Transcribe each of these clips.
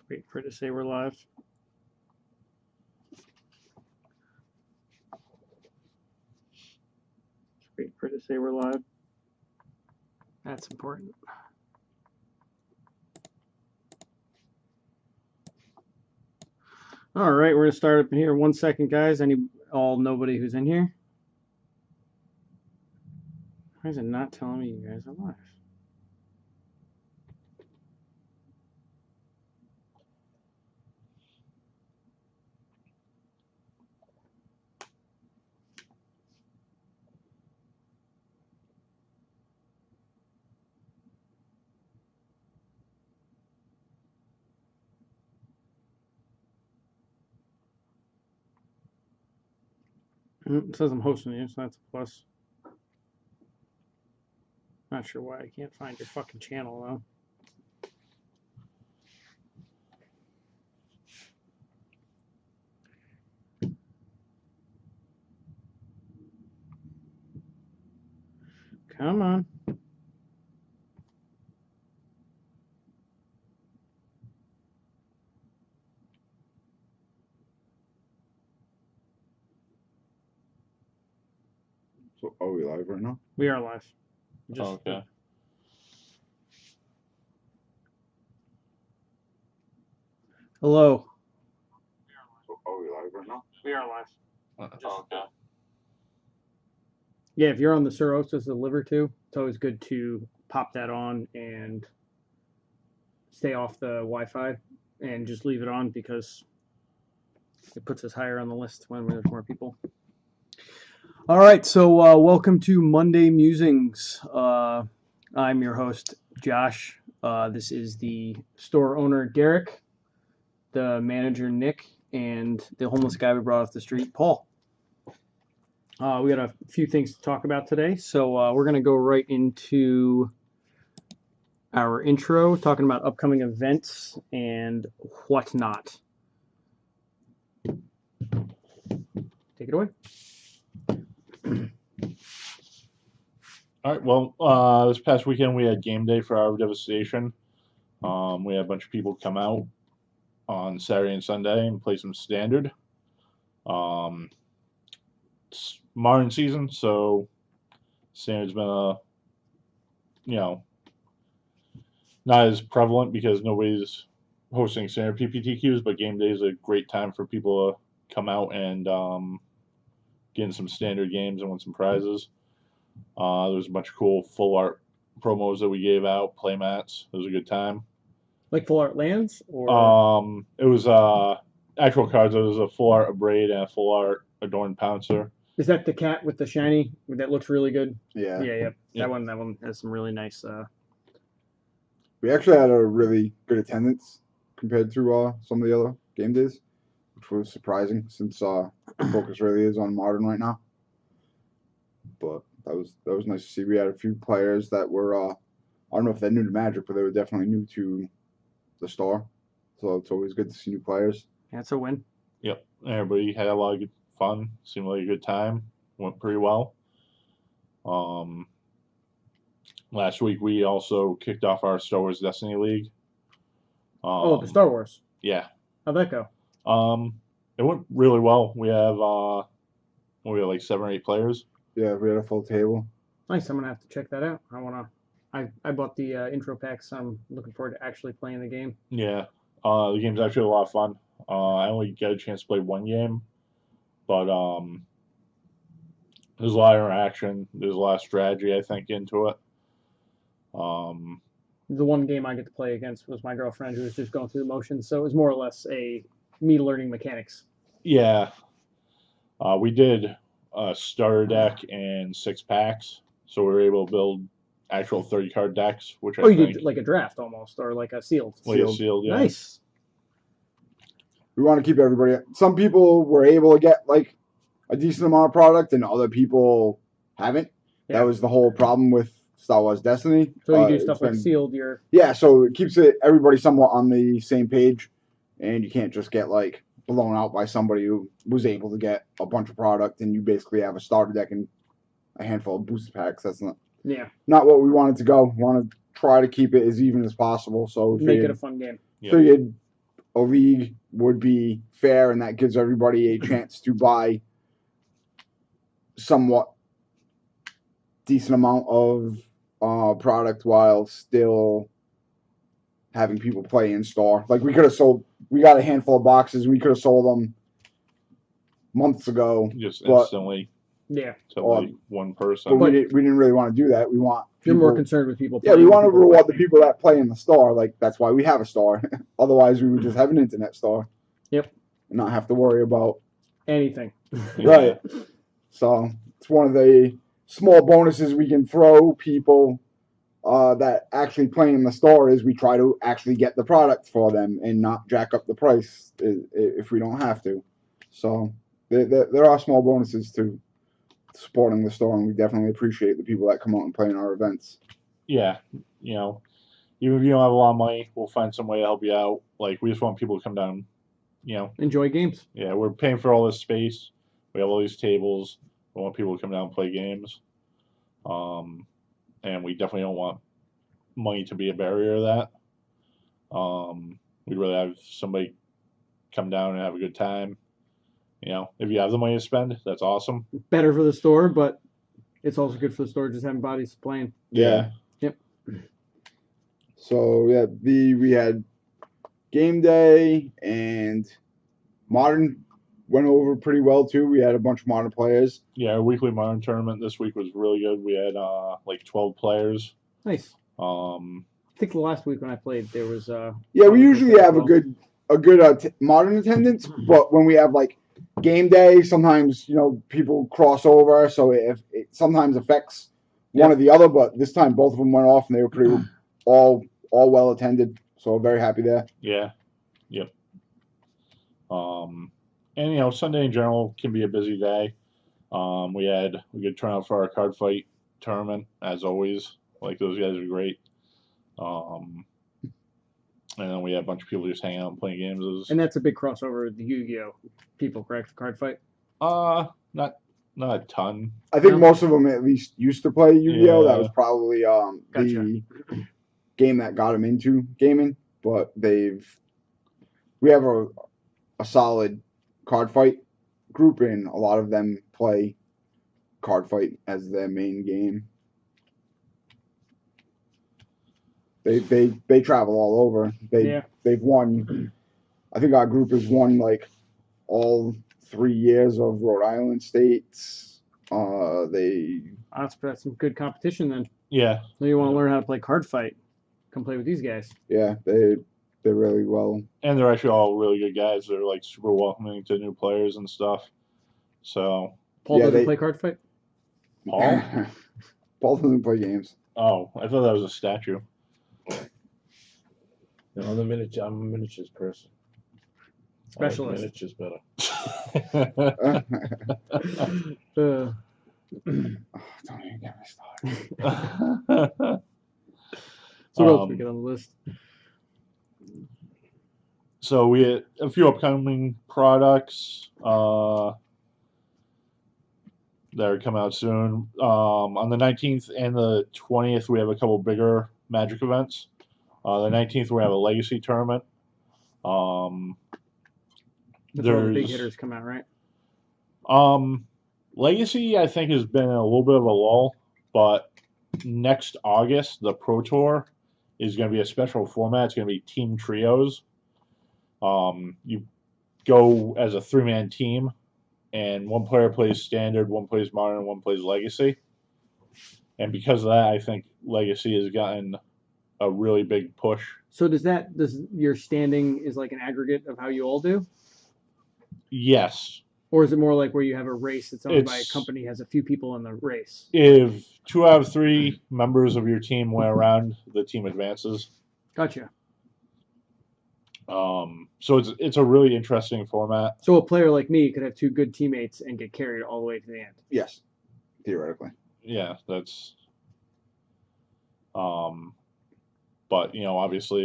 Wait for it to say we're live. Wait for it to say we're live. That's important. All right, we're gonna start up in here. 1 second, guys. Nobody who's in here. Why is it not telling me you guys are live? It says I'm hosting you, so that's a plus. Not sure why I can't find your fucking channel, though. Come on. So, are we live right now? We are live. Okay. Hello. So, are we live right now? We are live. Okay. Yeah, if you're on the cirrhosis of the liver too, it's always good to pop that on and stay off the Wi-Fi and just leave it on because it puts us higher on the list when there's more people. All right, so welcome to Monday Musings. I'm your host, Josh. This is the store owner, Derrick, the manager, Nick, and the homeless guy we brought off the street, Paul. We got a few things to talk about today, so we're going to go right into our intro, talking about upcoming events and whatnot. Take it away. All right. Well, this past weekend we had game day for Hour of Devastation. We had a bunch of people come out on Saturday and Sunday and play some standard. It's modern season, so standard's been not as prevalent because nobody's hosting standard PPTQs, but game day is a great time for people to come out and get in some standard games and win some prizes. There was a bunch of cool full art promos that we gave out, play mats. It was a good time. Like full art lands? Or It was actual cards. It was a full art Abrade and a full art Adorned Pouncer. is that the cat with the shiny that looks really good? Yeah. Yeah. Yep. That one has some really nice. We actually had a really good attendance compared to some of the other game days, which was surprising since focus really is on modern right now. But that was nice to see. We had a few players that were I don't know if they're new to Magic, but they were definitely new to the store. So it's always good to see new players. That's a win. Yep. Everybody had a lot of good fun. Seemed like a good time. Went pretty well. Last week we also kicked off our Star Wars Destiny League. The Star Wars. Yeah. How'd that go? It went really well. We have like 7 or 8 players. Yeah, we had a full table. Nice. I'm gonna have to check that out. I bought the intro pack, so I'm looking forward to actually playing the game. Yeah. The game's actually a lot of fun. I only got a chance to play one game, but there's a lot of interaction. There's a lot of strategy, I think, into it. The one game I get to play against was my girlfriend, who was just going through the motions, so it was more or less me learning mechanics. Yeah. We did a starter deck and 6 packs, so we were able to build actual 30-card decks, which I think... did like a draft almost, or like a sealed? Like a sealed, yeah. Nice. We want to keep everybody. Some people were able to get like a decent amount of product, and other people haven't. Yeah. That was the whole problem with Star Wars Destiny. So you do stuff like sealed. Yeah, so it keeps everybody somewhat on the same page, and you can't just get like blown out by somebody who was able to get a bunch of product, and you basically have a starter deck and a handful of booster packs. That's not what we wanted to go. We want to try to keep it as even as possible. So make it a fun game. Figured a league would be fair, and that gives everybody a chance to buy somewhat decent amount of product while still having people play in store. Like we got a handful of boxes. We could have sold them months ago. Just but, instantly. Yeah. To like one person. But we didn't really want to do that. We want You're people, more concerned with people. Yeah, we want to reward the people that play in the store. Like that's why we have a store. Otherwise, we would just have an internet store. Yep. And not have to worry about anything. Right. So it's one of the small bonuses we can throw people that actually play in the store is we try to actually get the product for them and not jack up the price if we don't have to. So there are small bonuses to supporting the store, and we definitely appreciate the people that come out and play in our events. Yeah, you know, even if you don't have a lot of money, we'll find some way to help you out. Like, we just want people to come down, you know. Enjoy games. Yeah, we're paying for all this space. We have all these tables. We want people to come down and play games. And we definitely don't want money to be a barrier to that. We'd rather have somebody come down and have a good time. You know, if you have the money to spend, that's awesome. Better for the store, but it's also good for the store just having bodies playing. Yeah. Yep. So yeah, we had game day and modern went over pretty well too. We had a bunch of modern players. Yeah, our weekly modern tournament this week was really good. We had like 12 players. Nice. I think the last week when I played, there was yeah, we usually have a good modern attendance, but when we have like game day, sometimes people cross over, so it sometimes affects one or the other. But this time, both of them went off, and they were pretty all well attended. So very happy there. Yeah. Yep. And Sunday in general can be a busy day. We had a good turnout for our card fight tournament, as always. Like, those guys are great. And then we had a bunch of people just hanging out and playing games. And that's a big crossover with the Yu-Gi-Oh people, correct? Card fight? Not a ton. I think most of them at least used to play Yu-Gi-Oh. Yeah. That was probably the game that got them into gaming. But we have a solid card fight group, and a lot of them play card fight as their main game. They travel all over. They've won. I think our group has won like all 3 years of Rhode Island states. That's some good competition then. Yeah. So you want to learn how to play card fight? Come play with these guys. Yeah, they're really well. And they're actually all really good guys. They're like super welcoming to new players and stuff. So Paul doesn't play card fight? Paul? Paul doesn't play games. Oh, I thought that was a statue. I'm a miniatures person. Specialist. Miniatures better. Don't even get me started. So what else we get on the list? So we had a few upcoming products that are coming out soon. On the 19th and the 20th, we have a couple bigger Magic events. The 19th, we have a Legacy tournament. That's all the big hitters come out, right? Legacy, I think, has been a little bit of a lull, but next August, the Pro Tour is going to be a special format. It's going to be team trios. You go as a 3-man team, and one player plays Standard, one plays Modern, and one plays Legacy. And because of that, I think Legacy has gotten a really big push. So does your standing is like an aggregate of how you all do? Yes. Or is it more like where you have a race that's owned by a company, has a few people in the race? If 2 out of 3 members of your team went around, the team advances. Gotcha. So it's a really interesting format. So a player like me could have 2 good teammates and get carried all the way to the end. Yes, theoretically. Yeah, that's. But obviously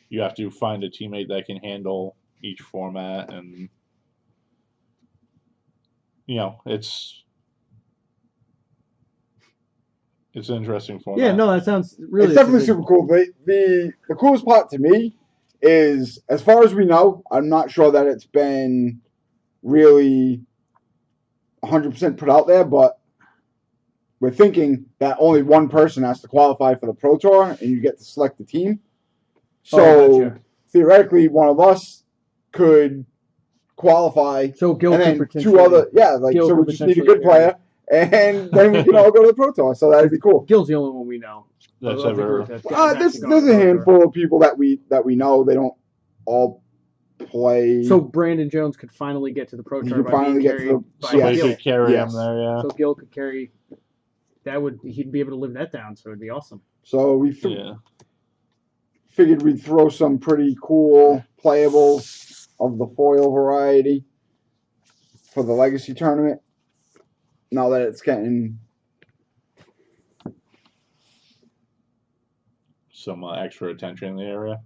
you have to find a teammate that can handle each format, and it's an interesting format. Yeah, no, that sounds really. It's definitely super cool. The coolest part to me is, as far as we know, I'm not sure that it's been really 100% put out there, but we're thinking that only one person has to qualify for the Pro Tour, and you get to select the team. So gotcha. theoretically, one of us could qualify, So Gil and could then potentially, two other, like Gil so could we just need a potentially good player, and then we can all go to the Pro Tour. So that'd be cool. Gil's the only one we know. That's of the ever. group that's There's actually gone to a the Pro Tour. handful of people that we know. They don't all play. So Brandon Jones could finally get to the Pro He Tour could by being finally get to carried the- by Somebody Yes. Gil. could carry Yes. him there, yeah. So Gil could carry. He'd be able to live that down. So it'd be awesome. So we Yeah. figured we'd throw some pretty cool playables of the foil variety for the Legacy tournament. Now that it's getting Some extra attention in the area.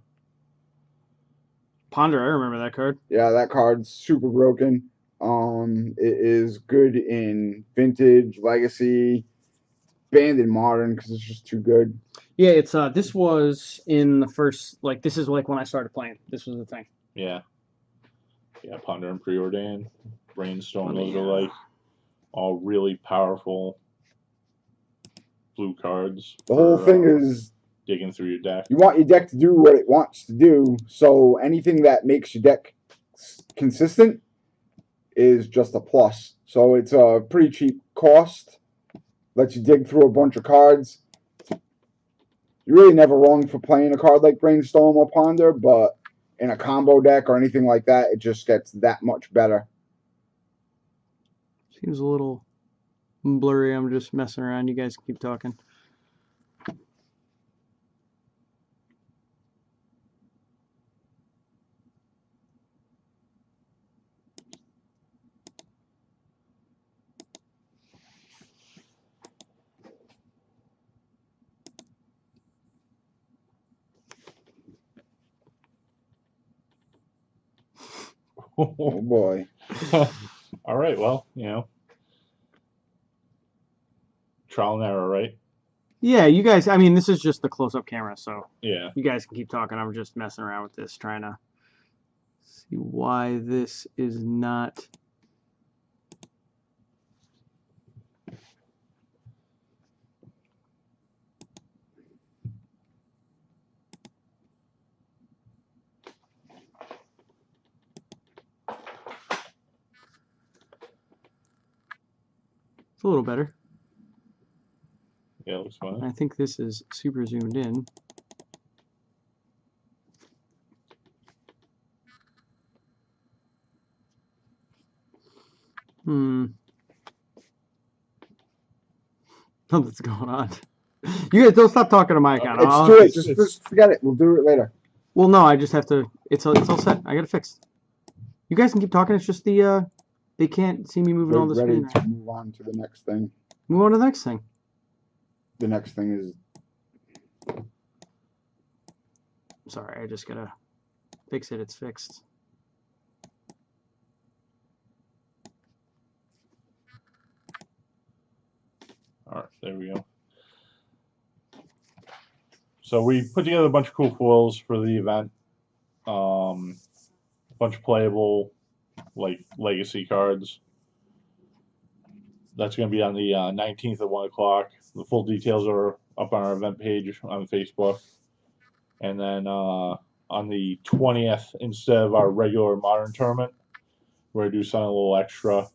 Ponder, I remember that card. yeah, that card's super broken. It is good in Vintage, Legacy, banned in Modern because it's just too good. Yeah, it's this was in the first this is like when I started playing. This was the thing. Yeah. Yeah, Ponder and Preordain, Brainstorm, Let me, those are like all really powerful blue cards. The whole for, thing is digging through your deck. you want your deck to do what it wants to do. So anything that makes your deck consistent is just a plus. So it's a pretty cheap cost. Lets you dig through a bunch of cards. You're really never wrong for playing a card like Brainstorm or Ponder, but in a combo deck or anything like that, it just gets that much better. Seems a little blurry. I'm just messing around. You guys keep talking. Oh boy. All right, well, trial and error, right? Yeah, you guys. I mean, this is just the close-up camera, so Yeah. you guys can keep talking. I'm just messing around with this, trying to see why this is not. It's a little better. Yeah, looks fine. I think this is super zoomed in. Something's going on. You guys don't stop talking to my account. It's too late. Just forget it. We'll do it later. Well, no, I just have to. It's all set. I got it fixed. You guys can keep talking. It's just the they can't see me moving on the Ready screen. to move on to the next thing. Move on to the next thing. The next thing is Sorry, I just gotta fix it. It's fixed. All right, there we go. So we put together a bunch of cool foils for the event. A bunch of playable, like, legacy cards. That's going to be on the 19th at 1 o'clock. The full details are up on our event page on Facebook. And then on the 20th, instead of our regular modern tournament, we're going to do something a little extra.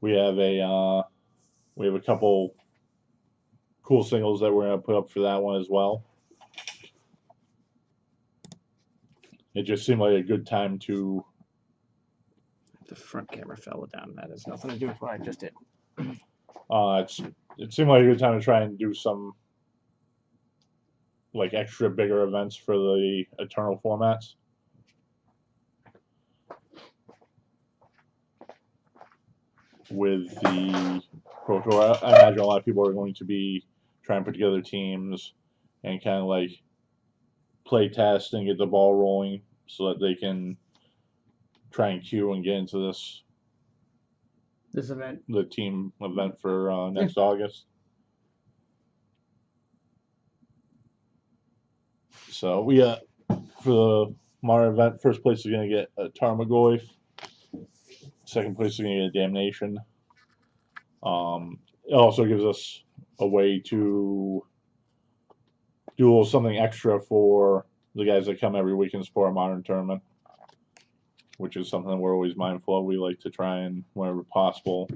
We have a couple cool singles that we're going to put up for that one as well. It just seemed like a good time to... The front camera fell down. That has nothing to do with what I just did. It seemed like a good time to try and do some like extra bigger events for the Eternal formats. With the Pro Tour, I imagine a lot of people are going to be trying to put together teams and kind of like play test and get the ball rolling so that they can try and queue and get into This event. the team event for next August. So we for the Modern event, first place is going to get a Tarmogoyf. Second place is going to get a Damnation. It also gives us a way to do a little something extra for the guys that come every week and support our Modern tournament, which is something we're always mindful of. We like to try and, whenever possible,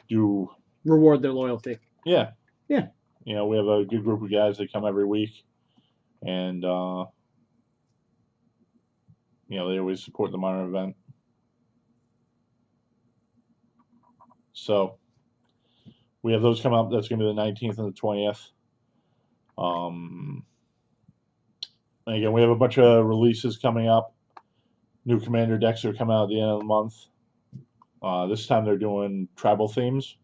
reward their loyalty. Yeah. Yeah. You know, we have a good group of guys that come every week, and you know, they always support the Modern event. So we have those come up. That's going to be the 19th and the 20th. And again, we have a bunch of releases coming up. New Commander decks are coming out at the end of the month. This time they're doing tribal themes.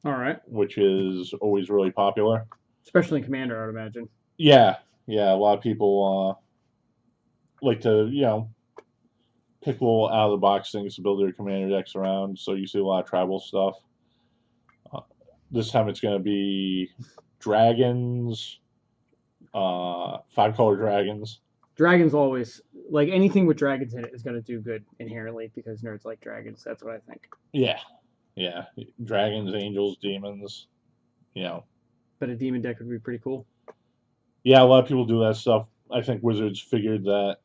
All right. Which is always really popular. Especially in Commander, I would imagine. Yeah. Yeah, a lot of people like to, you know, pick little out-of-the-box things to build their Commander decks around. So you see a lot of tribal stuff. This time it's going to be dragons, 5-color dragons. Dragons always, like anything with dragons in it is going to do good inherently because nerds like dragons. That's what I think. Yeah. Yeah. Dragons, angels, demons, you know. But a demon deck would be pretty cool. Yeah, a lot of people do that stuff. I think Wizards figured that,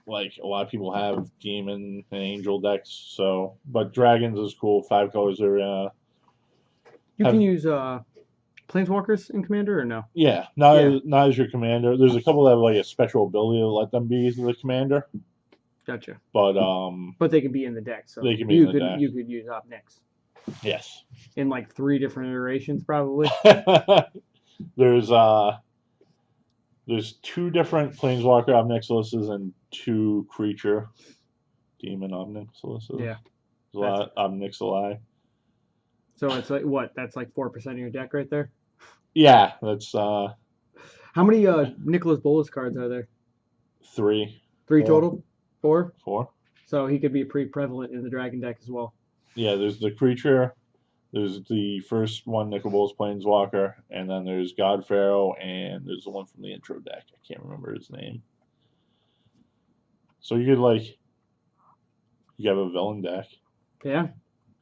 like, a lot of people have demon and angel decks. So, but dragons is cool. 5 colors are. You can use planeswalkers in Commander or no? Yeah, not as your commander. There's a couple that have like a special ability to let them be the commander. Gotcha. But they can be in the deck, so they can be in the deck. You could use Omnix. Yes. In like 3 different iterations, probably. There's 2 different Planeswalker Omnixilises and 2 creature demon Omnixilises. Yeah. There's a lot of Omnixili. So it's like what? That's like 4% of your deck right there. Yeah, that's. How many Nicholas Bolas cards are there? 3. 3 total. 4. 4. So he could be pretty prevalent in the Dragon deck as well. Yeah, there's the creature. There's the first one, Nicol Bolas Planeswalker, and then there's God Pharaoh, and there's the one from the intro deck. I can't remember his name. So you could you have a villain deck. Yeah,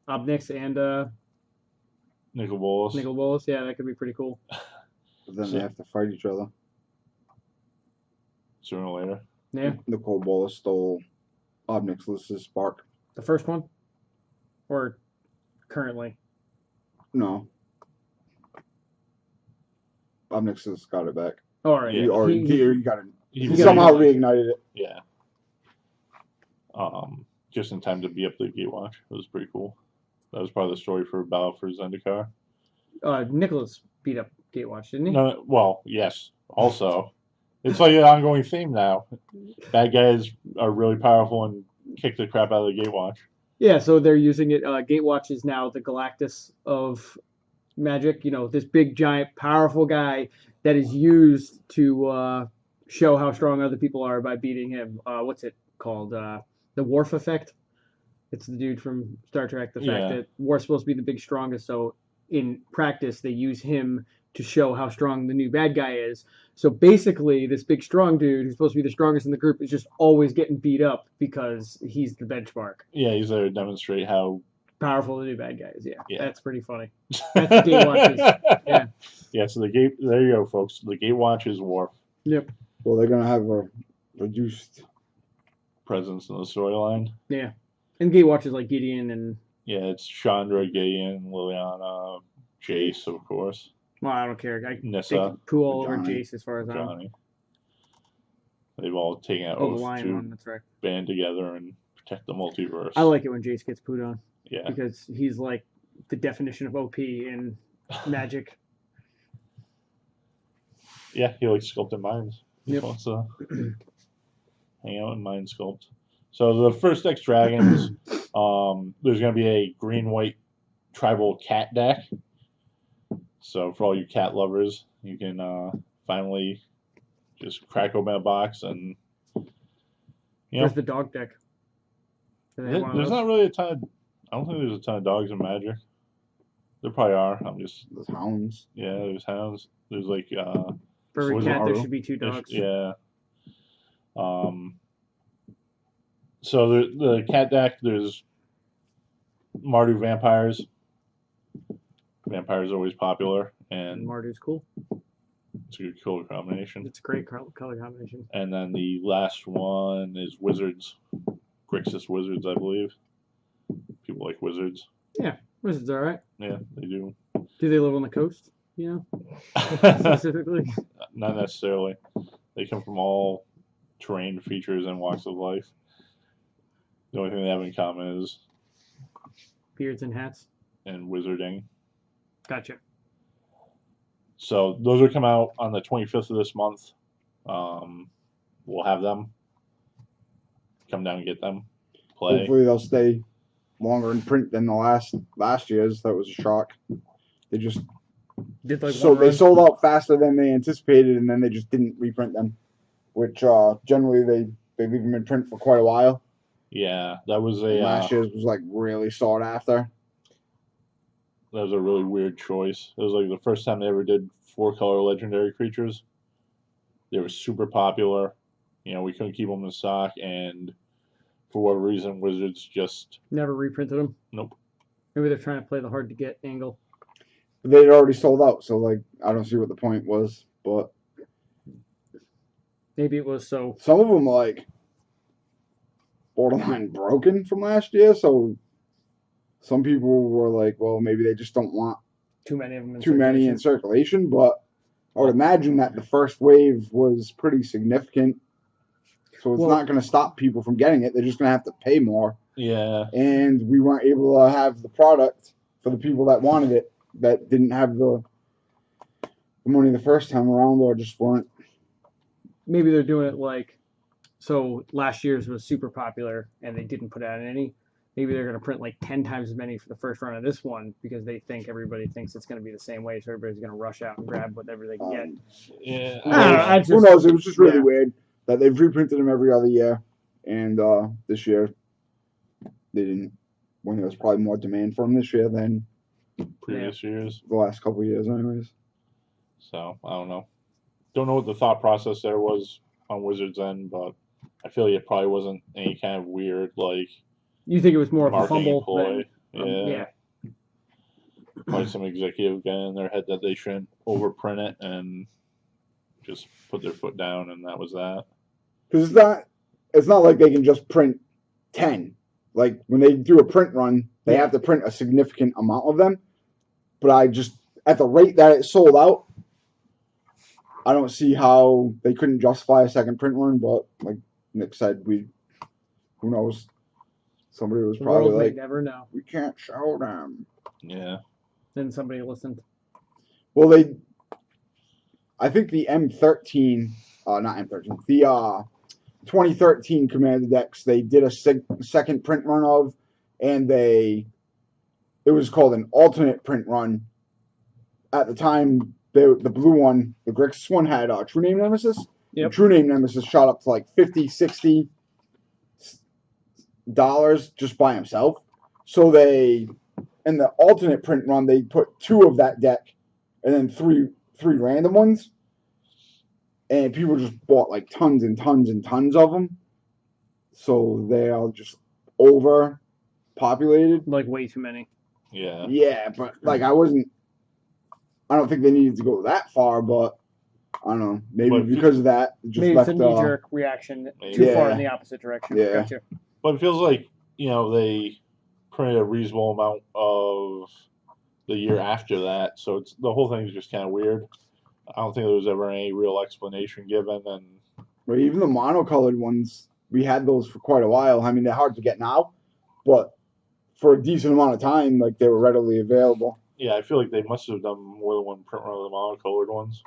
Obnix and Nicol Bolas. Nicol Bolas, yeah, that could be pretty cool. But then they have to fight each other. Sooner or later. Yeah. Nicol Bolas stole Obnix's Spark. The first one? Or currently? No. Obnix's got it back. All right. Yeah. He got it. He somehow reignited it. Yeah. Just in time to be up the Gatewatch. It was pretty cool. That was part of the story for Battle for Zendikar. Nicholas beat up Gatewatch, didn't he? No, well, yes. Also, it's like an ongoing theme now. Bad guys are really powerful and kick the crap out of the Gatewatch. Yeah, so they're using it. Gatewatch is now the Galactus of Magic. You know, this big, giant, powerful guy that is used to show how strong other people are by beating him. What's it called? The Worf effect. It's the dude from Star Trek. The fact that Worf's supposed to be the big, strongest, so in practice they use him to show how strong the new bad guy is. So basically, this big, strong dude who's supposed to be the strongest in the group is just always getting beat up because he's the benchmark. Yeah, he's there to demonstrate how powerful the new bad guy is. Yeah. That's pretty funny. That's the Gatewatches. Yeah. Yeah, so there you go, folks. The Gatewatch is Worf. Yep. Well, they're gonna have a reduced presence in the storyline. Yeah. And Gatewatch is like Gideon and... Yeah, it's Chandra, Gideon, Liliana, Jace, of course. Well, I don't care. Nissa. They can poo all over Jace as far as I know. They've all taken an oath to band together and protect the multiverse. I like it when Jace gets pooed on. Yeah. Because he's like the definition of OP in Magic. Yeah, he likes sculpting minds. He Yep. wants to hang out and mind sculpt. So the first X Dragons, there's going to be a green-white tribal cat deck. So for all you cat lovers, you can finally just crack open a box and Where's the dog deck? There's not really a ton of... I don't think there's a ton of dogs in Magic. There probably are. There's hounds. Yeah, there's hounds. There's like... for every cat, there should be 2 dogs. Yeah. So the cat deck, there's Mardu vampires. Vampires are always popular, and Mardu's cool. it's a good color combination. It's a great color combination. And then the last one is wizards. Grixis wizards, I believe. People like wizards. Yeah, wizards are alright. Yeah, they do. Do they live on the coast? You know, specifically. Not necessarily. They come from all terrain, features, and walks of life. The only thing they have in common is Beards and hats. and wizarding. Gotcha. So those will come out on the 25th of this month. We'll have them. Come down and get them. Play. Hopefully they'll stay longer in print than the last year's. That was a shock. They just Did like so one they run. sold out faster than they anticipated, and then they just didn't reprint them, which generally they leave them in print for quite a while. Yeah, that was a Last year's was like really sought after. that was a really weird choice. It was like the first time they ever did 4-color legendary creatures. They were super popular. You know, we couldn't keep them in stock, and for whatever reason, Wizards just Never reprinted them. nope. Maybe they're trying to play the hard to get angle. But they'd already sold out, so like I don't see what the point was. But Maybe it was so. some of them are like borderline broken from last year, so some people were like, well, maybe they just don't want Too many of them. too many in circulation. But I would imagine that the first wave was pretty significant, so it's Well- not going to stop people from getting it. They're just going to have to pay more, Yeah, and we weren't able to have the product for the people that wanted it that didn't have the money the first time around, or just weren't. Maybe they're doing it like, so last year's was super popular and they didn't put out any. Maybe they're going to print like 10 times as many for the first run of this one because they think everybody thinks it's going to be the same way, so everybody's going to rush out and grab whatever they can get. yeah. I don't know, I Who just- knows? It was just really yeah. weird that they've reprinted them every other year, and this year they didn't. When there was probably more demand for them this year than Previous years. the last couple of years, anyways. So I don't know. Don't know what the thought process there was on Wizards' end, but I feel like it probably wasn't any kind of weird like You think it was more of a marketing fumble ploy. than, Yeah. Probably some executive getting in their head that they shouldn't overprint it and just put their foot down, and that was that. Because it's not like they can just print 10. Like when they do a print run, they have to print a significant amount of them. But I just, at the rate that it sold out, I don't see how they couldn't justify a second print run. But like Nick said, who knows? Somebody was the probably world may like, never know. we can't show them. Yeah. Then somebody listened. Well, I think the M13, not M13, the 2013 Commander decks, they did a second print run of, and it was called an alternate print run. At the time, the blue one, the Grixis one, had True Name Nemesis. Yep. True Name Nemesis shot up to like $50, $60 just by himself. So in the alternate print run, they put 2 of that deck and then three random ones. And people just bought like tons and tons and tons of them. So they are just overpopulated. Like way too many. Yeah. Yeah, but like I don't think they needed to go that far, but I don't know. Maybe But- because of that, it just Maybe left it's a knee-jerk reaction too Yeah. far in the opposite direction. Yeah. Gotcha. But it feels like, they printed a reasonable amount of the year after that, so the whole thing is just kind of weird. I don't think there was ever any real explanation given, and But even the monocolored ones, we had those for quite a while. I mean, they're hard to get now, but for a decent amount of time, like they were readily available. yeah, I feel like they must have done more than one print run of the monocolored ones.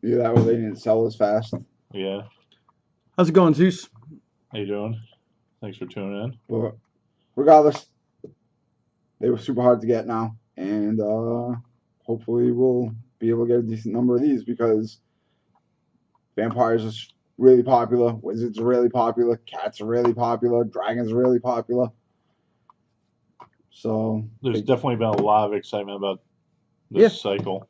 Yeah, that way they didn't sell as fast. Yeah. How's it going, Zeus? How you doing? Thanks for tuning in. But regardless, they were super hard to get now, and hopefully we'll be able to get a decent number of these because vampires are really popular, wizards are really popular, cats are really popular, dragons are really popular. So There's definitely been a lot of excitement about this cycle.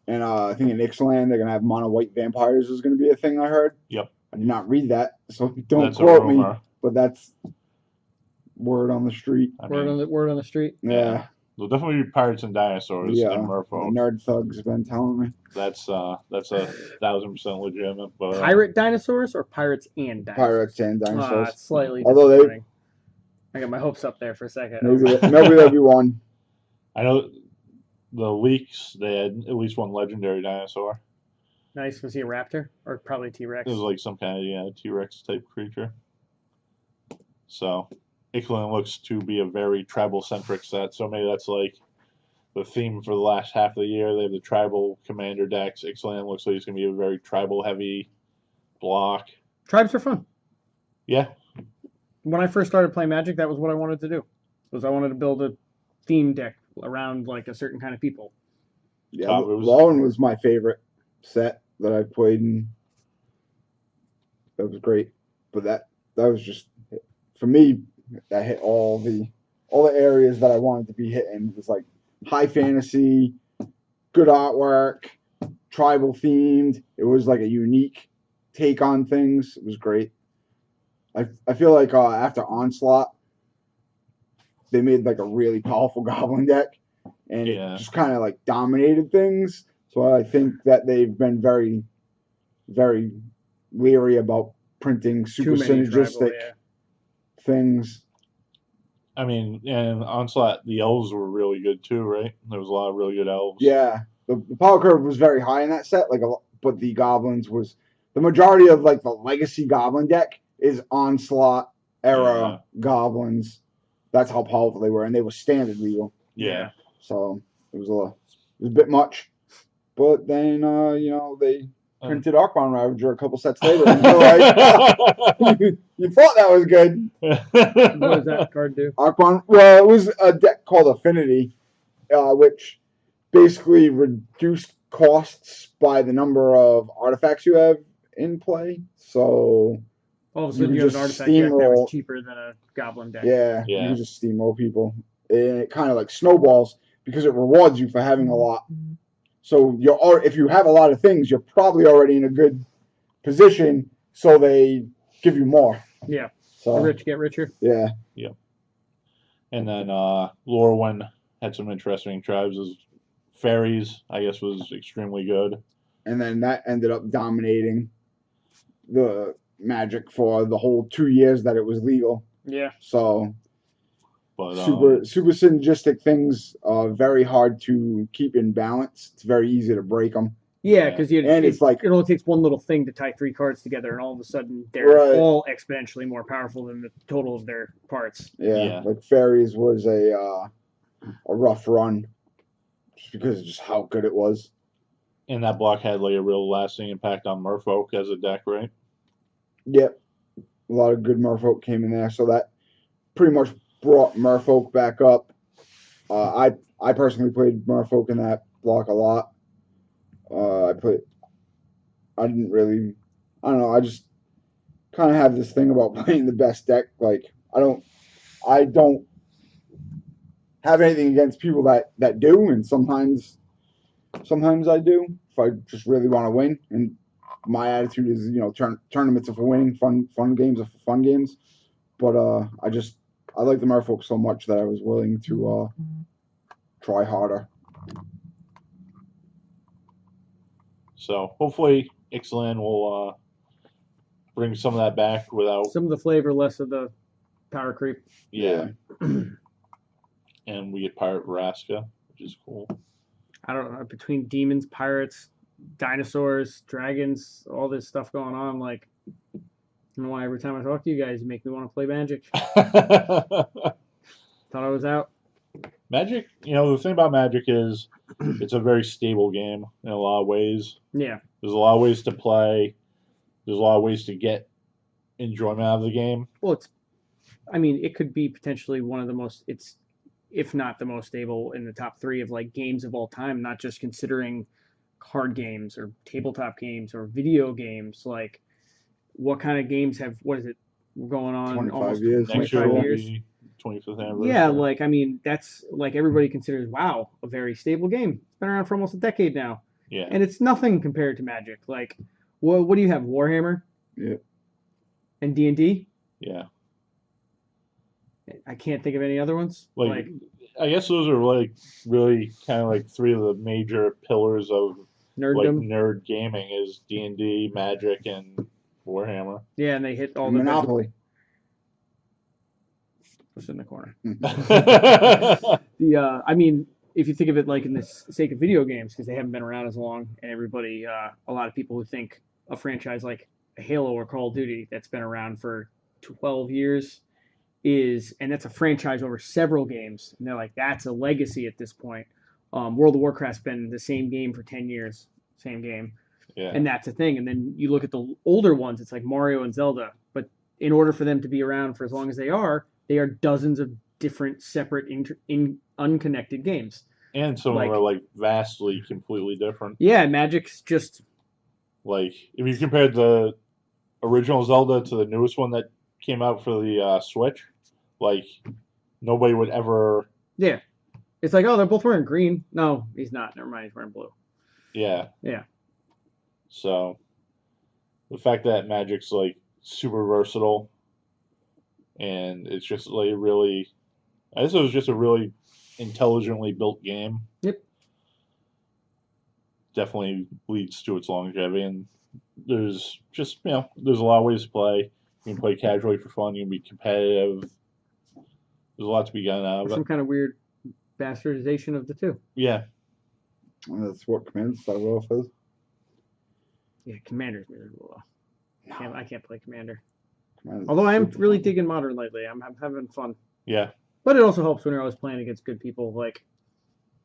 and I think in Ixalan they're gonna have mono white vampires is gonna be a thing I heard. Yep. I did not read that, so don't That's a quote me. rumor. But that's word on the street. I Word mean, on the street. Yeah, there'll definitely be pirates and dinosaurs yeah. and The merfolk. nerd thugs have been telling me. That's a 1,000% legitimate. But Pirate dinosaurs or pirates and dinosaurs? Pirates and dinosaurs. It's slightly Although they- disappointing. I got my hopes up there for a second. I was Maybe like, maybe there'll be one. I know the leaks. They had at least one legendary dinosaur. nice. Was he a raptor or probably T-Rex? It was like some kind of T-Rex type creature. So Ixalan looks to be a very tribal centric set. So maybe that's like the theme for the last half of the year. They have the tribal commander decks. Ixalan looks like it's going to be a very tribal heavy block. Tribes are fun. Yeah. When I first started playing Magic, that was what I wanted to do. Was I wanted to build a theme deck around like a certain kind of people. Yeah, Combos. Lowen was my favorite set that I played, and that was great. But that was just for me. That hit all the areas that I wanted to be hitting. It was like high fantasy, good artwork, tribal themed. It was like a unique take on things. It was great. I feel like after Onslaught, they made like a really powerful Goblin deck, and Yeah. it just kind of like dominated things. So I think that they've been very, very leery about printing super Too many synergistic tribal, yeah. things. I mean, and Onslaught, the elves were really good too, right? There was a lot of really good elves. Yeah, the power curve was very high in that set. But the goblins was the majority of like the legacy goblin deck is Onslaught era goblins. That's how powerful they were, and they were standard legal. Yeah. So it was a bit much. But then they printed Archon Ravager a couple sets later, and you're like, you thought that was good. What does that card do? Archon, well, it was a deck called Affinity, which basically reduced costs by the number of artifacts you have in play. So All of a You sudden, can you have an just artifact deck that was steamroll- cheaper than a goblin deck. yeah, you Yeah. can just steamroll people, and it kind of like snowballs because it rewards you for having a lot. So if you have a lot of things, you're probably already in a good position. So they give you more. Yeah. So The rich get richer. yeah, And then Lorwyn had some interesting tribes. As fairies, I guess, was extremely good. and then that ended up dominating the Magic for the whole 2 years that it was legal. Yeah. So But super synergistic things are very hard to keep in balance. It's very easy to break them. Yeah, because And it's like- it only takes one little thing to tie 3 cards together, and all of a sudden they're Right. all exponentially more powerful than the total of their parts. Yeah. Like Fairies was a rough run, just because of just how good it was. and that block had like a real lasting impact on Merfolk as a deck, right? Yep, a lot of good Merfolk came in there, so that pretty much brought Merfolk back up. I personally played Merfolk in that block a lot. I don't know. I just kind of have this thing about playing the best deck. Like I don't have anything against people that do, and sometimes I do if I just really want to win. And my attitude is, tournaments are for winning, fun games are for fun games. But I like the Merfolk so much that I was willing to try harder. So hopefully Ixalan will bring some of that back without Some of the flavor, less of the power creep. And we get Pirate Vraska, which is cool. I don't know, between demons, pirates, dinosaurs, dragons, all this stuff going on. Like, I don't know why every time I talk to you guys, you make me want to play Magic. Thought I was out. Magic, the thing about Magic is it's a very stable game in a lot of ways. Yeah. There's a lot of ways to play. There's a lot of ways to get enjoyment out of the game. Well, it could be potentially one of the most, if not the most stable in the top 3 of like games of all time, not just considering card games or tabletop games or video games. Like, what kind of games what is it going on? 25 almost years. Next year 25 will years. be 25th anniversary. Yeah, that's like everybody considers, wow, a very stable game. It's been around for almost a decade now. Yeah. And it's nothing compared to Magic. Like, what do you have? Warhammer? Yeah. And D&D. Yeah. I can't think of any other ones. Like I guess those are like really kind of like three of the major pillars of like nerddom. nerd gaming is D&D, Magic, and Warhammer. Yeah, and they hit all And the Monopoly. Just in the corner. Yeah. I mean, if you think of it like in the sake of video games, because they haven't been around as long, and everybody, a lot of people who think a franchise like Halo or Call of Duty that's been around for 12 years and that's a franchise over several games, and they're like, that's a legacy at this point. World of Warcraft's been the same game for 10 years, same game, and that's a thing. And then you look at the older ones, it's like Mario and Zelda, but in order for them to be around for as long as they are dozens of different, separate, unconnected games. And some of them are like vastly, completely different. Yeah, Magic's just like if you compared the original Zelda to the newest one that came out for the Switch, like nobody would ever. Yeah, it's like, oh, they're both wearing green. No, he's not. Never mind, he's wearing blue. Yeah. Yeah. So the fact that Magic's like super versatile, and it's just like really, I guess it was just a really intelligently built game. Yep. Definitely leads to its longevity, and there's just there's a lot of ways to play. You can play casually for fun. You can be competitive. There's a lot to be done out of it. Some kind of weird bastardization of the two. Yeah. And that's what Command started off as. Yeah, Commander's miserable though. I can't play Commander. Commander's Although I am super really fun. digging Modern lately. I'm having fun. Yeah. But it also helps when you're always playing against good people. Like,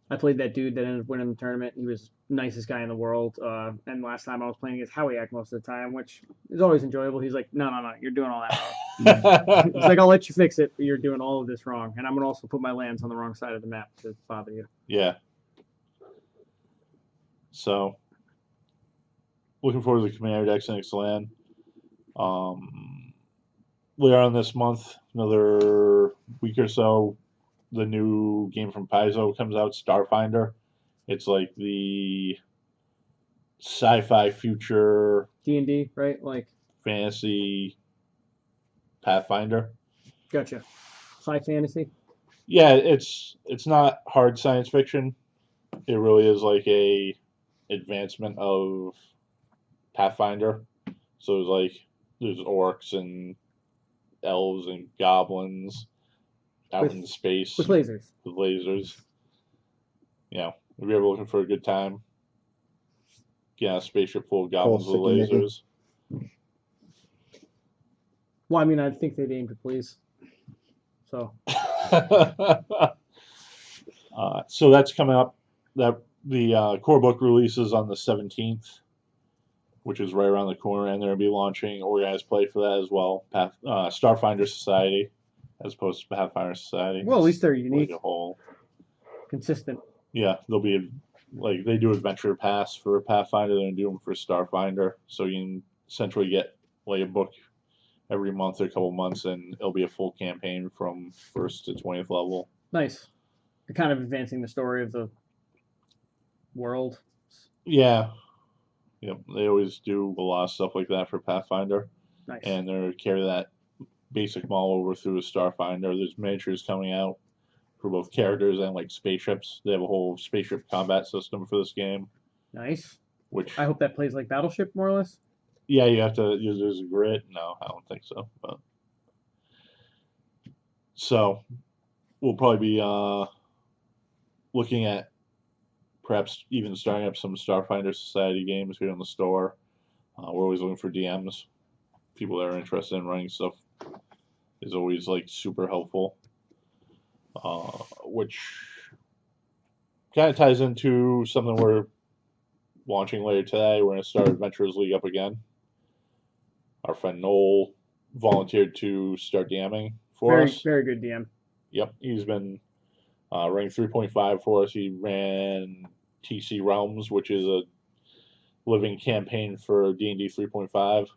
I played that dude that ended up winning the tournament. He was the nicest guy in the world. And last time I was playing against Howiak most of the time, which is always enjoyable. He's like, no, you're doing all that wrong. He's like, I'll let you fix it, but you're doing all of this wrong. And I'm going to also put my lands on the wrong side of the map to bother you. Yeah. So, looking forward to the Commander decks next land. Later on this month, another week or so, the new game from Paizo comes out, Starfinder. It's like the sci-fi future D&D, right? Like, fantasy Pathfinder. gotcha. Sci fantasy. Yeah, it's not hard science fiction. It really is like a advancement of Pathfinder. So it's like there's orcs and elves and goblins out in space with lasers. With lasers. Yeah, if you're ever looking for a good time, get on a spaceship full of goblins with lasers. Well, I mean, I think they'd aim to please. So. So that's coming up. That the core book releases on the 17th, which is right around the corner, and they're going to be launching organized play for that as well. Starfinder Society, as opposed to Pathfinder Society. Well, at least they're unique. Like a whole. Consistent. Yeah, they'll be like they do Adventure Pass for Pathfinder. They're going to do them for Starfinder, so you can essentially get like a book every month or a couple months, and it'll be a full campaign from 1st to 20th level. Nice. They're kind of advancing the story of the world. Yeah. Yep. They always do a lot of stuff like that for Pathfinder. Nice. And they're carry that basic model over through to Starfinder. There's miniatures coming out for both characters and like spaceships. They have a whole spaceship combat system for this game. Nice. Which I hope that plays like Battleship, more or less. Yeah, you have to use there's a grid. No, I don't think so. But so we'll probably be looking at perhaps even starting up some Starfinder Society games here in the store. We're always looking for DMs. People that are interested in running stuff is always like super helpful. Which kind of ties into something we're launching later today. We're going to start Adventurers League up again. Our friend Noel volunteered to start DMing for us. Very good DM. Yep, he's been running 3.5 for us. He ran TC Realms, which is a living campaign for D&D 3.5.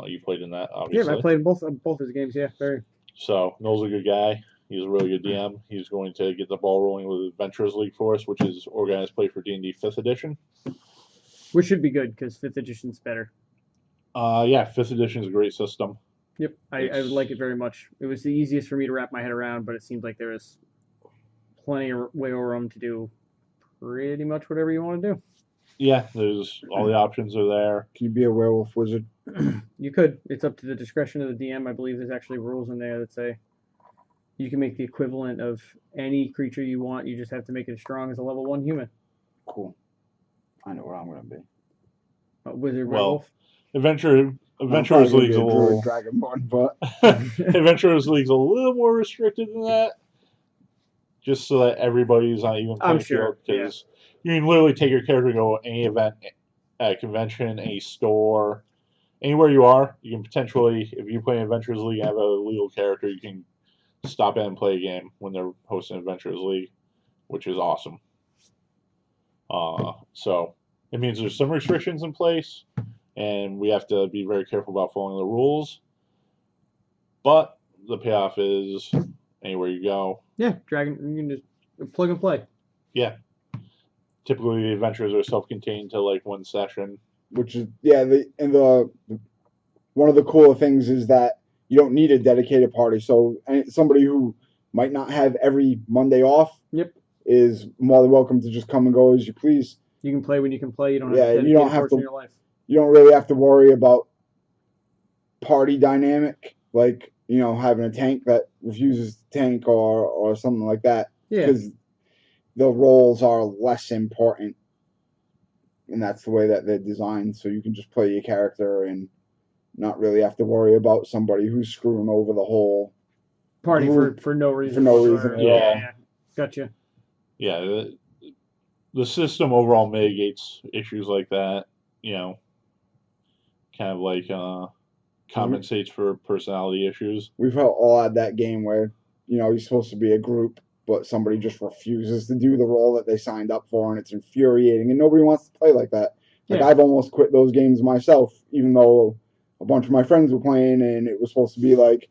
You played in that, obviously. Yeah, I played both his games. Yeah, very. So Noel's a good guy. He's a really good DM. He's going to get the ball rolling with Adventurers League for us, which is organized play for D&D 5th edition. Which should be good because 5th edition's better. Yeah, 5th edition is a great system. Yep, I like it very much. It was the easiest for me to wrap my head around, but it seems like there is plenty of wiggle room to do pretty much whatever you want to do. Yeah, there's all the options are there. Can you be a werewolf wizard? You could. It's up to the discretion of the DM. I believe there's actually rules in there that say you can make the equivalent of any creature you want. You just have to make it as strong as a level 1 human. Cool. I know where I'm going to be. A wizard, Well, werewolf. Adventurers League's a little Dragonborn, but Adventurers League's a little more restricted than that. Just so that everybody's on even playing field, because you can literally take your character and go any event, at a convention, any store, anywhere you are. You can potentially, if you play Adventurers League and have a legal character, you can stop in and play a game when they're hosting Adventurers League, which is awesome. So it means there's some restrictions in place, and we have to be very careful about following the rules. But the payoff is anywhere you go. Yeah, Dragon. You can just plug and play. Yeah. Typically, the adventures are self-contained to like one session. which is one of the cooler things is that you don't need a dedicated party. So somebody who might not have every Monday off, is more than welcome to just come and go as you please. You can play when you can play. You don't have Yeah, to you don't have portion of your life. You don't really have to worry about party dynamic, like having a tank that refuses to tank or something like that. Yeah. Because the roles are less important, and that's the way that they're designed. So you can just play your character and not really have to worry about somebody who's screwing over the whole party for no reason. For no reason at all. Yeah. Gotcha. Yeah, the system overall mitigates issues like that. Kind of like compensates for personality issues. We've all had that game where you're supposed to be a group, but somebody just refuses to do the role that they signed up for, and it's infuriating, and nobody wants to play like that. Like, I've almost quit those games myself, even though a bunch of my friends were playing, and it was supposed to be like,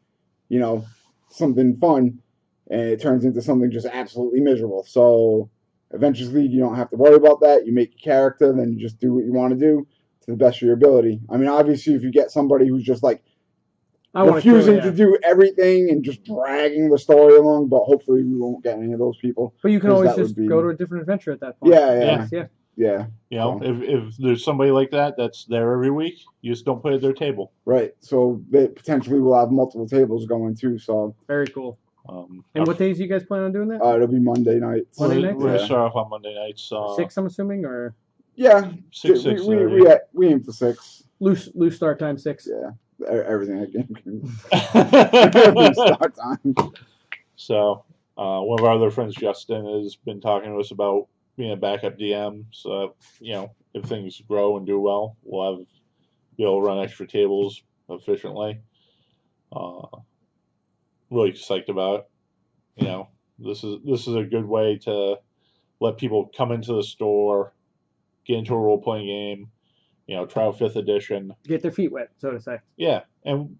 something fun, and it turns into something just absolutely miserable. So, Adventures League, you don't have to worry about that. You make your character, then you just do what you want to do to the best of your ability. I mean, obviously, if you get somebody who's just like refusing to do everything and just dragging the story along, but hopefully we won't get any of those people. But you can always just go to a different adventure at that point. Yeah. If there's somebody like that that's there every week, you just don't play at their table. Right. So they potentially will have multiple tables going too. So very cool. And what days do you guys plan on doing that? It'll be Monday nights. We're gonna start off on Monday nights. 6, I'm assuming, or 6. We aim for 6. Loose start time 6. Yeah, everything at game start time. So one of our other friends, Justin, has been talking to us about being a backup DM. So if things grow and do well, we'll be able to run extra tables efficiently. Really psyched about it. This is a good way to let people come into the store, get into a role playing game, try out 5th edition, get their feet wet, so to say. Yeah, and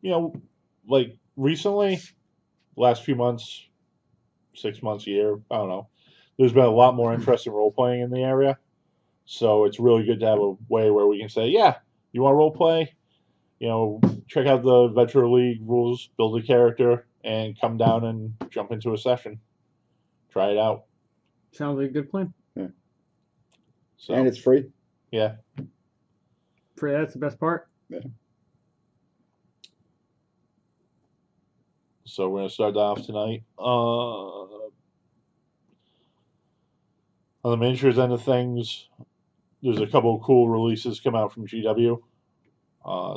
like recently, last few months, 6 months, a year, I don't know. There's been a lot more interest in role playing in the area, so it's really good to have a way where we can say, yeah, you want role play? Check out the Adventure League rules, build a character, and come down and jump into a session. Try it out. Sounds like a good plan. Yeah. So, and it's free. Yeah. Free, that's the best part. Yeah. So we're going to start that off tonight. On the miniatures end of things, there's a couple of cool releases come out from GW.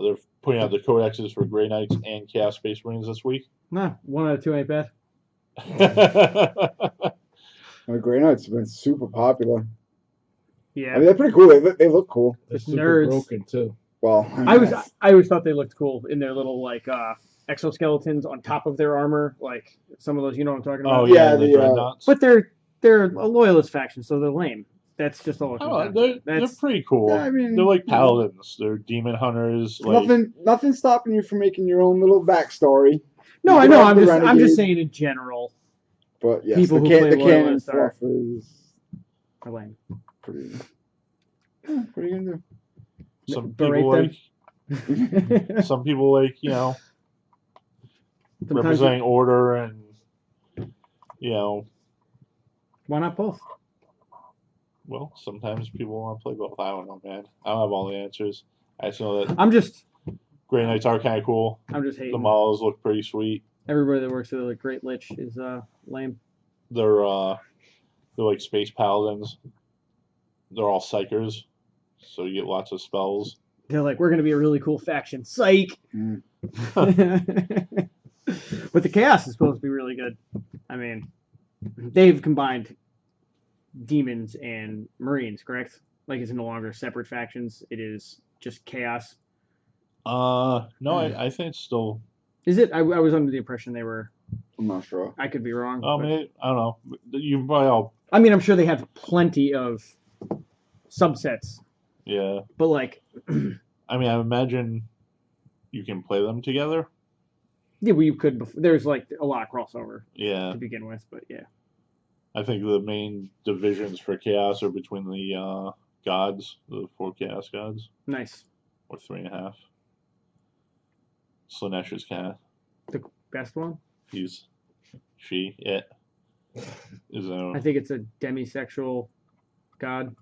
They're putting out the codexes for Grey Knights and Chaos Space Marines this week. Nah, 1 out of 2 ain't bad. The Grey Knights have been super popular. Yeah, I mean, they're pretty cool. They look cool. They're super nerds. Broken too. Well, I always thought they looked cool in their little exoskeletons on top of their armor, like some of those. You know what I'm talking about? Oh yeah, the dreadnoughts. But they're a loyalist faction, so they're lame. That's just all. They're pretty cool. Yeah, I mean, they're like paladins. They're demon hunters. Nothing stopping you from making your own little backstory. No, I know. I'm just saying in general. But yes, people the canon fluff is lame. Pretty. Yeah, what are you gonna do? Some people like Some people like, Sometimes representing order and, why not both? well, sometimes people want to play both. I don't know, man. I don't have all the answers. I just know that I'm just Grey Knights are kind of cool. The hating. models look pretty sweet. Everybody that works at the Great Lich is lame. They're like space paladins. They're all psychers, so you get lots of spells. They're like, we're gonna be a really cool faction. Psych. Mm. But the chaos is supposed to be really good. I mean, they've combined demons and marines, correct? Like it's no longer separate factions. It is just chaos. No, I think it's still. Is it? I was under the impression they were. I'm not sure. I could be wrong. I mean, I don't know. You probably all. I mean, I'm sure they have plenty of subsets. Yeah. But like. I mean, I imagine you can play them together. Yeah, well, you could. There's like a lot of crossover. Yeah. To begin with, but yeah. I think the main divisions for chaos are between the gods, the 4 chaos gods. Nice. Or 3.5. Slanesh is kind of the best one. Is a. I think it's a demisexual god.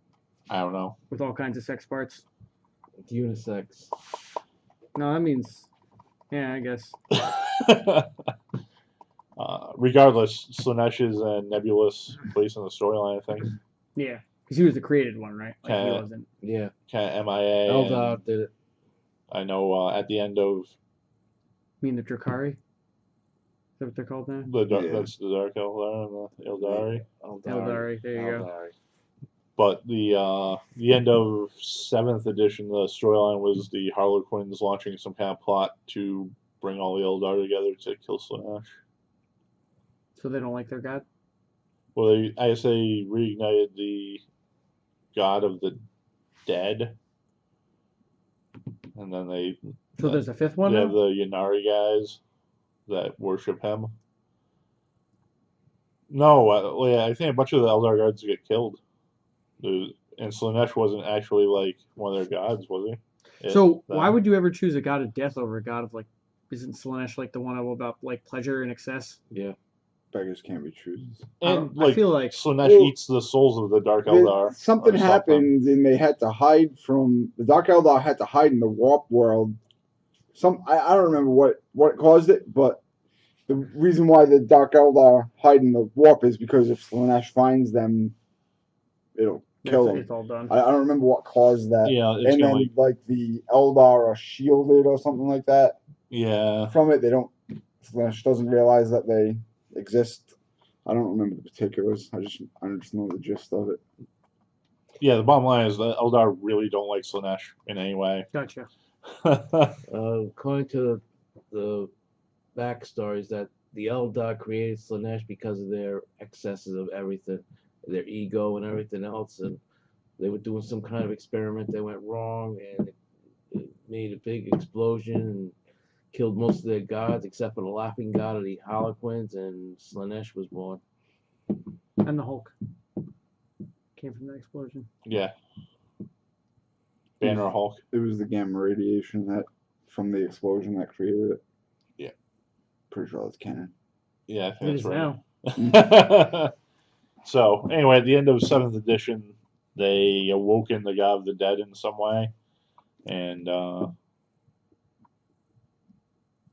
I don't know. With all kinds of sex parts. It's unisex. No, that means. Yeah, I guess. Regardless, Slanesh is a nebulous place in the storyline, I think. Yeah, because he was the created one, right? Like he wasn't. Yeah. Kind of MIA. Eldar did it. I know at the end of. You mean the Drakari? Is that what they're called now? That's the Dark Eldar and the Eldari. Eldari, there you go. But the end of 7th edition, the storyline was the Harlequins launching some kind of plot to bring all the Eldar together to kill Slanesh. So they don't like their god? Well, I guess they reignited the god of the dead, and then they. So there's a 5th one. They now? have the Yanari guys that worship him. No, I think a bunch of the Eldar gods get killed. And Slanesh wasn't actually like one of their gods, was he? So why would you ever choose a god of death over a god of like? Isn't Slanesh like the one about like pleasure and excess? Yeah. Beggars can't be choosers. And I feel like Slanesh eats the souls of the Dark Eldar. Something happened, and they had to hide from the Dark Eldar. Had to hide in the warp world. I don't remember what caused it, but the reason why the Dark Eldar hide in the warp is because if Slanesh finds them, it'll kill them. It's all done. I don't remember what caused that. Yeah, and then like the Eldar are shielded or something like that. Yeah. From it, Slanesh doesn't realize that they exist. I don't remember the particulars. I just know the gist of it. Yeah, the bottom line is the Eldar really don't like Slanesh in any way. Gotcha. According to the backstories, that the Eldar created Slanesh because of their excesses of everything, their ego and everything else, and they were doing some kind of experiment that went wrong, and it made a big explosion and killed most of their gods except for the laughing god of the Harlequins, and Slanesh was born. And the Hulk came from that explosion. Yeah. Banner Hulk. It was the gamma radiation that from the explosion that created it. Yeah. Pretty sure that's canon. Yeah, I think that's right. Now. So anyway, at the end of 7th edition, they awoken the god of the dead in some way, and the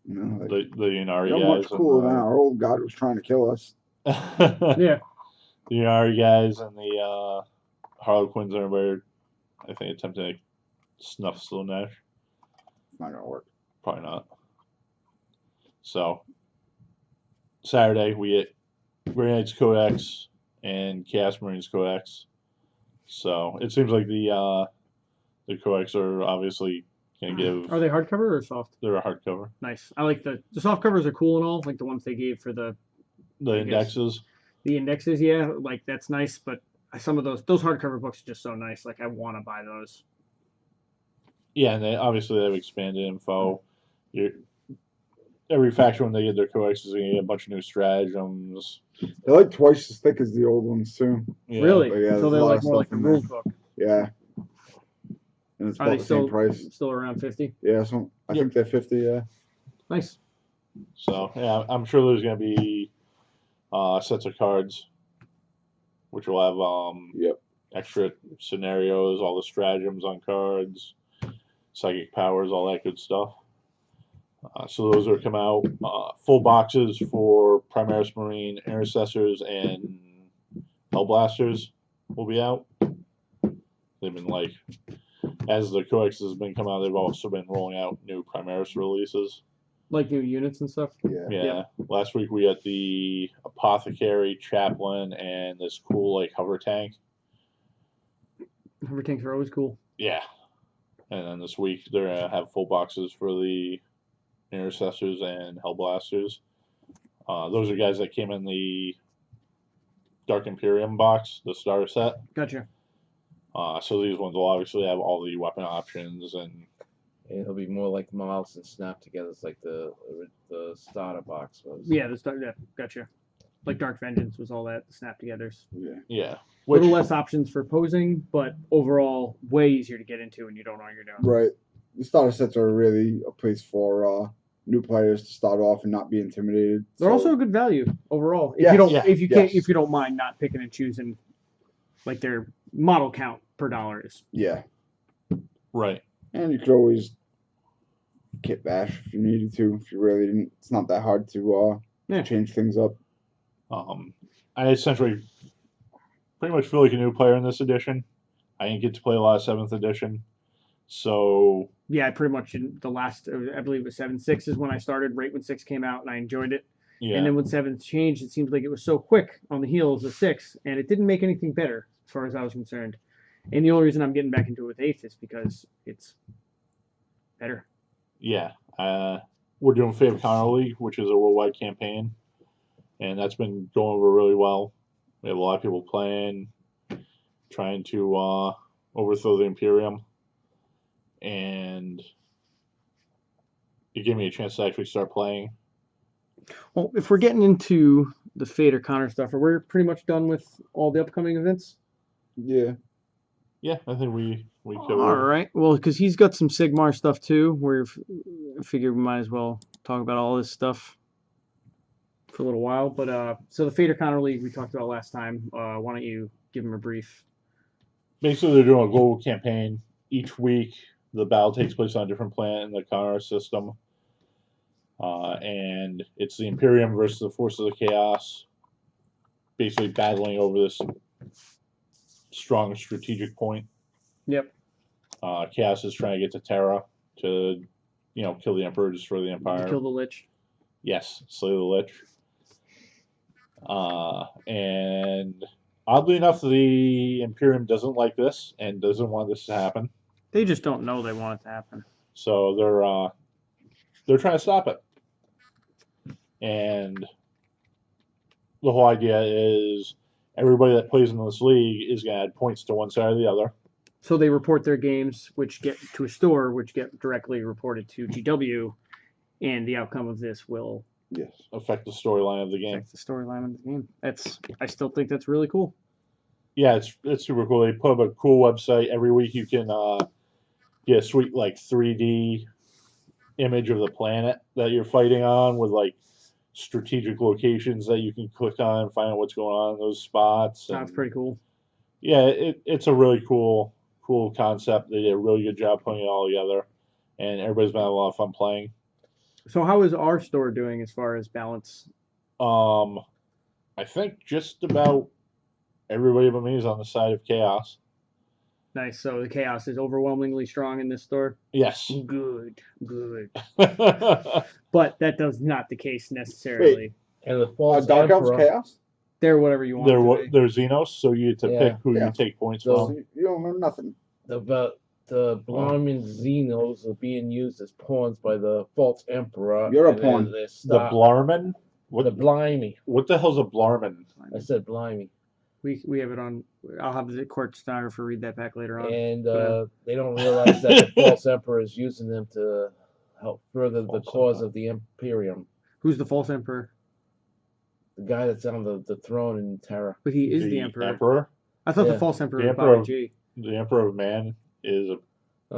Yanari guys. Much cooler than our old god was trying to kill us. Yeah. The Yanari guys and the Harlequins are where I think attempting to snuff Slanesh. Not gonna work. Probably not. So Saturday we get Grey Knights Codex and Chaos Marines Codex. So it seems like the Codex are obviously gonna give. Are they hardcover or soft? They're a hardcover. Nice. I like the soft covers are cool and all, like the ones they gave for the indexes. The indexes, yeah, like that's nice, but some of those hardcover books are just so nice. Like I want to buy those. Yeah, and they've expanded info. Every faction when they get their codex is going to get a bunch of new stratagems. They're like twice as thick as the old ones too. Yeah. Really? Yeah, so they're like more like a rule book. Yeah. And and it's Are about they the same price. still around 50? Yeah, so I think they're 50. Yeah. Nice. So yeah, I'm sure there's going to be sets of cards, which will have Yep. extra scenarios, all the stratagems on cards, psychic powers, all that good stuff. So those are come out. Full boxes for Primaris Marine, Intercessors, and Hellblasters will be out. They've been like, as the codex has been coming out, they've also been rolling out new Primaris releases. Like new units and stuff? Yeah. Yeah. Last week we got the Apothecary, Chaplain, and this cool like hover tank. Hover tanks are always cool. Yeah. And then this week they're gonna have full boxes for the Intercessors and Hellblasters. Those are guys that came in the Dark Imperium box, the starter set. Gotcha. So these ones will obviously have all the weapon options and It'll be more like models and snap together. It's like the starter box was. Yeah, gotcha. Like Dark Vengeance was all that, the snap togethers. Yeah. yeah. A Which, little less options for posing, but overall way easier to get into when you don't know what you're doing. Right. The starter sets are really a place for new players to start off and not be intimidated. They're So- also a good value overall. If Yes, you don't, yeah, if you don't mind not picking and choosing, like their model count per dollar is. yeah. right. And you could always kit bash if you needed to. If you really didn't, it's not that hard to change things up. I essentially pretty much feel like a new player in this edition. I didn't get to play a lot of 7th edition. So Yeah, pretty much in the last, I believe it was 7.6 is when I started, right when 6 came out, and I enjoyed it. yeah. And then when 7 changed, it seems like it was so quick on the heels of 6, and it didn't make anything better as far as I was concerned. And the only reason I'm getting back into it with 8th is because it's better. Yeah. We're doing Fave Counter League, which is a worldwide campaign. And that's been going over really well. We have a lot of people playing, trying to overthrow the Imperium. And it gave me a chance to actually start playing. Well, if we're getting into the Fate or Connor stuff, are we pretty much done with all the upcoming events? Yeah. Yeah, I think we covered. All right. Well, because he's got some Sigmar stuff too. I figured we might as well talk about all this stuff for a little while. But so the Fate or Connor League we talked about last time. Why don't you give him a brief? Basically, they're doing a global campaign. Each week, the battle takes place on a different planet in the Connor system. And it's the Imperium versus the Forces of Chaos, basically battling over this strong strategic point. Yep. Chaos is trying to get to Terra to, kill the Emperor, destroy the Empire. Kill the Lich. Yes, slay the Lich. And oddly enough, the Imperium doesn't like this and doesn't want this to happen. They just don't know they want it to happen. So they're trying to stop it. And the whole idea is everybody that plays in this league is going to add points to one side or the other. So they report their games, which get to a store, which get directly reported to GW, and the outcome of this will Yes. Affect the storyline of the game. affect the storyline of the game. I still think that's really cool. Yeah, it's super cool. They put up a cool website. Every week you can get a sweet 3D image of the planet that you're fighting on with strategic locations that you can click on and find out what's going on in those spots. That's pretty cool. Yeah, it's a really cool concept. They did a really good job putting it all together, and everybody's been having a lot of fun playing. So how is our store doing as far as balance? I think just about everybody but me is on the side of chaos. Nice. So the chaos is overwhelmingly strong in this store. Yes. Good. But that does not the case necessarily. And the false Dark Elves Emperor. Chaos? They're whatever you want. They're Xenos, so you get to Yeah. pick who Yeah. you take points So- from. So you don't know nothing. The Blarman Xenos are being used as pawns by the false Emperor. You're a and then pawn. they The stop- Blarman? The Blimey. What the hell's a Blarman? I said Blimey. We have it on. I'll have the court stenographer read that back later on. And they don't realize that the false Emperor is using them to help further the False cause Emperor. of the Imperium. Who's the false emperor? The guy that's on the throne in Terra. But he is the emperor. I thought Yeah. the false emperor The was Emperor. Baba G. The Emperor of Man is a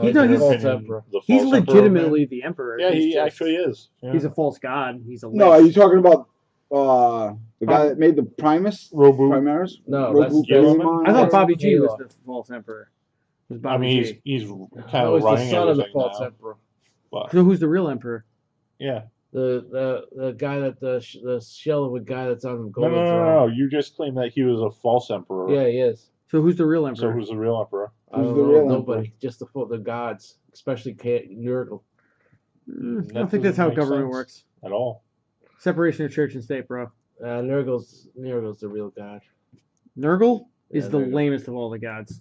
He's not- he's- false opinion, emperor. the He's false emperor legitimately the emperor. man. Yeah, He's he just- actually is. Yeah. He's a false god. He's a No, are lich. you talking about the guy that made the Primus? Robo. Primaris? No, Robo that's Gilliman? I thought That's Bobby G was Halo. the false emperor. It was I Bobby mean, G. he's kind That of was the running son of the everything false now. emperor. But So who's the real emperor? yeah, The guy that the shell of a guy that's on the no, golden no, no, throne. no. You just claimed that he was a false emperor. Yeah, he is. So who's the real So emperor? who's the real emperor? I Who's don't the know. real Nobody. Just the gods, especially Nurgle. I That don't think that's doesn't how make government sense works. at all. Separation of church and state, bro. Nurgle's the real god. Nurgle is Yeah, the Nurgle. lamest of all the gods.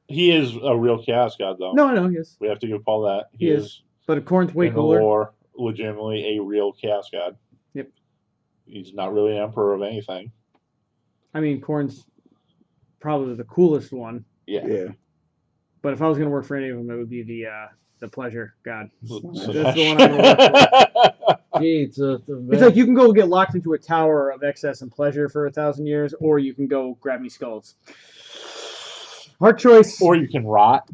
He is a real chaos god, though. No, I know he is. We have to give Paul that. He is. But Corn's way in the cooler. lore, legitimately a real chaos god. Yep. He's not really an emperor of anything. I mean, Corn's probably the coolest one. Yeah. Yeah. But if I was going to work for any of them, it would be the pleasure god. So That's the one I'm going to work for. Gee, It's like you can go get locked into a tower of excess and pleasure for 1,000 years, or you can go grab me skulls. Hard choice. Or you can rot.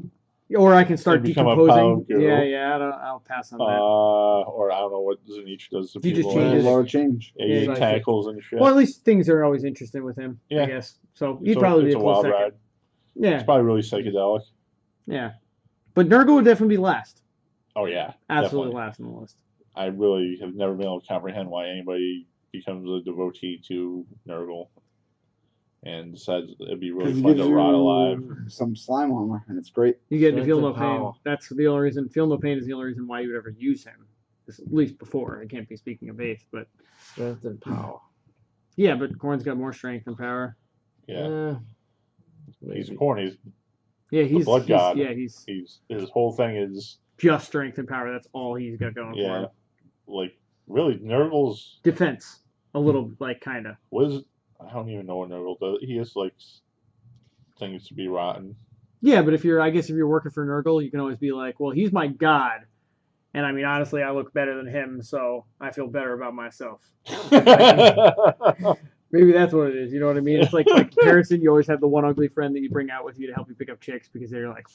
Or I can start and become a decomposing. pile of goo. Yeah. I'll pass on that. Or I don't know what Zenich does to He just people. A changes. lot of change. Yeah, you Yeah. get tentacles and shit. Well, at least things are always interesting with him. I Yeah. guess. So It's he'd probably be it's a a close wild second. ride. Yeah, It's probably really psychedelic. yeah. But Nurgle would definitely be last. Oh yeah, Absolutely definitely. last on the list. I really have never been able to comprehend why anybody becomes a devotee to Nurgle and decides it'd be really Because it fun gives to rot alive. you some slime armor, and it's great. You get to Strength feel no and pain. power. That's the only reason. Feel no pain is the only reason why you would ever use him. At least before. I can't be speaking of Eighth, but strength and power. yeah. But Corn's got more strength and power. Yeah, he's Maybe. corny. Yeah, he's blood god. Yeah, he's His whole thing is just strength and power. That's all he's got going for yeah, him. like really Nurgle's Defense, a little like kind of. what is I don't even know what Nurgle does. He has like things to be rotten. Yeah, but if you're working for Nurgle, you can always be like, well, he's my god, and I mean honestly, I look better than him, so I feel better about myself. Maybe that's what it is. You know what I mean? It's like Harrison. You always have the one ugly friend that you bring out with you to help you pick up chicks because they're like,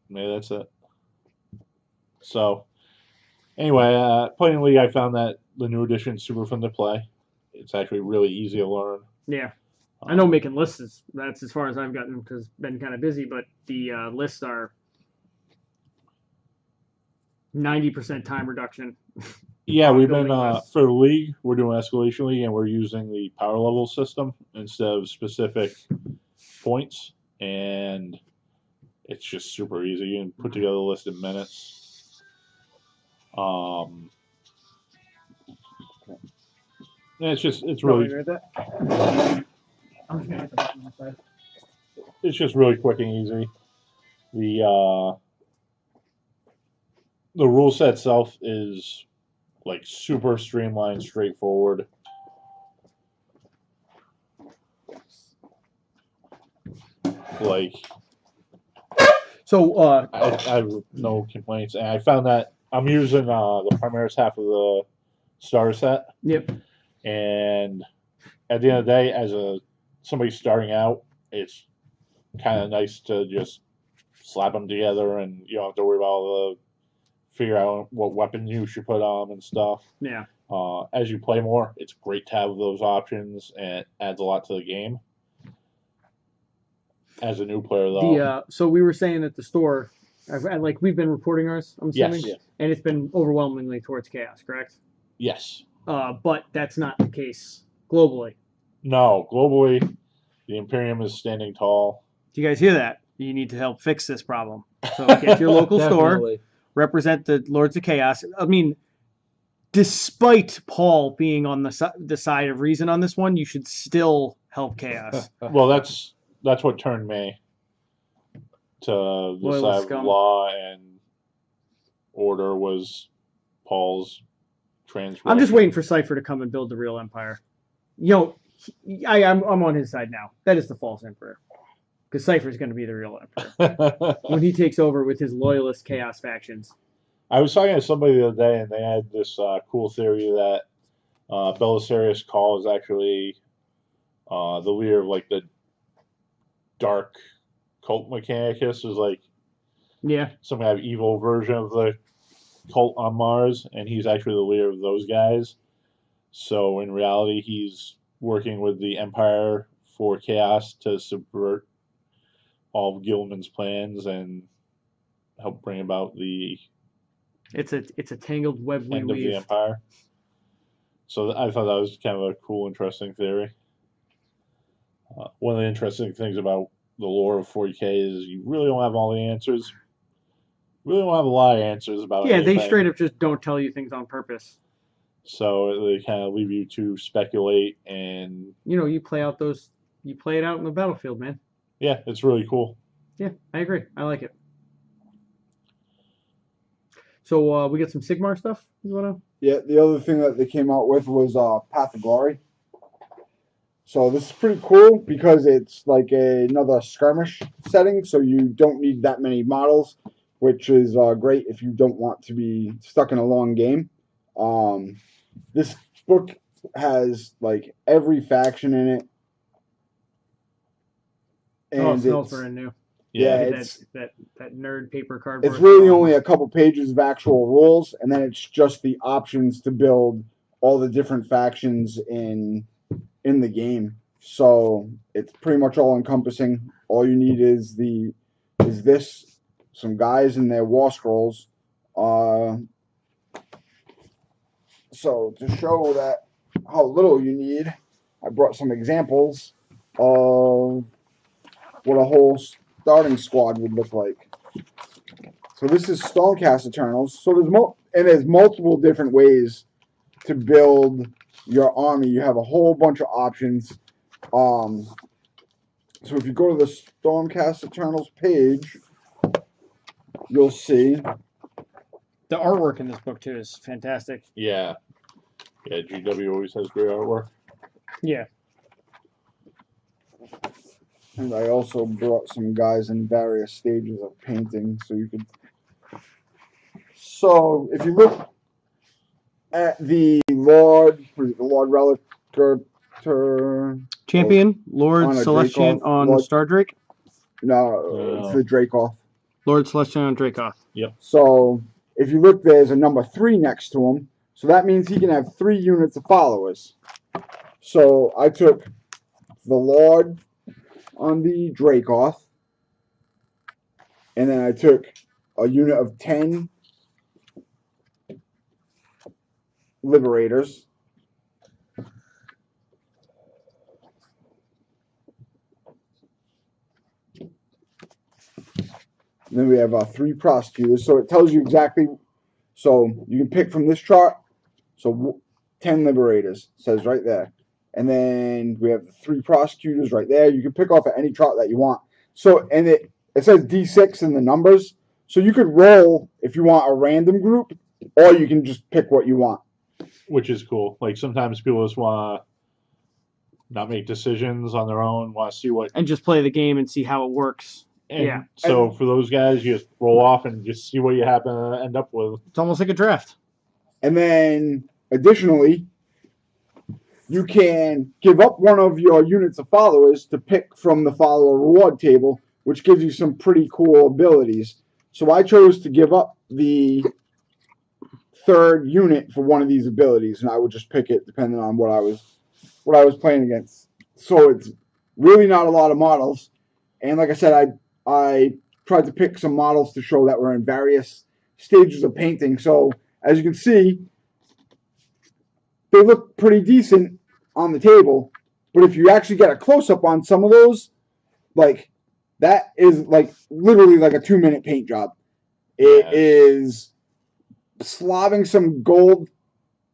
Maybe that's it. So, anyway, playing League, I found that the new edition is super fun to play. It's actually really easy to learn. yeah. I know making lists that's as far as I've gotten because been kind of busy, but the lists are 90% time reduction. Yeah, we've been building lists. for the league. We're doing escalation league, and we're using the power level system instead of specific points, and it's just super easy. You can put together a list in minutes. Yeah, it's really Read that? I'm just gonna hit the button on the side. it's just really quick and easy. The rule set itself is like super streamlined, straightforward. Like So I have no complaints, and I found that I'm using the Primaris half of the starter set, yep. and at the end of the day, as somebody starting out, it's kind of nice to just slap them together, and you don't have to worry about figure out what weapon you should put on them and stuff. Yeah. As you play more, it's great to have those options, and it adds a lot to the game. As a new player, though, So we were saying at the store, we've been reporting ours. I'm assuming, yes, and it's been overwhelmingly towards chaos, correct? yes, But that's not the case globally. no, globally, the Imperium is standing tall. Do you guys hear that? You need to help fix this problem. So get your local store, Definitely. represent the Lords of Chaos. I mean, despite Paul being on the side of reason on this one, you should still help chaos. Well, that's what turned me to the Loyalist side of scum. law and order was Paul's transfer. I'm just waiting for Cypher to come and build the real empire. You know, I'm on his side now. That is the false emperor. Because Cypher is going to be the real emperor when he takes over with his loyalist chaos factions. I was talking to somebody the other day, and they had this cool theory that Belisarius Cawl is actually the leader of like the dark cult Mechanicus is like Yeah. some kind of evil version of the cult on Mars, and he's actually the leader of those guys. So in reality, he's working with the Empire for Chaos to subvert all of Gilman's plans and help bring about the It's a tangled web we end of the weave. Empire. So I thought that was kind of a cool, interesting theory. One of the interesting things about the lore of 40K is you really don't have all the answers. You really don't have a lot of answers about Yeah, anything. they straight up just don't tell you things on purpose. So they kind of leave you to speculate, and You play it out in the battlefield, man. yeah, it's really cool. Yeah, I agree. I like it. So we got some Sigmar stuff. You wanna? Yeah, the other thing that they came out with was Path of Glory. So this is pretty cool because it's like another skirmish setting, so you don't need that many models, which is great if you don't want to be stuck in a long game. This book has like every faction in it. And it smells brand new. Yeah, it's that nerd paper cardboard. It's really only a couple pages of actual rules, and then it's just the options to build all the different factions in the game. So it's pretty much all encompassing. All you need is some guys in their war scrolls. So to show that how little you need, I brought some examples of what a whole starting squad would look like. So this is Stormcast Eternals. So there's multiple different ways to build your army. You have a whole bunch of options. So if you go to the Stormcast Eternals page, you'll see the artwork in this book too is fantastic. Yeah, GW always has great artwork. Yeah. And I also brought some guys in various stages of painting, so you could. So if you look at the Lord Relicator Champion, Lord on a Celestian Dracoth, on Lord- Star Drake. No, it's the Dracoth. Lord Celestian on Dracoth. Yep. So if you look, there's a number 3 next to him. So that means he can have 3 units of followers. So I took the Lord on the Dracoth, and then I took a unit of 10 Liberators. And then we have 3 Prosecutors. So it tells you exactly. So you can pick from this chart. So 10 Liberators says right there. And then we have the 3 Prosecutors right there. You can pick off at any chart that you want. So, and it says D6 in the numbers. So you could roll if you want a random group, or you can just pick what you want. Which is cool. Like sometimes people just want to not make decisions on their own, want to see what. And just play the game and see how it works. And yeah. So for those guys, you just roll off and just see what you happen to end up with. It's almost like a draft. And then additionally, you can give up one of your units of followers to pick from the follower reward table, which gives you some pretty cool abilities. So I chose to give up the 3rd unit for one of these abilities, and I would just pick it depending on what I was playing against. So it's really not a lot of models. And like I said, I tried to pick some models to show that we're in various stages of painting. So as you can see, they look pretty decent on the table, but if you actually get a close-up on some of those, like, that is like literally like a 2-minute paint job. It is slobbing some gold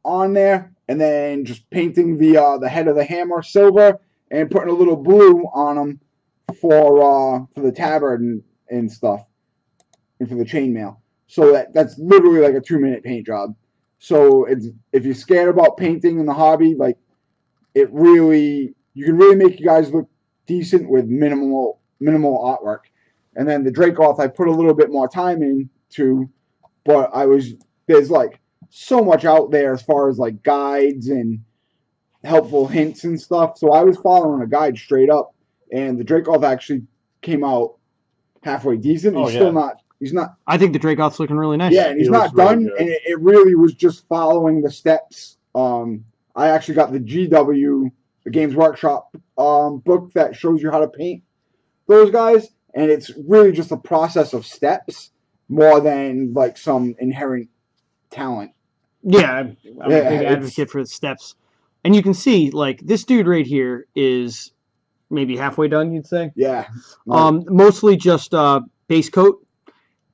on there and then just painting the head of the hammer silver and putting a little blue on them for the tabard and stuff, and for the chainmail. So that's literally like a 2-minute paint job. So if you're scared about painting in the hobby, like, you can really make you guys look decent with minimal artwork. And then the Dracoth I put a little bit more time into, but there's like so much out there as far as like guides and helpful hints and stuff. So I was following a guide straight up, and the Dracoth actually came out halfway decent. Oh, He's still yeah. not. He's not. I think the Dracoth's looking really nice. Yeah, and he's It not looks really done. good. And it really was just following the steps. I actually got the GW, the Games Workshop book that shows you how to paint those guys, and it's really just a process of steps more than like some inherent talent. Yeah, I'm a Yeah, big it's- advocate for the steps. And you can see, like, this dude right here is maybe halfway done, you'd say. Yeah. Mostly just base coat,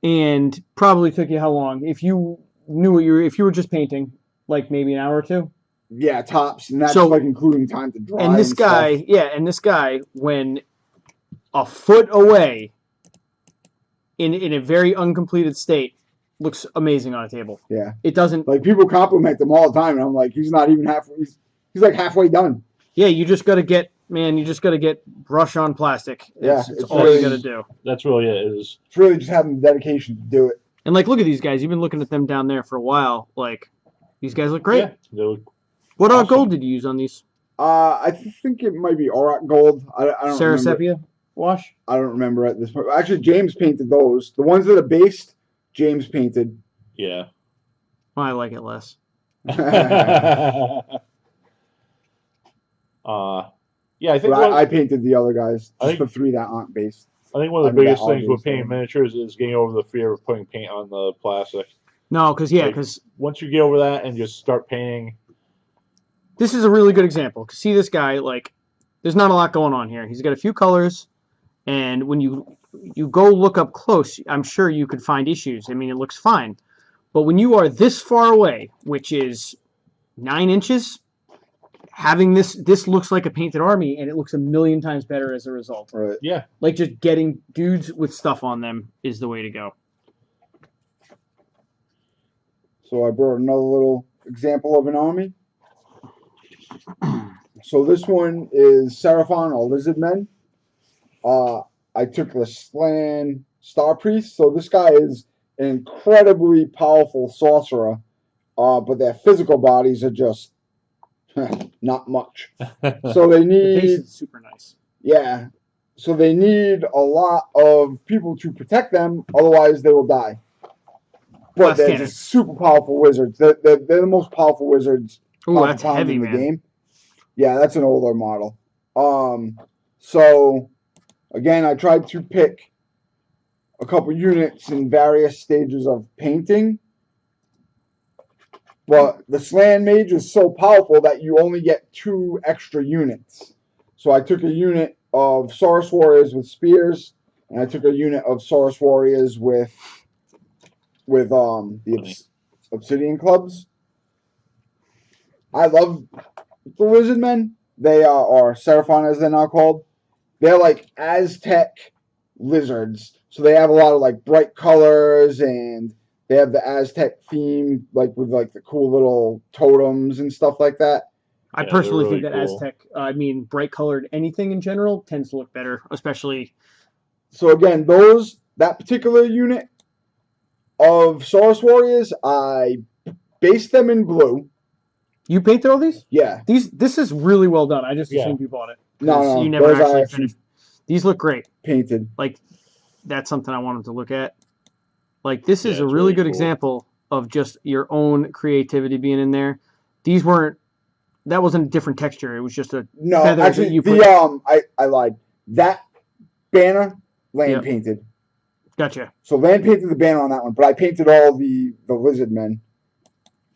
and probably took you how long? If you knew what if you were just painting, like maybe an hour or two. Yeah, tops, and that's So- like including time to dry. And this guy, stuff. and this guy, when a foot away, in a very uncompleted state, looks amazing on a table. Yeah. It doesn't. Like people compliment them all the time, and I'm like, he's not even halfway. He's like halfway done. Yeah, you just got to get, man. You just got to get brush on plastic. Yeah, It's it's all really- you got to do. That's really it. Is It's really just having the dedication to do it. And like, look at these guys. You've been looking at them down there for a while. Like, these guys look great. Yeah, they look What awesome. gold did you use on these? I think it might be Auroch Gold. I don't Sarah remember. Sepia wash? I don't remember at this point. Actually, James painted those. The ones that are based, James painted. yeah. I like it less. Yeah, I think But I painted the other guys. I Just think- the three that aren't based. I think one of I the mean, biggest that things with obvious painting thing. miniatures is getting over the fear of putting paint on the plastic. No, because Like- because Once you get over that and just start painting, this is a really good example. 'Cause see this guy, like, there's not a lot going on here. He's got a few colors, and when you go look up close, I'm sure you could find issues. I mean, it looks fine. But when you are this far away, which is 9 inches, having this looks like a painted army, and it looks a million times better as a result. Right. yeah, Like, just getting dudes with stuff on them is the way to go. So I brought another little example of an army. So this one is Seraphon or Lizard Men. I took the Slan Star Priest. So this guy is an incredibly powerful sorcerer, but their physical bodies are just not much. So they The base need, is super nice. yeah. So they need a lot of people to protect them, otherwise they will die. But Glass they're cannon. just super powerful wizards. They're the most powerful wizards Ooh, pound that's for pound heavy, in the man. game. Yeah, that's an older model. So again, I tried to pick a couple units in various stages of painting. But the Slan Mage is so powerful that you only get 2 extra units. So I took a unit of Saurus Warriors with spears, and I took a unit of Saurus Warriors with the obsidian clubs. I love the Lizard Men. They are, or Seraphon as they're now called. They're like Aztec lizards. So they have a lot of like bright colors, and they have the Aztec theme, like with like the cool little totems and stuff like that. I Yeah, personally they're think that really cool. Aztec, I mean, bright colored anything in general tends to look better, especially. So again, that particular unit of Saurus Warriors, I based them in blue. You painted all these? Yeah. This is really well done. I just Yeah. assumed you bought it. No, 'Cause no. you never those I actually actually finished. These look great. painted. Like, that's something I wanted to look at. Like, this is Yeah, a it's really really good cool. example of just your own creativity being in there. These weren't. That wasn't a different texture. It was just a. No, feathers that actually, you I lied. That banner, Land Yep. painted. Gotcha. So Land painted the banner on that one, but I painted all the Lizard Men.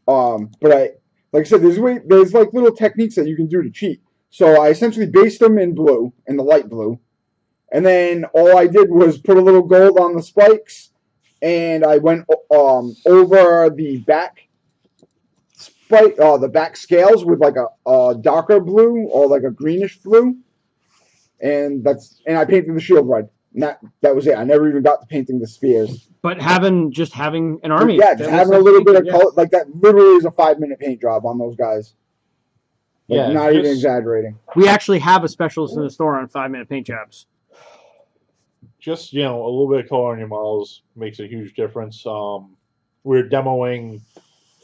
But like I said, there's like little techniques that you can do to cheat. So I essentially based them in blue, in the light blue, and then all I did was put a little gold on the spikes, and I went over the back spike, the back scales with like a darker blue or like a greenish blue, and I painted the shield red. And that was it. I never even got to painting the spears. But having an army. Yeah, just that having was a little bit of yeah. color, like that literally is a 5-minute paint job on those guys. Like, Yeah, not even just- exaggerating. We actually have a specialist in the store on 5-minute paint jobs. just a little bit of color on your models makes a huge difference. We're demoing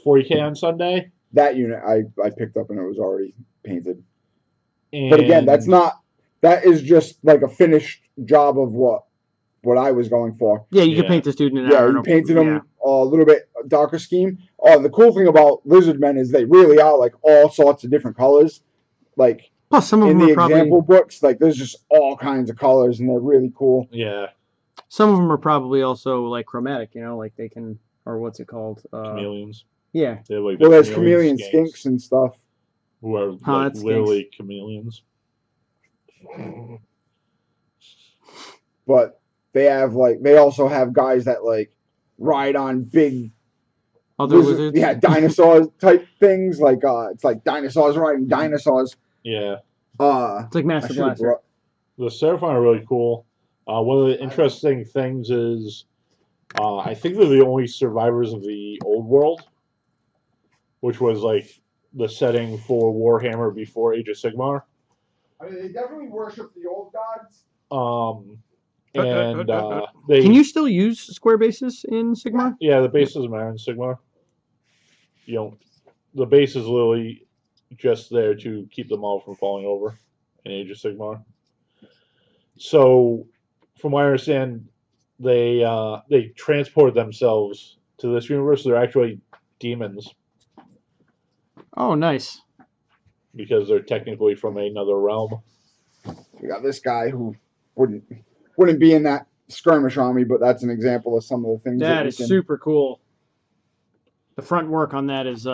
40K on Sunday, That unit I picked up and it was already painted. and But again, that is just like a finished job of what what I was going for. Yeah, you Yeah. could paint this dude in an Yeah, hour. he painted them Yeah. a little bit darker scheme. Oh, the cool thing about lizard men is they really are like all sorts of different colors. Like Plus, some of in them the are probably example books, like there's just all kinds of colors, and they're really cool. Yeah, some of them are probably also like chromatic. You know, like they can, or what's it called? chameleons. Yeah. They have like Well, the there's chameleon skinks and stuff. who are Huh, like that literally chameleons. But they also have guys that like ride on big Other lizards. yeah, dinosaur type things. Like it's like dinosaurs riding dinosaurs. Yeah, It's like I Master should've Blaster. brought- the Seraphon are really cool. One of the interesting things is I think they're the only survivors of the old world, which was like the setting for Warhammer before Age of Sigmar. I mean, they definitely worship the old gods. And they Can you still use square bases in Sigmar? yeah, the bases are in Sigmar. You know, the base is literally just there to keep them all from falling over in Age of Sigmar. So, from what I understand, they transport themselves to this universe. They're actually demons Oh, nice. because they're technically from another realm. We got this guy who wouldn't be in that skirmish army, but that's an example of some of the things That we is can. super cool. The front work on that is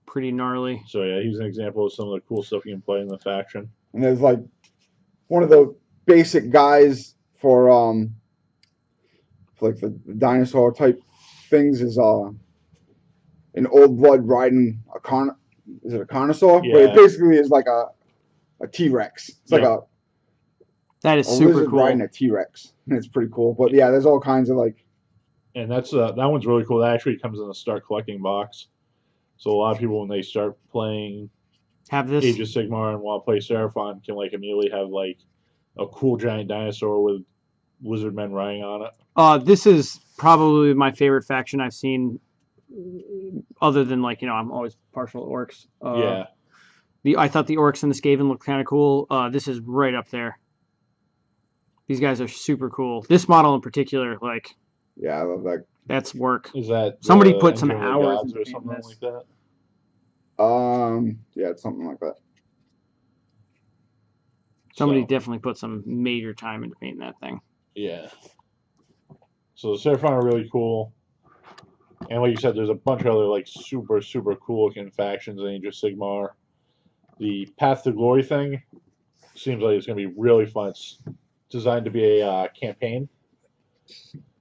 pretty gnarly. So yeah, he's an example of some of the cool stuff you can play in the faction. And there's like one of the basic guys for like the dinosaur type things is an old blood riding is it a connoisseur? Yeah. But it basically is like a T-Rex. It's like Yeah. That is a super lizard cool. riding a T-Rex. And it's pretty cool. But yeah, there's all kinds of like And that's that one's really cool. That actually comes in a start collecting box. So a lot of people when they start playing Have this. Age of Sigmar and want to play Seraphon can like immediately have like a cool giant dinosaur with lizard men riding on it. This is probably my favorite faction I've seen, other than like I'm always partial to orcs. Yeah. I thought the orcs and the Skaven looked kind of cool. This is right up there. These guys are super cool. This model in particular, like yeah, I love that. that's work. Is that Somebody the put some Engine of the hours Gods into or painting something this. like that? Yeah, it's something like that. Somebody So, definitely put some major time into painting that thing. yeah. So the Seraphon are really cool. And like you said, there's a bunch of other like super, super cool looking factions in Age of Sigmar. The Path to Glory thing seems like it's going to be really fun. It's designed to be a campaign.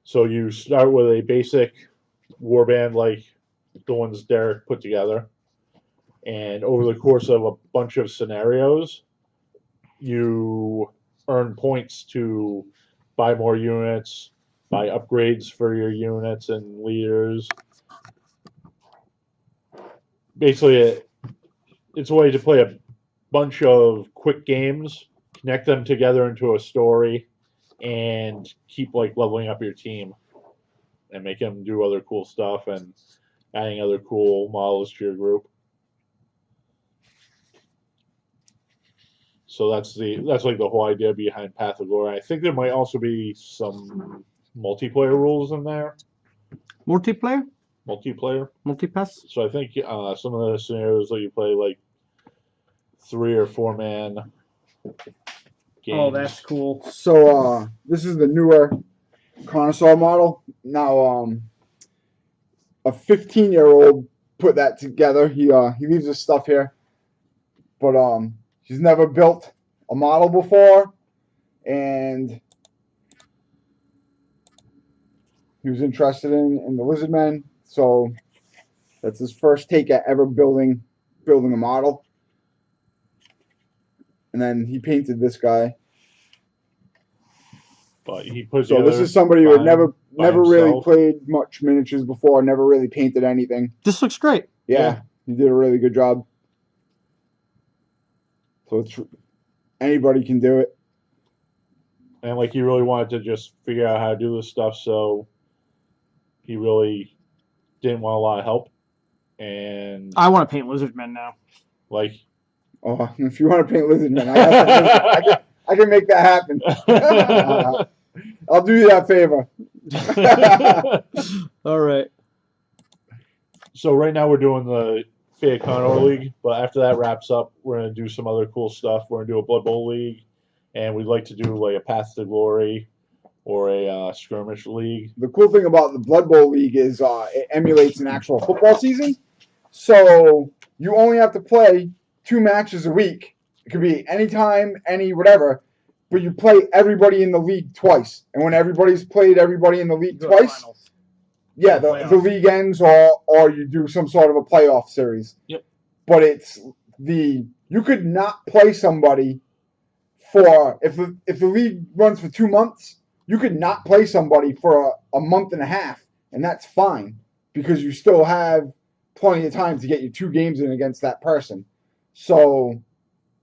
So you start with a basic warband like the ones Derrick put together. And over the course of a bunch of scenarios, you earn points to buy more units, buy upgrades for your units and leaders. Basically, it's a way to play a bunch of quick games, connect them together into a story, and keep like leveling up your team and make them do other cool stuff and adding other cool models to your group. So that's like the whole idea behind Path of Glory. I think there might also be some multiplayer rules in there. Multiplayer, Multiplayer. multipass. So I think some of the scenarios that you play like 3 or 4 man games. Oh, that's cool. So this is the newer connoisseur model. Now a 15-year-old put that together. He leaves his stuff here. But he's never built a model before, and he was interested in the lizard men. So that's his first take at ever building a model. And then he painted this guy. But he put So this together is somebody who had never by really himself. played much miniatures before, never really painted anything. This looks great. Yeah, he did a really good job. So anybody can do it. And like he really wanted to just figure out how to do this stuff, so he really didn't want a lot of help. And I want to paint lizard men now. like Oh, if you want to paint lizard men, I can make that happen. I'll do you that favor. All right. So right now we're doing the Fayette Condor League, but after that wraps up, we're gonna do some other cool stuff. We're gonna do a Blood Bowl League, and we'd like to do like a Path to Glory or a skirmish league. The cool thing about the Blood Bowl League is it emulates an actual football season. So you only have to play 2 matches a week. It could be anytime, any whatever, but you play everybody in the league twice. And when everybody's played everybody in the league The twice, finals. yeah, The the playoffs. league ends or you do some sort of a playoff series. Yep. But you could not play somebody for if the league runs for 2 months, you could not play somebody for a month and a half, and that's fine because you still have plenty of time to get your 2 games in against that person. So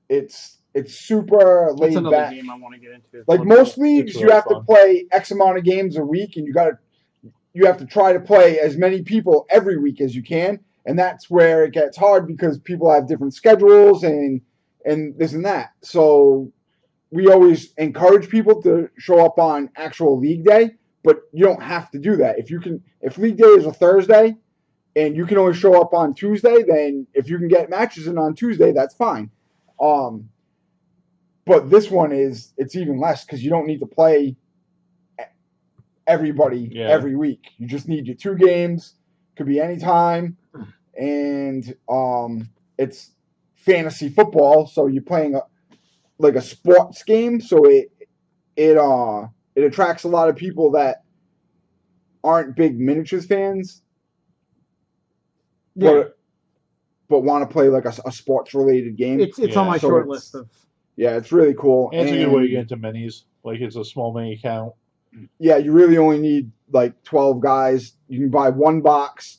it's super That's laid another back. game I want to get into. Like most leagues, It's you really have to fun. play X amount of games a week, and you have to try to play as many people every week as you can, and that's where it gets hard because people have different schedules and this and that. So we always encourage people to show up on actual league day, but you don't have to do that. If league day is a Thursday and you can only show up on Tuesday, then if you can get matches in on Tuesday, that's fine. But this one it's even less because you don't need to play everybody every week. You just need your 2 games. Could be any time, and it's fantasy football, so you're playing like a sports game. So it attracts a lot of people that aren't big miniatures fans, Yeah. but want to play like a sports related game. It's on my So short it's- list of. Yeah, it's really cool. And it's a good way to get into minis. Like it's a small mini account. Yeah, you really only need like 12 guys. You can buy 1 box.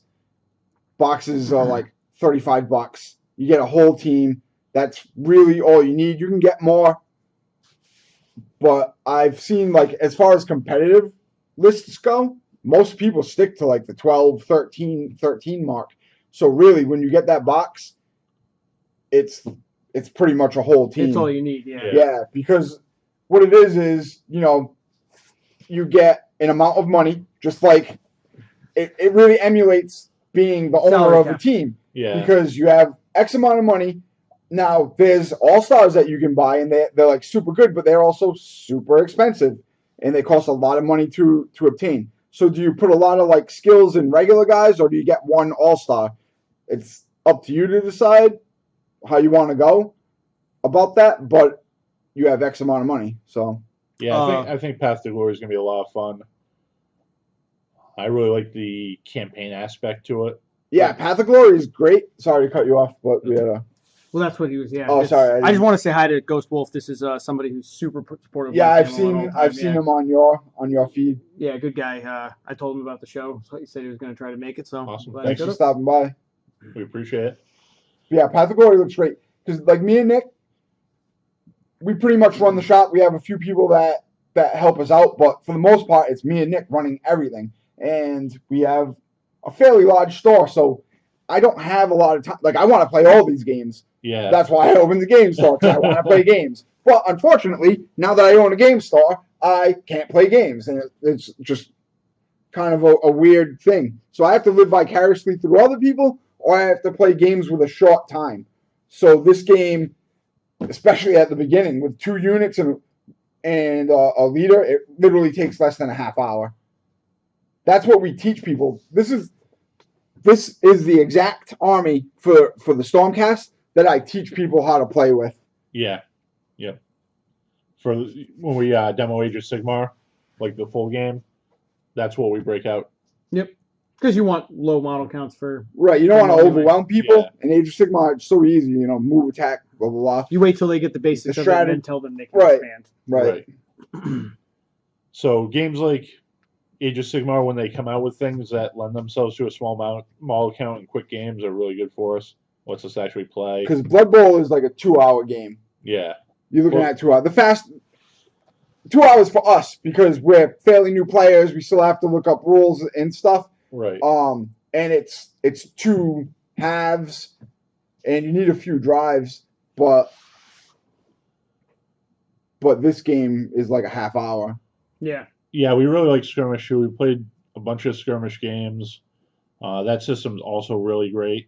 Boxes are like $35. You get a whole team. That's really all you need. You can get more. But I've seen, like, as far as competitive lists go, most people stick to like the 12, 13 mark. So really, when you get that box, it's pretty much a whole team. It's all you need. Yeah. Yeah, because what it is you get an amount of money, just like it really emulates being the owner Salary of a cap. team. Yeah. Because you have X amount of money. Now, there's all-stars that you can buy, and they're like super good, but they're also super expensive, and they cost a lot of money to obtain. So do you put a lot of like skills in regular guys, or do you get one all-star? It's up to you to decide how you want to go about that, but you have X amount of money. So Yeah, I think Path to Glory is gonna be a lot of fun. I really like the campaign aspect to it. yeah, Path of Glory is great. Sorry to cut you off, but we had a Well, that's what he was. Yeah. Oh, just- sorry, I I just want to say hi to Ghost Wolf. This is somebody who's super supportive. of yeah. my I've channel and all seen the time, yeah. him on your feed. Yeah, good guy. I told him about the show. So he said he was going to try to make it. So Awesome. glad I Thanks could for have. stopping by. We appreciate it. Yeah, Path of Glory looks great because like me and Nick, we pretty much run the shop. We have a few people that help us out, but for the most part, it's me and Nick running everything, and we have a fairly large store, so I don't have a lot of time. Like I want to play all these games. Yeah. That's why I opened the game store, because I want to play games. But unfortunately, now that I own a game store, I can't play games, and it's just kind of a weird thing. So I have to live vicariously through other people, or I have to play games with a short time. So this game, especially at the beginning, with 2 units and a leader, it literally takes less than a half hour. That's what we teach people. This is the exact army for the Stormcast that I teach people how to play with. Yeah. Yep. For when we demo Age of Sigmar, like the full game, that's what we break out. Yep. Because you want low model counts for. Right, you don't want to Anyway. overwhelm people. Yeah. In Age of Sigmar, it's so easy, move, attack, blah, blah, blah. You wait till they get the basics The of it and strategy- then tell them they can Right. expand. Right. So games like Age of Sigmar, when they come out with things that lend themselves to a small model count and quick games, are really good for us. Lets us actually play. Because Blood Bowl is like a 2-hour game. Yeah. You're looking Well- at 2 hours. The fast 2 hours for us because we're fairly new players. We still have to look up rules and stuff. Right. And it's 2 halves, and you need a few drives, but this game is like a half hour. Yeah. Yeah, we really like Skirmish too. We played a bunch of Skirmish games. That system's also really great.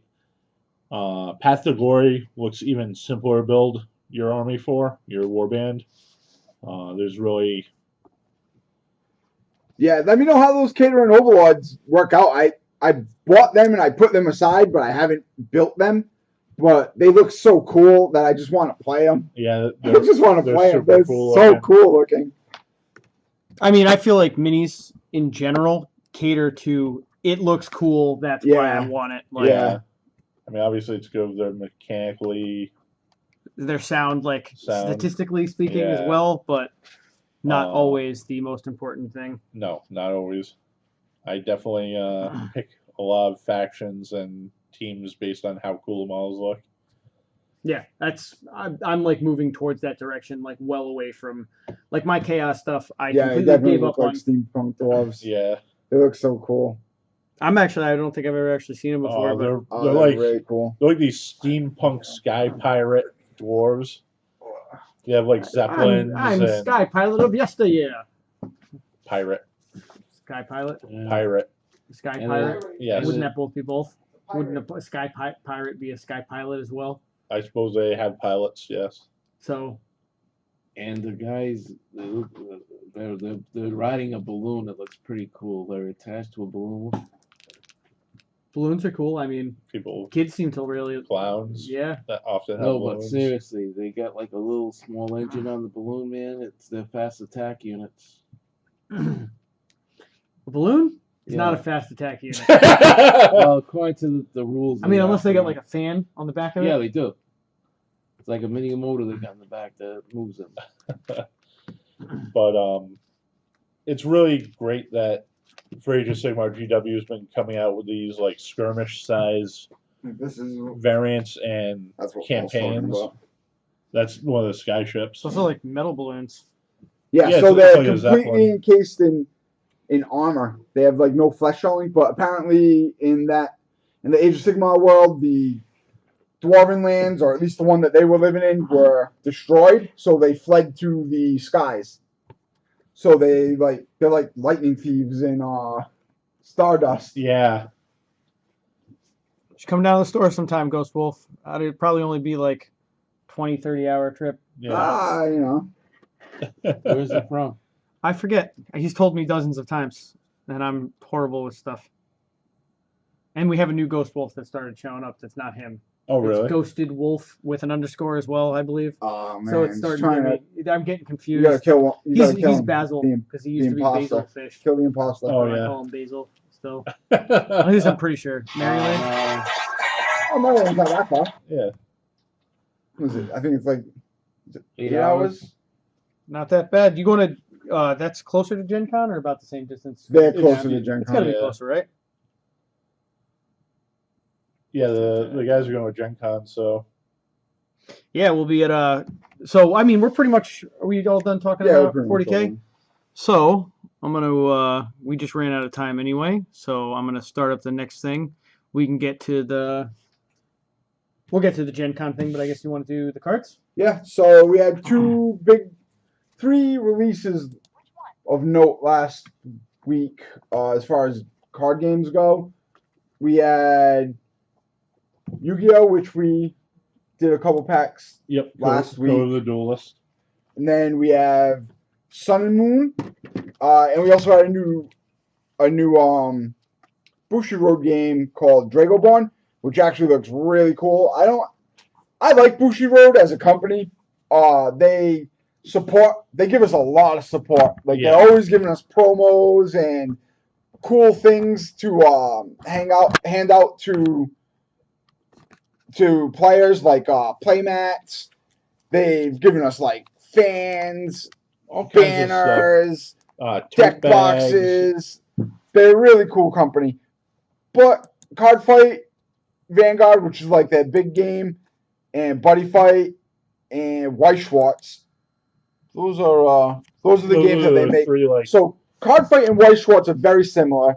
Path to Glory looks even simpler to build your army for, your warband. There's really... Yeah, let me know how those catering overlords work out. I bought them and I put them aside, but I haven't built them. But they look so cool that I just want to play them. Yeah, I just want to play them. They're cool so looking. cool looking. I mean, I feel like minis in general cater to it looks cool. That's why I Yeah. want it. Like, Yeah. I mean, obviously, it's good. They're mechanically... their sound, like Sound. statistically speaking, as Yeah. well, but not always the most important thing. No, not always. I definitely pick a lot of factions and teams based on how cool the models look. Yeah, I'm like moving towards that direction, like well away from like my chaos stuff. I Yeah, they completely definitely gave look up like on. steampunk dwarves. Yeah. They look so cool. I don't think I've ever actually seen them before. But They're They're like really cool. they're like these steampunk sky pirate dwarves. They have like zeppelins. I'm and Sky Pilot of yesteryear. pirate. Sky Pilot, Pirate. Sky And Pirate. Yes. Wouldn't that both be both? Wouldn't a Pirate be a Sky Pilot as well? I suppose they have pilots. Yes. So And the guys, they're riding a balloon that looks pretty cool. They're attached to a balloon. balloons are cool. I mean, People, kids seem to really. clowns Yeah. that often have No, but balloons. seriously, they got like a little small engine on the balloon, man. It's their fast attack units. A balloon is Yeah. not a fast attack unit. Well, according to the rules. I mean, unless they got operate. like a fan on the back of it. Yeah, they do. It's like a mini motor they got in the back that moves them. But it's really great that for Age of Sigmar GW has been coming out with these like skirmish size This is variants and that's what Paul's talking campaigns. about. That's one of the sky ships. It's also like metal balloons. Yeah, Yeah, so it's they're like a Zeppelin. completely encased in armor. They have like no flesh showing, but apparently in the Age of Sigmar world, the Dwarven lands, or at least the one that they were living in, were destroyed, so they fled to the skies. So they're like lightning thieves in Stardust. Yeah. You should come down to the store sometime, Ghost Wolf. It'd probably only be like 20, 30-hour trip. Yeah. You know. Where's it from? I forget. He's told me dozens of times, and I'm horrible with stuff. And we have a new Ghost Wolf that started showing up. That's not him. Oh, really? It's Ghosted Wolf with an underscore as well, I believe. Oh man, So it's starting to get me. I'm getting confused. You gotta kill one. You gotta kill He's him. Basil The- because he used to be imposter. Basil Fish. Kill the imposter. Oh, I yeah. call him Basil still. At least I'm pretty sure. Maryland. Oh no, it's not that far. Yeah. What is it? I think it's like 8 8 hours. Not that bad. You going to? That's closer to Gen Con or about the same distance? They're Yeah, closer I mean, to Gen It's gotta Con. be Yeah. closer, right? Yeah, the guys are going with Gen Con, so Yeah, we'll be at So I mean, we're pretty much. Are we all done talking Yeah, about we're pretty much 40K? all So I'm gonna. We just ran out of time anyway, so I'm gonna start up the next thing. We can get to the. We'll get to the Gen Con thing, but I guess you want to do the cards. Yeah, so we had three releases of note last week as far as card games go. We had Yu-Gi-Oh, which we did a couple packs, yep. Last Go to week. the duelist. and then we have Sun and Moon, and we also had a new Bushiroad game called Dragoborn, which actually looks really cool. I like Bushiroad as a company. They give us a lot of support. Like Yeah. they're always giving us promos and cool things to hand out to players, like playmats. They've given us like fans, All kinds of banners, stuff. deck Tote bags. boxes. They're a really cool company. But Card Fight, Vanguard, which is like that big game, and Buddy Fight and White Schwartz. Those are the games that they make. Three, like, So Card Fight and White Schwartz are very similar,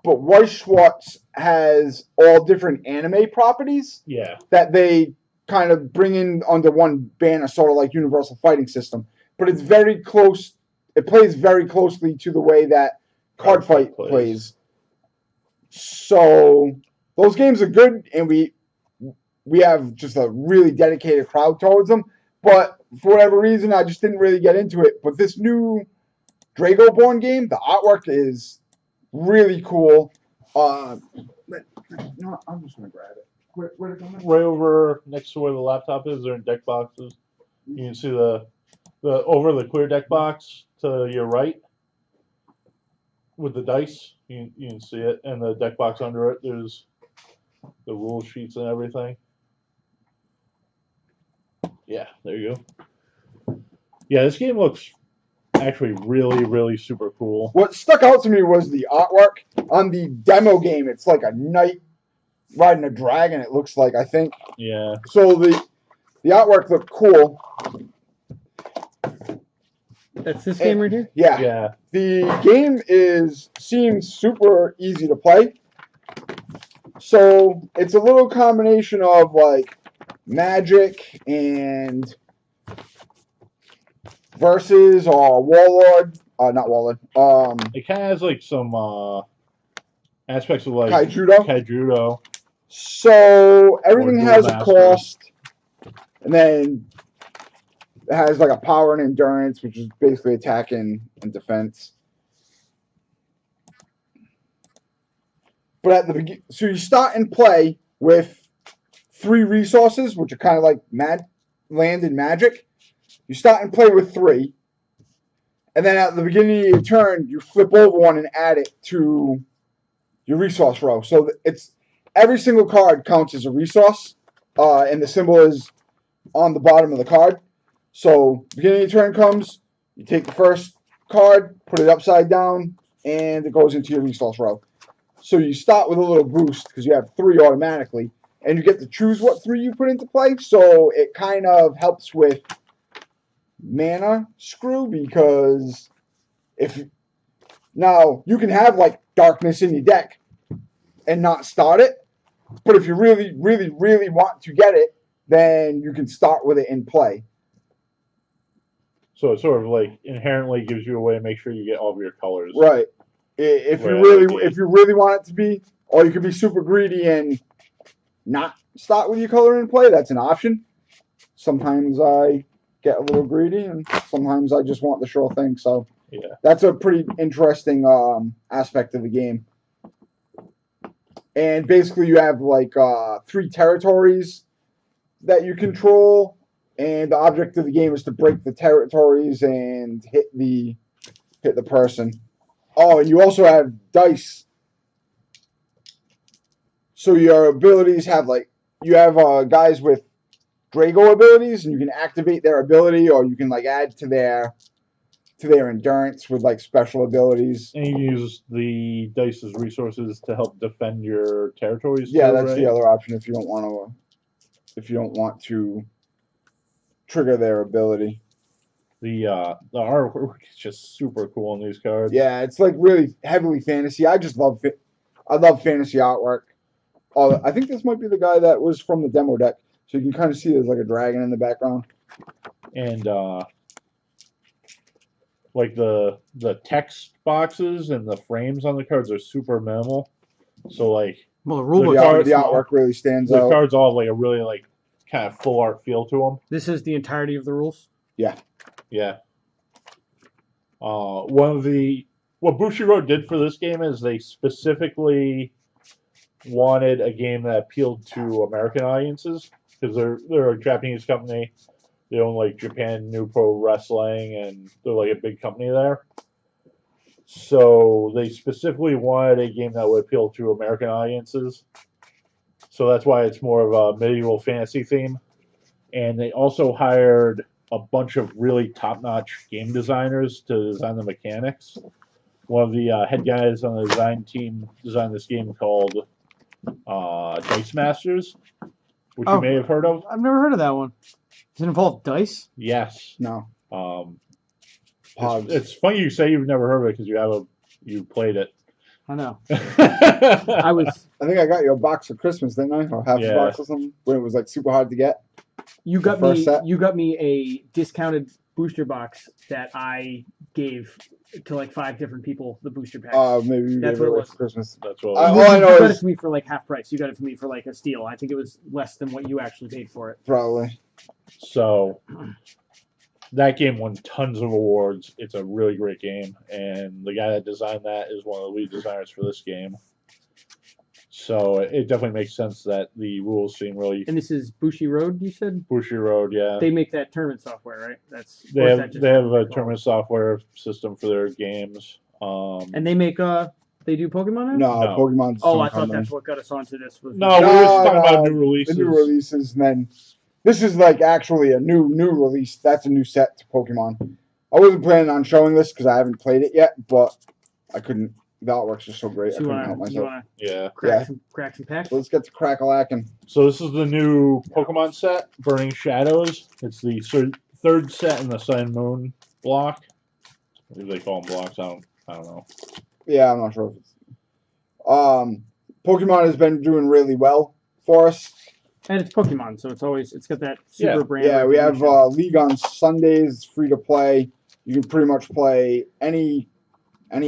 but White Schwartz has all different anime properties yeah. that they kind of bring in under one banner, sort of like Universal Fighting System. But it's very close. it plays very closely to the way that Card Fight plays. So those games are good, and we have just a really dedicated crowd towards them. But for whatever reason, I just didn't really get into it. But this new Dragoborn game, the artwork is really cool. I'm just gonna grab it. Where'd it come in? Right over next to where the laptop is, they're in deck boxes. You can see the over the clear deck box to your right with the dice. You can see it, and the deck box under it. There's the rule sheets and everything. Yeah, there you go. Yeah, this game looks actually really, really super cool. What stuck out to me was the artwork on the demo game. It's like a knight riding a dragon. It looks like, I think. Yeah. So the artwork looked cool. That's this game right here? Yeah. Yeah. The game seems super easy to play. So it's a little combination of like Magic and Versus or Warlord. Not Warlord. It kind of has like some aspects of like Kaijudo. So everything has a cost, and then it has like a power and endurance, which is basically attack and defense. But at the beginning, so you start and play with 3 resources, which are kind of like land and magic. You start and play with 3, and then at the beginning of your turn, you flip over one and add it to your resource row. So it's every single card counts as a resource, and the symbol is on the bottom of the card. So beginning of your turn comes, you take the first card, put it upside down, and it goes into your resource row. So you start with a little boost because you have 3 automatically, and you get to choose what 3 you put into play. So it kind of helps with mana screw, because now you can have like darkness in your deck and not start it, but if you really, really, really want to get it, then you can start with it in play. So it sort of like inherently gives you a way to make sure you get all of your colors. Right. If you really want it to be, or you could be super greedy and not start with your color in play, that's an option. Sometimes I get a little greedy, and sometimes I just want the sure thing. So yeah, that's a pretty interesting aspect of the game. And basically, you have like 3 territories that you control, and the object of the game is to break the territories and hit the person. Oh, and you also have dice. So your abilities have like, you have guys with Drago abilities, and you can activate their ability, or you can like add to their endurance with like special abilities. and you can use the dice as resources to help defend your territories. Yeah, too, that's right? the other option if you don't want to trigger their ability. The artwork is just super cool on these cards. Yeah, it's like really heavily fantasy. I just love it. I love fantasy artwork. I think this might be the guy that was from the demo deck. So you can kind of see there's like a dragon in the background. And like the text boxes and the frames on the cards are super minimal. So like, well, the rule The book. artwork really stands the out. cards all have like a really like kind of full art feel to them. This is the entirety of the rules. Yeah. Yeah. What Bushiroad did for this game is they specifically wanted a game that appealed to American audiences, because they're a Japanese company. They own like Japan New Pro Wrestling, and they're like a big company there. So they specifically wanted a game that would appeal to American audiences. So that's why it's more of a medieval fantasy theme. And they also hired a bunch of really top-notch game designers to design the mechanics. One of the head guys on the design team designed this game called Dice Masters, which you may have heard of. I've never heard of that one. Does it involve dice? Yes. No. It's funny you say you've never heard of it because you played it. I know. I think I got you a box for Christmas, didn't I? Or half a box or something, when it was like super hard to get. You got me a discounted booster box that I gave to like 5 different people. The booster pack. Maybe you That's gave it what it away was. for Christmas. That's what. All You I know got it is to me for like half price. You got it to me for like a steal. I think it was less than what you actually paid for it. probably. So that game won tons of awards. It's a really great game, and the guy that designed that is one of the lead designers for this game. So it definitely makes sense that the rules seem really And this is Bushi Road, you said? Bushiroad. Yeah, They make that tournament software, right? That's they or is have that just they have a called? tournament software system for their games. And they make they do Pokemon No, now? No. Pokemon's Oh, its own I thought company. that's what got us onto this. Was No, we were just talking about new The releases. new releases, and then this is like actually a new release. That's a new set to Pokemon. I wasn't planning on showing this because I haven't played it yet, but I couldn't. The artwork's just so great. I So you couldn't help wanna myself. Yeah. crack some packs? Let's get to crack-a-lackin'. So this is the new Pokemon set, Burning Shadows. It's the third set in the Sun and Moon block. What do they call them blocks? I don't know. Yeah, I'm not sure if it's. Pokemon has been doing really well for us. And it's Pokemon, so it's got that super Yeah. brand. Yeah, we have recognition. League on Sundays. It's free to play. You can pretty much play any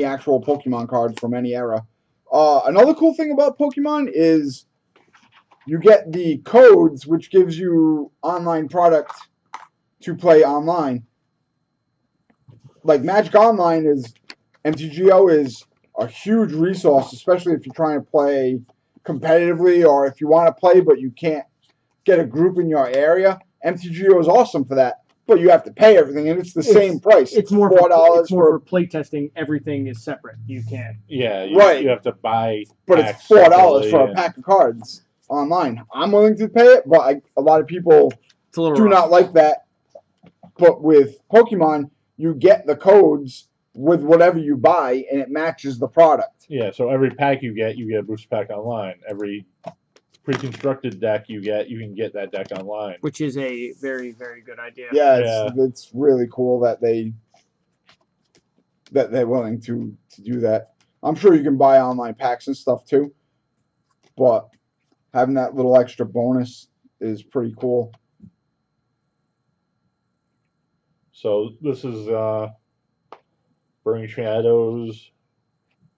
actual Pokemon card from any era. Another cool thing about Pokemon is you get the codes, which gives you online product to play online. Like Magic Online MTGO is a huge resource, especially if you're trying to play competitively or if you want to play but you can't get a group in your area. MTGO is awesome for that, but you have to pay everything, and it's the same price. It's more $4 it's more for playtesting. Everything is separate. You can't. Yeah, Right. You have to buy. But it's packs $4 separately for a and- pack of cards online. I'm willing to pay it, but a lot of people It's a little do rough. not like that. But with Pokemon, you get the codes with whatever you buy, and it matches the product. Yeah, so every pack you get a booster pack online. Every pre-constructed deck you can get that deck online. Which is a very, very good idea. Yeah, it's really cool that they're willing to do that. I'm sure you can buy online packs and stuff too, but having that little extra bonus is pretty cool. So this is Burning Shadows.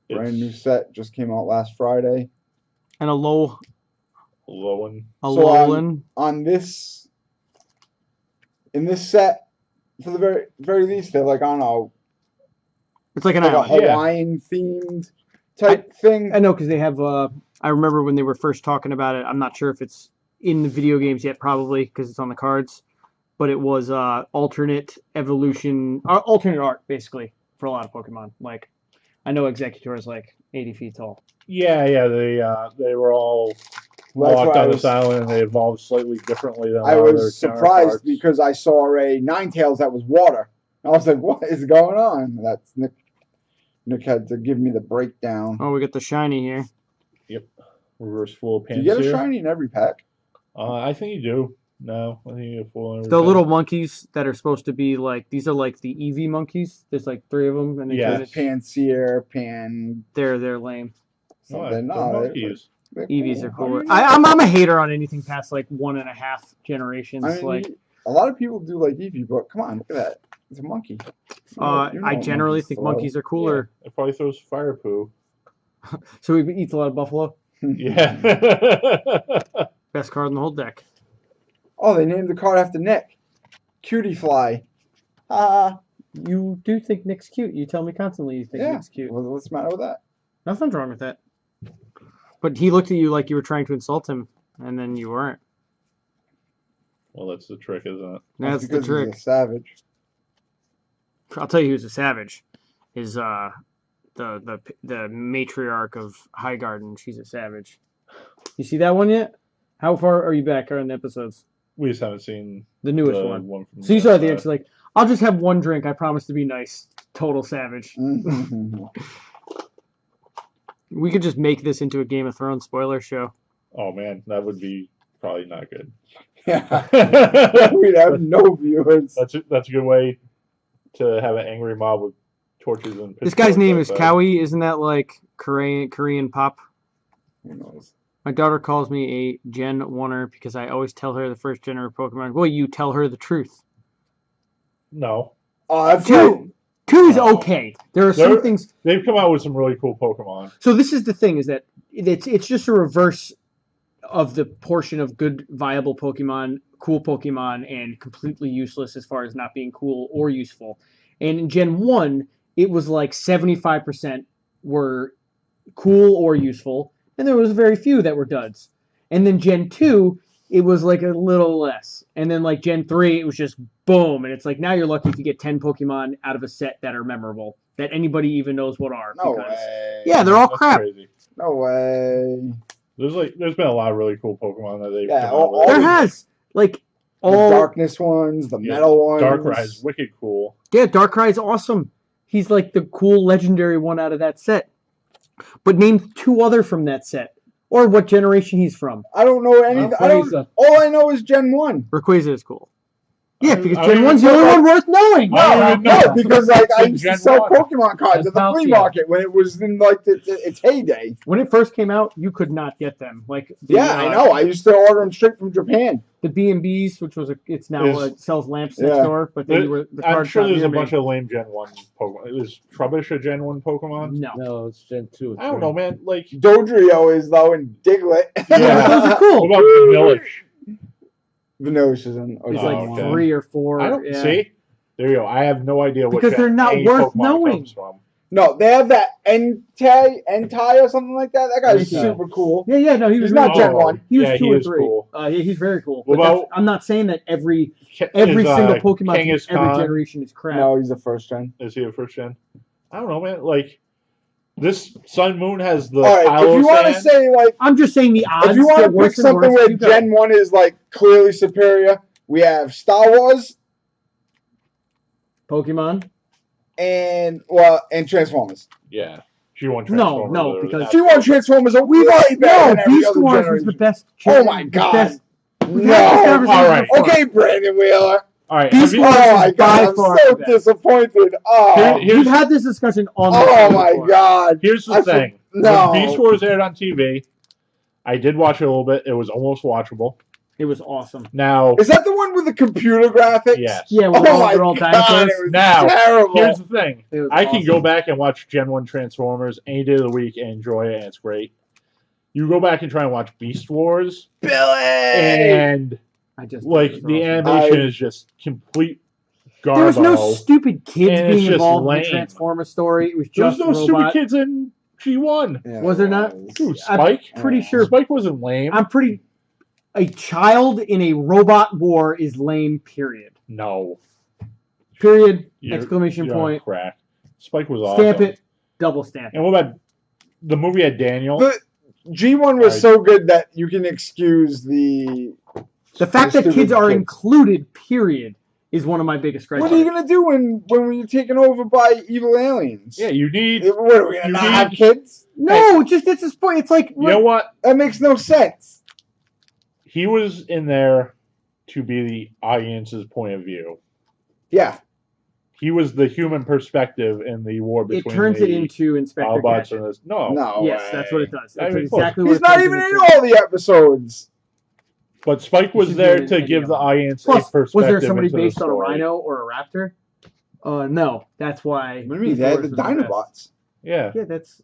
Brand new set just came out last Friday. And a Lowen. Alolan. On this, in this set, for the very very least, they're like on It's like an a island. Hawaiian themed type thing. I know because they have. I remember when they were first talking about it. I'm not sure if it's in the video games yet, probably because it's on the cards. But it was alternate evolution, alternate art basically for a lot of Pokemon. Like, I know Executor is like 80 feet tall. Yeah, they were all That's walked why on this island and they evolved slightly differently than a I lot of was their surprised counterparts. because I saw a Ninetales that was water. I was like, "What is going on?" That's Nick. Nick had to give me the breakdown. Oh, we got the shiny here. Reverse full Do you get a Pansear. shiny in every pack? I think you do. No, I think you get full. The little monkeys that are supposed to be like, these are like the Eevee monkeys. There's like 3 of them, and Yeah. Pansear, Pan. they're lame. Something. They're No, monkeys. they're Eevees are How do cool. you know? I'm a hater on anything past like 1.5 generations. I mean, like, a lot of people do like Eevee, but come on, look at that. It's a monkey. You know I generally monkeys think throw. monkeys are cooler. It probably throws fire poo. So he eats a lot of buffalo. Yeah. Best card in the whole deck. Oh, they named the card after Nick. Cutie Fly. You do think Nick's cute. You tell me constantly you think Yeah. Nick's cute. What's the matter with that? Nothing's wrong with that. But he looked at you like you were trying to insult him, and then you weren't. Well, that's the trick, isn't it? That's the because trick. he's a savage. I'll tell you who's a savage. Is the matriarch of Highgarden. She's a savage. You see that one yet? How far are you back on the episodes? We just haven't seen The newest the one. from So you the saw at the end, outside. she's like, I'll just have one drink. I promise to be nice. Total savage. We could just make this into a Game of Thrones spoiler show. Oh man, that would be probably not good. Yeah. We'd have no viewers. That's a good way to have an angry mob with torches and This guy's name is outside. Cowie. Isn't that like Korean pop? Who knows? My daughter calls me a Gen 1er because I always tell her the first gen of Pokemon. Well, you tell her the truth. No. Oh, that's Two is No. okay. There are some They're- things. They've come out with some really cool Pokemon. So this is the thing: is that it's just a reverse of the portion of good, viable Pokemon, cool Pokemon, and completely useless as far as not being cool or useful. And in Gen 1, it was like 75% were cool or useful, and there was very few that were duds. And then Gen 2, it was like a little less. And then like Gen 3, it was just boom. And it's like now you're lucky if you get 10 Pokemon out of a set that are memorable, that anybody even knows what are. No because, way. Yeah, they're all That's crap. Crazy. No way. There's been a lot of really cool Pokemon that they've Yeah, come all- out with. There has. Like, The all. darkness ones, the Yeah, metal ones. Darkrai is wicked cool. Yeah, Darkrai's awesome. He's like the cool legendary one out of that set. But name two other from that set. Or what generation he's from. I don't know any. I don't. Rayquaza. All I know is Gen 1. Rayquaza is cool. Yeah, because I don't Gen 1's the even only know. one worth knowing. I don't even know. No, because like I used to Gen sell 1. Pokemon cards at the That's flea Palkia. market when it was in like its heyday. When it first came out, you could not get them. Like the, Yeah, I know. I used to order them straight from Japan. The B&B's, which was it's now sells lamps next Yeah. door, but then the I'm card sure shop there's near a me. bunch of lame Gen 1 Pokemon. Is Trubbish a Gen 1 Pokemon? No. No, it's Gen 2. I don't know, man. Like, Dodrio is though, and Diglett. Yeah. Those are what cool. about Vanillish? Vanillish is in. It's Oh, like okay. 3 or 4. I don't yeah. see. There you go. I have no idea what Because gen they're not any worth Pokemon knowing. comes from. No, they have that Entei or something like that. That guy's Entei. super cool. Yeah, no, he was He's not really Gen cool. 1. He was Yeah, 2 he or is 3. cool. He's very cool. What But about- I'm not saying that every Is, single Pokemon from Kangaskhan, every generation is crap. No, he's a first gen. Is he a first gen? I don't know, man. Like, this Sun Moon has the All right, if you want to Palossand. say like, I'm just saying the odds if you want get to pick worse and something worse. where You go. Gen 1 is like clearly superior, we have Star Wars Pokemon? and Transformers. Yeah. G1 No, Transformers. because- G1 Transformers are way better No, than every Beast other Wars was generation. the best. Oh my the God. best- No. All right. Okay, Brandon Wheeler. All right. Beast have you- Wars Oh is my by God, I'm far so the best. disappointed. Oh, Here's- We've had this discussion on the oh show my before. God. Here's the I thing. no. When Beast Wars aired on TV, I did watch it a little bit. It was almost watchable. It was awesome. Now, Is that the one with the computer graphics? yes. Yeah, Oh with my they're all God, dinosaurs. it was Now, terrible. Here's the thing. It was I can go awesome. back and watch Gen 1 Transformers any day of the week and enjoy it, and it's great. You go back and try and watch Beast Wars, Billy! and I just like think it the was awesome. animation I- is just complete There garbo. was no stupid kids And it's being just involved in lame. the Transformer story. It was There's just no stupid robot. kids in G1. Yeah, Was there not? it Dude, was. Spike? Pretty sure. Spike wasn't lame. I'm pretty. A child in a robot war is lame. Period. No. Period. You're- Exclamation you're on point. crack. Spike was awesome. Stamp it. Double stamp. And what about the movie had Daniel? The G1 was Right. so good that you can excuse the. The fact that stupid kids are kids. included, period, is one of my biggest gripes. What are you gonna do when you're taken over by evil aliens? Yeah, you need. What are we gonna You not need- have kids? No, just it's this point. It's like You know what? That makes no sense. He was in there to be the audience's point of view. Yeah. He was the human perspective in the war it between turns the it into Inspector Autobots Gadget. and this. No. No. Yes, way. that's what it does. Not That's even close. exactly what He's it not turns even it in into. all the episodes. But Spike He was should be there in to any give of the them. audience a Plus, perspective. was there somebody into the based on a story. rhino or a raptor? No, that's why. What do you mean? Beast They had Wars the was best. Dinobots. Yeah. Yeah, that's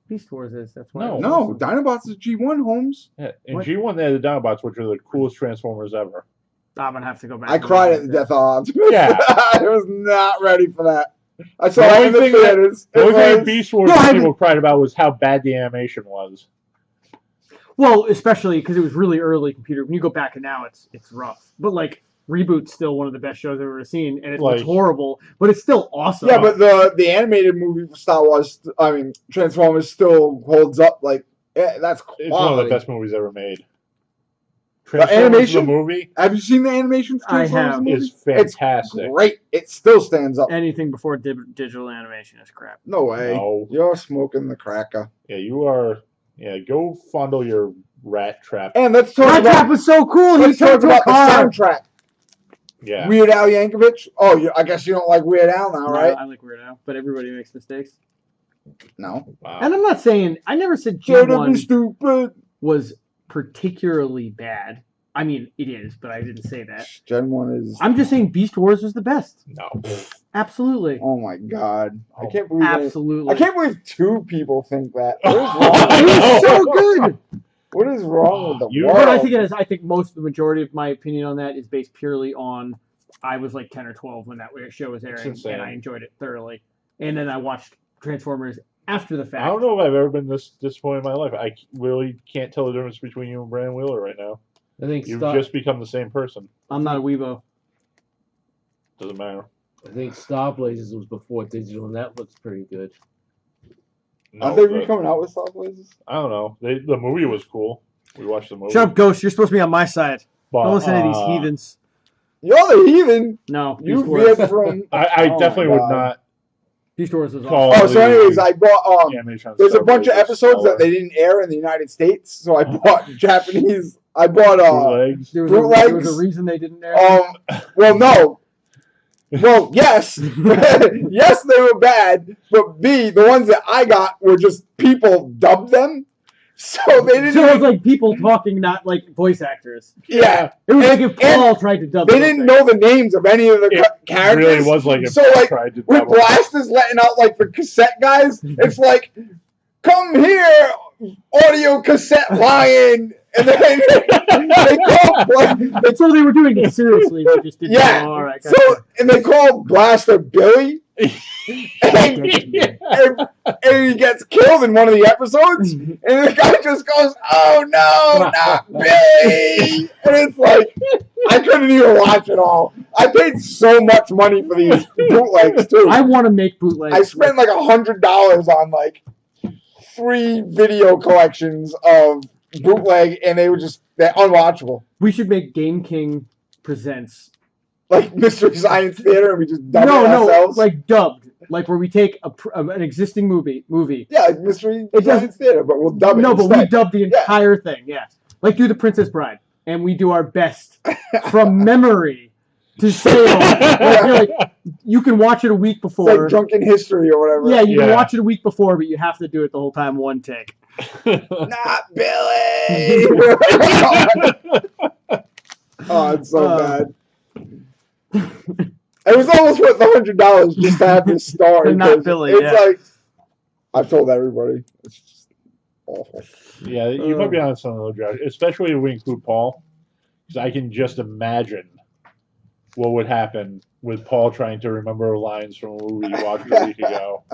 Beast Wars is. That's why. No. it was No, awesome. Dinobots is G1, Holmes. Yeah. In What? G1, they had the Dinobots, which are the coolest Transformers ever. I'm gonna have to go back. I and cried look at the this. death of Optimus. Yeah. I was not ready for that. I saw The it only in the thing that- theaters. The only It thing in was- Beast Wars No, I that haven't- people cried about was how bad the animation was. Well, especially because it was really early computer. When you go back and now, it's rough. But like Reboot's still one of the best shows I've ever seen, and it looks Like- horrible, but it's still awesome. Yeah, but the animated movie for Star Wars, I mean, Transformers still holds up. Like, yeah, that's quality. It's one of the best movies ever made. The Transformers animation the movie Have you seen the animation for I Transformers have. movie? is fantastic. It's great. It still stands up. anything before digital animation is crap. No way. No. You're smoking the cracker. Yeah, you are. Yeah, go fondle your rat trap. And let's talk Rat Trap about, was so cool. He let's talk turned to a about the car. soundtrack. Yeah. Weird Al Yankovic. Oh, I guess you don't like Weird Al now, No, right? I like Weird Al, but everybody makes mistakes. No. Wow. And I'm not saying I never said Sure to G1 be stupid. was particularly bad. I mean, it is, but I didn't say that. Gen 1 is. I'm just saying Beast Wars was the best. No. Absolutely. Oh my god! I Oh, can't believe. Absolutely. I can't believe 2 people think that. It was so good. What is wrong with the You- world? What I think it is, I think most of the majority of my opinion on that is based purely on I was like 10 or 12 when that show was airing, insane. and I enjoyed it thoroughly. And then I watched Transformers after the fact. I don't know if I've ever been this disappointed in my life. I really can't tell the difference between you and Brandon Wheeler right now. I think You've Star, just become the same person. I'm not a Weebo. Doesn't matter. I think Star Blazers was before digital, and that looks pretty good. No, Aren't they but coming out with Star Blazers? I don't know. The movie was cool. We watched the movie. Shut up, Ghost. You're supposed to be on my side. But, Don't listen to these heathens. You're the heathen. No, You Beast Wars. veered from. I Oh definitely my would God. not Beast Wars was call. awesome. Oh, so anyways, I bought animation on There's a Star bunch of Blazers episodes that stellar. they didn't air in the United States, so I bought Japanese. I bought Bootlegs. There was Bootlegs. a reason they didn't air. Well, no. Well, yes, yes, they were bad, but B, the ones that I got were just people dubbed them, so they didn't. So it was like people talking, not like voice actors. Yeah, It was And- like if Paul tried to dub they something. didn't know the names of any of the It characters. really was like if So, I like, tried to When double. Blast is letting out like the cassette guys, it's like, "Come here, audio cassette lion," and then they call That's all they were doing it seriously. They just didn't Yeah. know. All right, so, and they call Blaster Billy, and he gets killed in one of the episodes, and the guy just goes, "Oh no, not Billy!" And it's like, I couldn't even watch it all. I paid so much money for these bootlegs too. I want to make bootlegs. I spent like $100 on like 3 video collections of bootleg, and they're unwatchable. We should make Game King Presents. Like Mystery Science Theater, and we just dub it ourselves. like dubbed, like where we take an existing movie. Yeah, like Mystery It doesn't- Science Theater, but we'll dub it No, but we instead. dub the entire thing. Yeah, like do the Princess Bride, and we do our best from memory to say like, you can watch it a week It's before. like Drunken History or whatever. Yeah, you can Yeah. watch it a week before, but you have to do it the whole time one take. Not Billy! Oh, it's so bad. It was almost worth the $100 just to have this story. Not 'cause Billy, It's yeah. like, I've told everybody. It's just awful. Yeah, you might be on something, though, Josh. Especially if we include Paul, because I can just imagine what would happen with Paul trying to remember lines from a movie you watched a week ago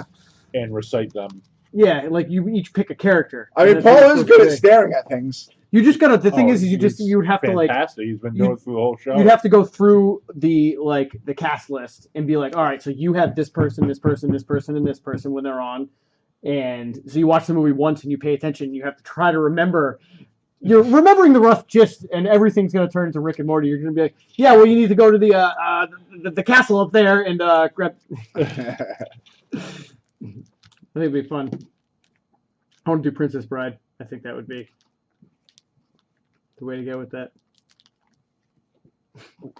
and recite them. Yeah, like you each pick a character. I mean, And that's what Paul it's is supposed good to at be. staring at things. You just gotta. The thing Oh, is, you he's would have to like. Fantastic. He's been doing it through the whole show. You'd have to go through the cast list and be like, all right, so you have this person, this person, this person, and this person when they're on, and so you watch the movie once and you pay attention. You have to try to remember. You're remembering the rough gist, and everything's gonna turn into Rick and Morty. You're gonna be like, yeah, well, you need to go to the castle up there and grab. I think it'd be fun. I want to do Princess Bride. I think that would be the way to go with that.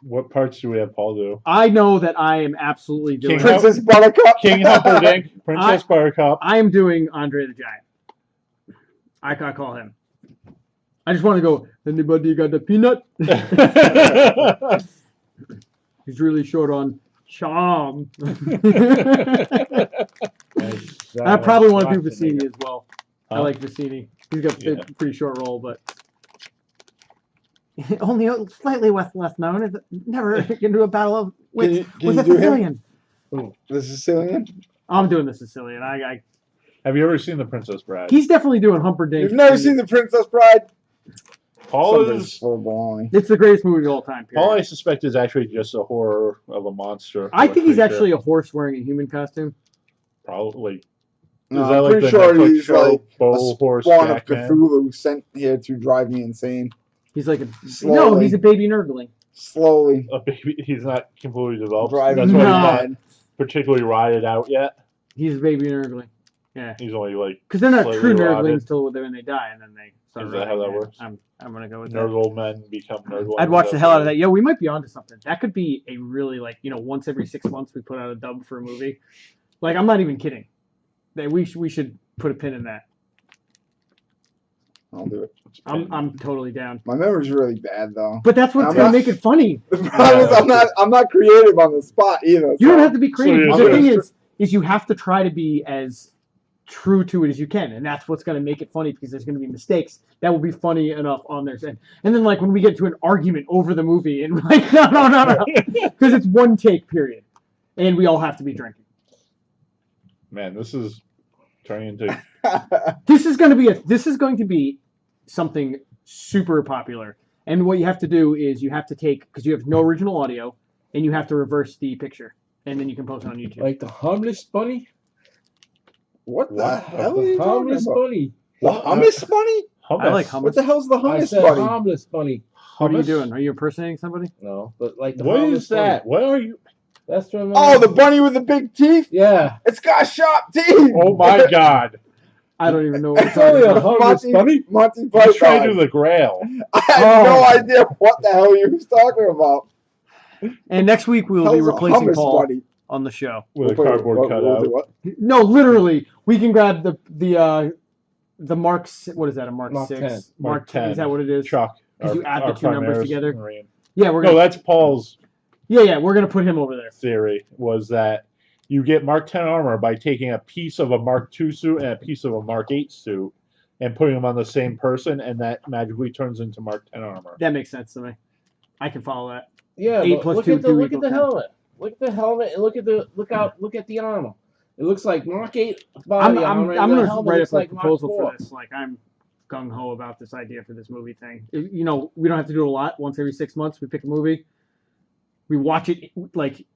What parts do we have Paul do? I know that I am absolutely doing. King Princess Buttercup. King Humperdinck, Princess Buttercup. I am doing Andre the Giant. I call him. I just want to go. Anybody got the peanut? He's really short on charm. I probably want to do Vicini as well. I like Vicini. He's got a pretty short role, but only slightly less known. Is never get into a battle of wits Can with you a do him? Sicilian. The Sicilian? I'm doing the Sicilian. Have you ever seen The Princess Bride? He's definitely doing Humperdinck. You've never seen The Princess Bride? Paul Somebody's is. full of baloney. It's the greatest movie of all time. Period. Paul, I suspect, is actually just a horror of a monster. I or a think he's creature. actually a horse wearing a human costume. Probably. No, Is that I'm like pretty the sure Netflix he's show, like Bull a Horse spawn of Jackman? Cthulhu sent here to drive me insane. He's like a Slowly. no. He's a baby nerdling. Slowly. A baby. He's not completely developed. Driving That's me why No. he's not mad. particularly rotted out yet. He's a baby nerdling. Yeah, He's only like because they're not Slightly true rotted. nerdlings till when they die, and then they start. Is that how rotting. that works? I'm gonna go with nerd that. old men become nerd. I'd watch the hell out of that. Yo, we might be onto something. That could be a really once every 6 months we put out a dub for a movie. Like I'm not even kidding. We should put a pin in that. I'll do it. I'm totally down. My memory's really bad though. But that's what's I'm gonna not- make it funny. The problem is I'm not creative on the spot either. You don't have to be creative. So The thing you're- is you have to try to be as true to it as you can, and that's what's going to make it funny because there's going to be mistakes that will be funny enough on their end. And then like when we get to an argument over the movie, and like no, because it's one take period, and we all have to be drinking. Man, this is turning into. This is going to be something super popular. And what you have to do is you have to take because you have no original audio, and you have to reverse the picture, and then you can post it on YouTube. Like the harmless bunny? What the What? hell are you The talking harmless about? bunny. The hummus bunny? I like Hummus. hummus. What the hell's the I hummus said bunny? harmless bunny. What are you Hummus? doing? Are you impersonating somebody? No, but like the What harmless is that? bunny. What are you? That's from. Oh, the bunny with the big teeth? Yeah. It's got sharp teeth! Oh my God! I don't even know what It's you're only talking a about. harmless bunny. Monty He's trying to Python. do the Grail. I had no idea what the hell you was talking about. And next week we will be Hell's a replacing hummus Paul bunny. on the show. With a We'll cardboard we'll cutout. do what? No, literally, we can grab the Mark. What is that? A Mark Mark 6? 10. Mark 10. Is that what it is? Chuck. 'Cause you add the two numbers Primaris together. Marine. Yeah, we're No, gonna. that's Paul's Yeah, we're gonna put him over there. theory. Was that you get Mark 10 armor by taking a piece of a Mark 2 suit and a piece of a Mark 8 suit and putting them on the same person, and that magically turns into Mark 10 armor. That makes sense to me. I can follow that. Yeah, 8 but plus look 2, at the 2 look at equals the 10. helmet. Look at the helmet and look at the armor. It looks like Mark 8 I'm body armor. and I'm the gonna helmet write looks up a like Mark proposal 4. for this. Like I'm gung ho about this idea for this movie thing. You know, we don't have to do it a lot. Once every 6 months, we pick a movie, we watch it. Like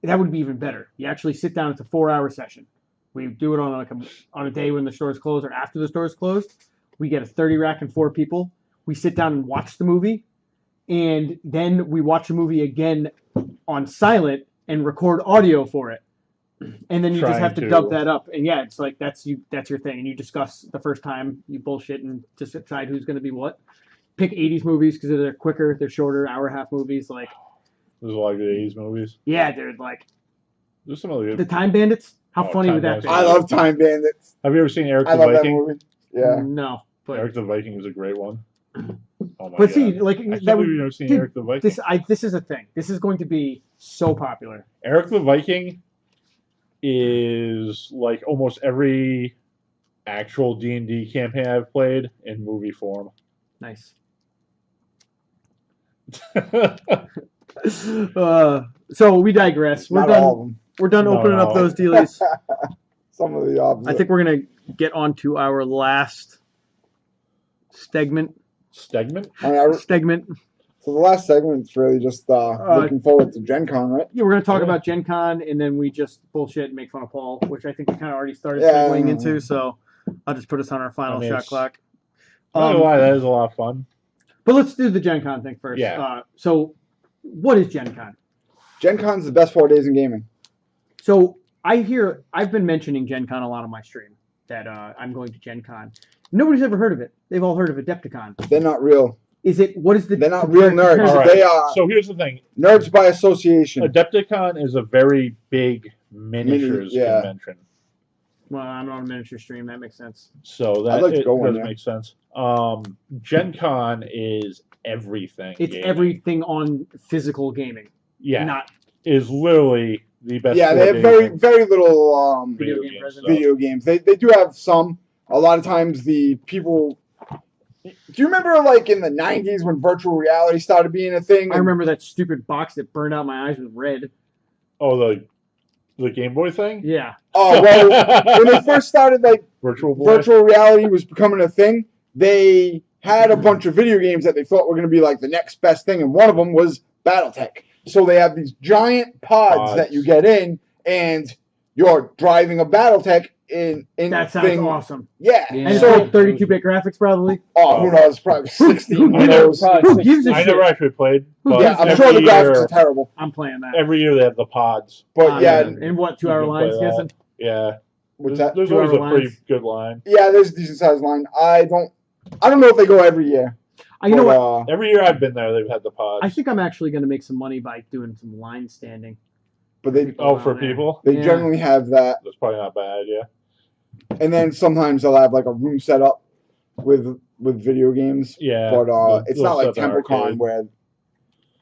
that would be even better. You actually sit down. It's a 4-hour session. We do it on a day when the stores close or after the stores closed. We get a 30 rack and 4 people. We sit down and watch the movie, and then we watch the movie again on silent and record audio for it. And then you just have to dub that up. And yeah, it's like that's your thing. And you discuss the first time, you bullshit and just decide who's going to be what. Pick 80s movies because they're quicker, they're shorter, hour-and-a-half movies. Like, There's a lot of good 80s movies. yeah, dude, like There's some other good. the Time Bandits. How Oh, funny Time would that Bandits. be? I love Time Bandits. Have you ever seen Eric I the love that Viking? movie. Yeah. No, but Eric the Viking is a great one. Oh my but God. see, like I can't that believe would, you've never seen dude, Eric the Viking. this is a thing. This is going to be so popular. Eric the Viking is like almost every actual D&D campaign I've played in movie form. Nice. Well, So we digress. We're Not done. all of them. We're done No, opening up no. those dealies. Some of the opposite. I think we're gonna get on to our last segment. Stegman? Segment. So the last segment's really just looking forward to Gen Con, right? Yeah, we're gonna talk Yeah. about Gen Con, and then we just bullshit and make fun of Paul, which I think we kind of already started Yeah. segueing into. So I'll just put us on our final I mean, shot it's- clock. Not gonna lie, that is a lot of fun. But let's do the Gen Con thing first. Yeah. So what is Gen Con? Gen Con's the best 4 days in gaming. So I've been mentioning Gen Con a lot on my stream that I'm going to Gen Con. Nobody's ever heard of it. They've all heard of Adepticon. They're not real. What is the? They're not real nerds. All right. They are So here's the thing. nerds by association. Adepticon is a very big miniatures yeah. convention. Well, I'm on a miniature stream. That makes sense. So that I'd like to it go in does there. make sense. Gen Con is everything. It's gaming. everything on physical gaming. Yeah. Not Is literally the best. Yeah, 4 they have days very in very little video game games, presence. so. video games. They do have some. A lot of times the people. Do you remember like in the 90s when virtual reality started being a thing? I remember that stupid box that burned out my eyes with red. Oh, the Game Boy thing? Yeah. Oh well, when they first started, like Virtual Boy? virtual reality was becoming a thing. They had a bunch of video games that they thought were going to be like the next best thing, and one of them was BattleTech. So they have these giant pods that you get in, and you're driving a BattleTech in That sounds thing. awesome. Yeah. And it's So, like 32-bit graphics, probably. oh, who knows? Probably 16. Who Who knows? Probably Who gives a I shit? never actually played. Who But Yeah, I'm gives sure the every graphics year- are terrible. I'm playing that. Every year they have the pods. But yeah, In what, You 2-hour can lines, play that. guessing? Yeah. what's There's, that? there's 2 always a hour pretty lines. good line. Yeah, there's a decent sized line. I don't know if they go every year. You know but, what? Every year I've been there, they've had the pods. I think I'm actually going to make some money by doing some line standing. But they Oh, for there. people? they Yeah. generally have that, That's probably not a bad idea. and then sometimes they'll have like a room set up with with video games. Yeah, But it's not like stuff in TempleCon arcade. where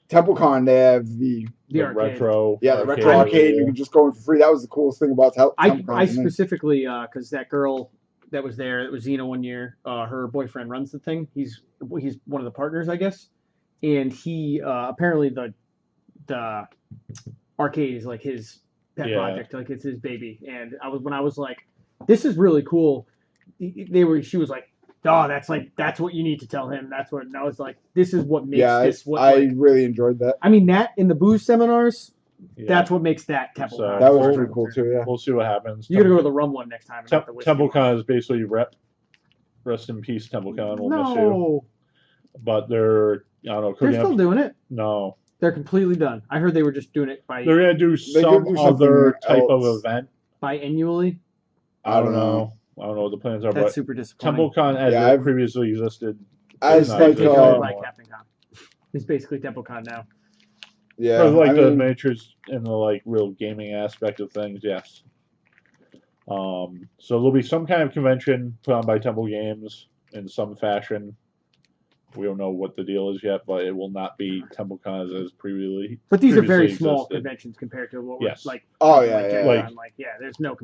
TempleCon they have the arcade. retro retro. arcade. You can just go in for free. That was the coolest thing about TempleCon. I to me. specifically because that girl that was there, it was Xena one year. Her boyfriend runs the thing. He's one of the partners, I guess, and he apparently the arcade is like his pet project, like it's his baby. And when I was like, this is really cool. She was like, oh, that's what you need to tell him. That's what. And I was like, this is what makes this. What I really enjoyed that. I mean, that in the booze seminars, that's what makes that Temple. So, That was pretty cool too. Yeah. We'll see what happens. You gotta go to the rum one next time. TempleCon is basically rest in peace, TempleCon. We'll miss you. But they're, I don't know. They're still doing it. No. They're completely done. I heard they were just doing it by. They're gonna do some other type of event. Biannually. I don't know. I don't know what the plans are. That's but super disappointing. TempleCon, as it previously existed, as like Captain Con. It's basically TempleCon now. Yeah, like the miniatures and the like real gaming aspect of things. Yes. So there'll be some kind of convention put on by Temple Games in some fashion. We don't know what the deal is yet, but it will not be TempleCon as previously. But these are very small conventions compared to what was like. Oh yeah, there's no.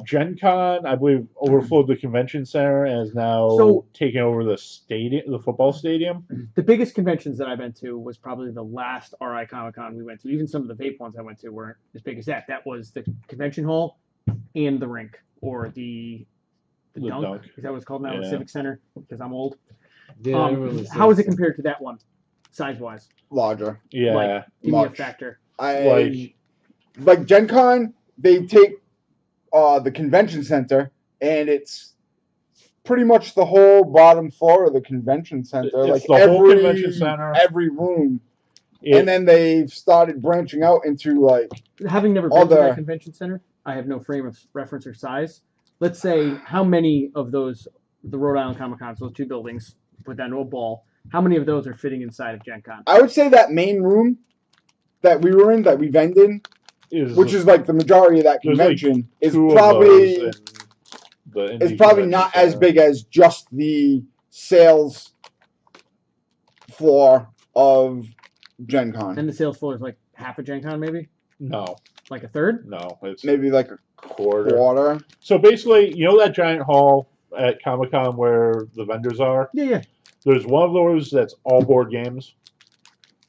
Gen Con, I believe, overflowed the convention center and is now taking over the stadium, the football stadium. The biggest conventions that I've been to was probably the last RI Comic Con we went to. Even some of the vape ones I went to weren't as big as that. That was the convention hall and the rink, or the dunk. Is that what it's called now? The Civic Center, because I'm old. Yeah, how is it compared to that one, size-wise? Larger. Yeah. Give me a factor. Like Gen Con, they take the convention center, and it's pretty much the whole bottom floor of the convention center. It's like the whole convention center. Every room. And then they've started branching out into like. Having never been to that convention center, I have no frame of reference or size. Let's say how many of those, the Rhode Island Comic Cons, those two buildings, put down to a ball, how many of those are fitting inside of Gen Con? I would say that main room that we were in, that we vended, which is like the majority of that convention, is probably not as big as just the sales floor of Gen Con. And the sales floor is like half a Gen Con, maybe? No. Like a third? No. It's maybe like a quarter. So basically, you know that giant hall at Comic-Con where the vendors are? Yeah. There's one of those that's all board games.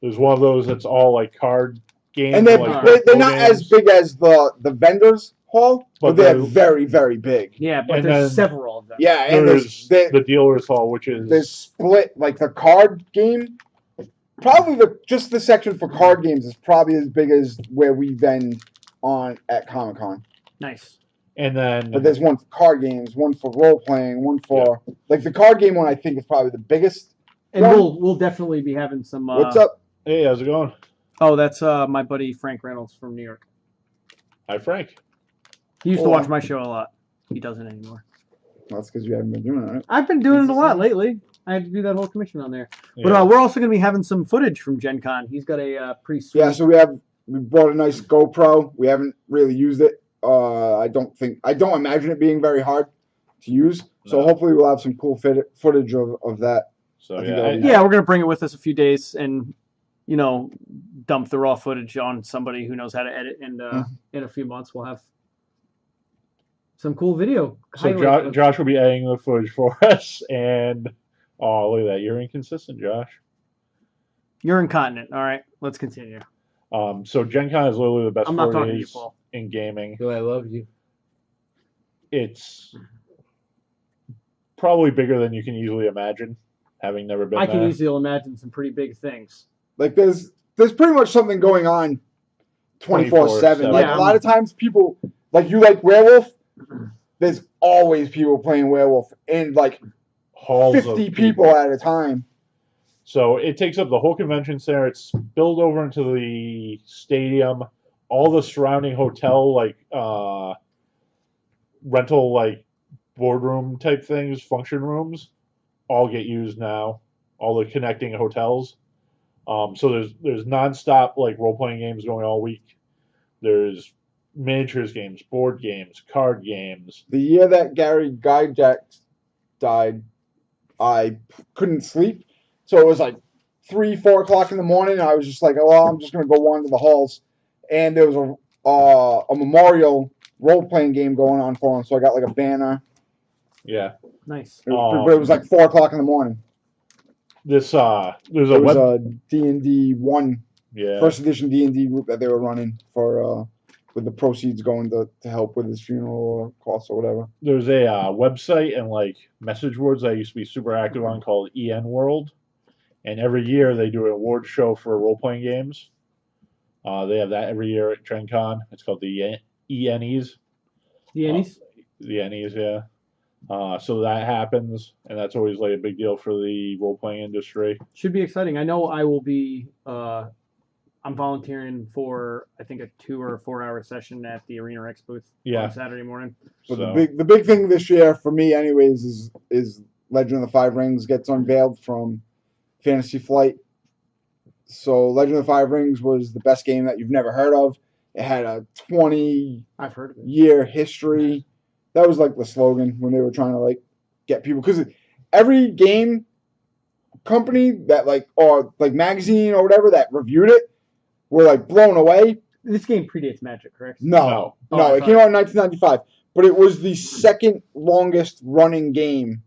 There's one of those that's all like card games. And they're not as big as the vendors hall, but they're very, very big. Yeah, but there's several of them. Yeah, and there's the dealers hall, which is there's split, like the card game. Probably just the section for card games is probably as big as where we vend at Comic-Con. Nice. And then, but there's one for card games, one for role playing, one for like the card game one. I think is probably the biggest. And we'll definitely be having some. What's up? Hey, how's it going? Oh, that's my buddy Frank Reynolds from New York. Hi, Frank. He used to watch my show a lot. He doesn't anymore. Well, that's because you haven't been doing it. Right? I've been doing it a lot lately. I had to do that whole commission on there. Yeah. But we're also going to be having some footage from Gen Con. He's got a pretty sweet. Yeah, so we bought a nice GoPro. We haven't really used it. I don't imagine it being very hard to use. So hopefully we'll have some cool footage of that. So we're gonna bring it with us a few days and dump the raw footage on somebody who knows how to edit. And in a few months we'll have some cool video. So Josh will be editing the footage for us. And look at that, you're inconsistent, Josh. You're incontinent. All right, let's continue. So Gen Con is literally the best 4 days Paul. In gaming. I love you. It's probably bigger than you can easily imagine, having never been there. I can easily imagine some pretty big things. Like there's pretty much something going on 24/7. Like a lot of times people, like you like Werewolf, there's always people playing Werewolf and like halls 50 people at a time. So it takes up the whole convention center. It's spilled over into the stadium. All the surrounding hotel, like rental, like boardroom type things, function rooms, all get used now. All the connecting hotels. So there's nonstop like role playing games going all week. There's miniatures games, board games, card games. The year that Gary Gygax died, I couldn't sleep. So it was like 3, 4 o'clock in the morning. And I was just like, oh, well, I'm just gonna go wander the halls, and there was a memorial role-playing game going on for him. So I got like a banner. Yeah. Nice. But it was like 4 o'clock in the morning. There's a It was a D&D 1 yeah. first edition D&D group that they were running for with the proceeds going to help with his funeral or costs or whatever. There's a website and like message boards I used to be super active on called EN World, and every year they do an award show for role playing games. They have that every year at Gen Con. It's called the ENEs. The Annies? The ENEs, yeah. So that happens, and that's always like a big deal for the role playing industry. Should be exciting. I know I will be. I'm volunteering for I think a 2 or 4 hour session at the Arena Rex booth on Saturday morning. But the big thing this year for me, anyways, is Legend of the Five Rings gets unveiled from Fantasy Flight. So Legend of the Five Rings was the best game that you've never heard of. It had a 20-year history. That was like the slogan when they were trying to like get people, because every game company that or magazine or whatever that reviewed it were like blown away. This game predates Magic, correct? No. It came out in 1995, but it was the second longest running game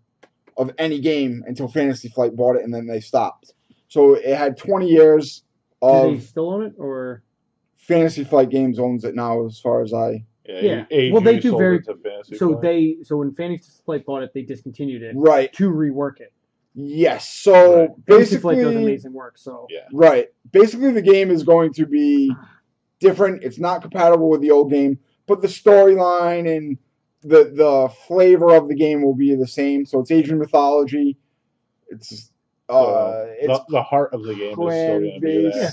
of any game until Fantasy Flight bought it, and then they stopped. So it had 20 years of. Do they still own it, or Fantasy Flight Games owns it now, as far as I. Yeah. Well, they do very. So when Fantasy Flight bought it, they discontinued it. Right. To rework it. Yes. So basically, Fantasy Flight does amazing work. So. Yeah. Right. Basically, the game is going to be different. It's not compatible with the old game, but the storyline and the flavor of the game will be the same. So it's Asian mythology. It's the heart of the game is still going to be there. Yeah.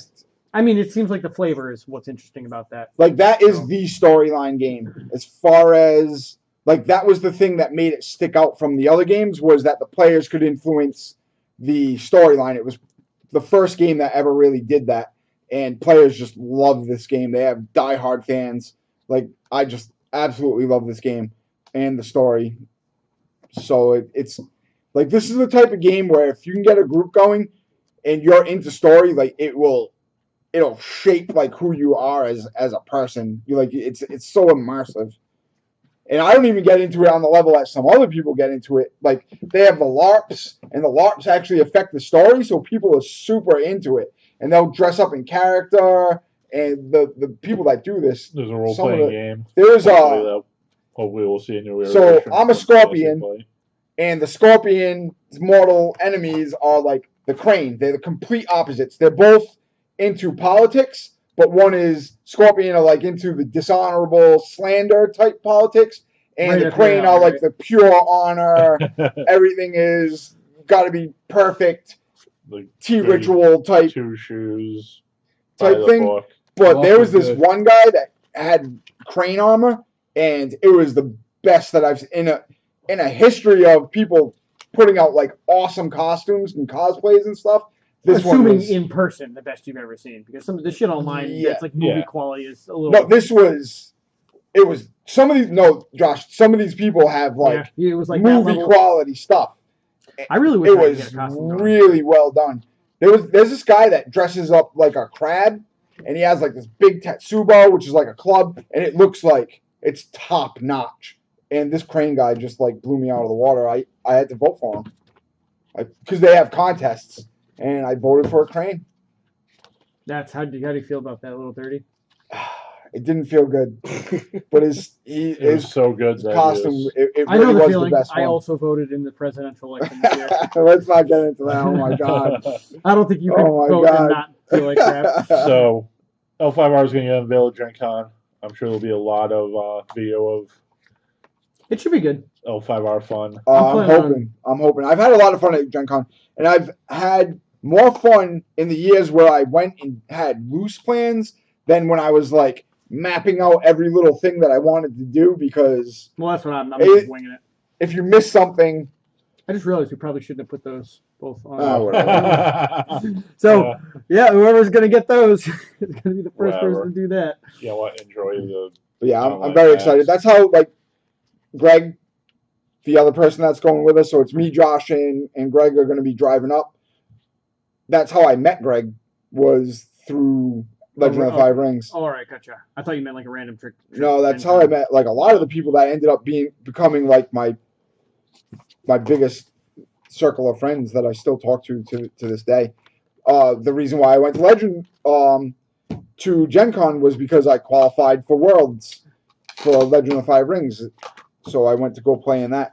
I mean, it seems like the flavor is what's interesting about that. Like, that is the storyline game. As far as, like, that was the thing that made it stick out from the other games, was that the players could influence the storyline. It was the first game that ever really did that, and players just love this game. They have diehard fans. Like, I just absolutely love this game and the story. So it's, like, this is the type of game where if you can get a group going and you're into story, like, it'll shape like who you are as a person. You like it's so immersive. And I don't even get into it on the level that some other people get into it. Like, they have the LARPs, and the LARPs actually affect the story, so people are super into it. And they'll dress up in character, and the people that do this. There's a role-playing game. There's hopefully we'll see a new iteration. So I'm a scorpion, and the scorpion's mortal enemies are like the crane. They're the complete opposites. They're both into politics, but one is scorpion are like into the dishonorable slander type politics, and the crane are like the pure honor. Everything is got to be perfect, like tea ritual type, 2 shoes type thing. Book. But there was this one guy that had crane armor, and it was the best that I've in a history of people putting out like awesome costumes and cosplays and stuff. Assuming in person, the best you've ever seen, because some of the shit online that's like movie quality is a little. No, it was some of these. No, Josh, some of these people have like it was like movie quality stuff. I really wish it was really well done. There's this guy that dresses up like a crab, and he has like this big tatsubo, which is like a club, and it looks like it's top notch. And this crane guy just like blew me out of the water. I had to vote for him, because they have contests. And I voted for a crane. That's how do you feel about that, little dirty? It didn't feel good, but it was so good. His costume, it I really know the was feeling. The best one. I also voted in the presidential election this year. Let's not get into that. Oh my god! I don't think you can vote and not feel like crap. So, L5R is going to get unveiled at Gen Con. I'm sure there'll be a lot of video of. It should be good. L5R fun. I'm hoping. I've had a lot of fun at Gen Con, and I've had more fun in the years where I went and had loose plans than when I was like mapping out every little thing that I wanted to do, because that's what I'm just winging it. If you miss something, I just realized we probably shouldn't have put those both on. So whoever's gonna get those is gonna be the first person to do that. Enjoy the. But yeah, I'm very excited. That's how like Greg the other person that's going with us. So it's me, Josh, and Greg are going to be driving up. That's how I met Greg, was through Legend of the Five Rings. All right, gotcha. I thought you meant like a random trick. No, that's how I met like a lot of the people that ended up becoming like my biggest circle of friends that I still talk to this day. The reason why I went to Legend to Gen Con was because I qualified for Worlds for Legend of the Five Rings. So I went to go play in that.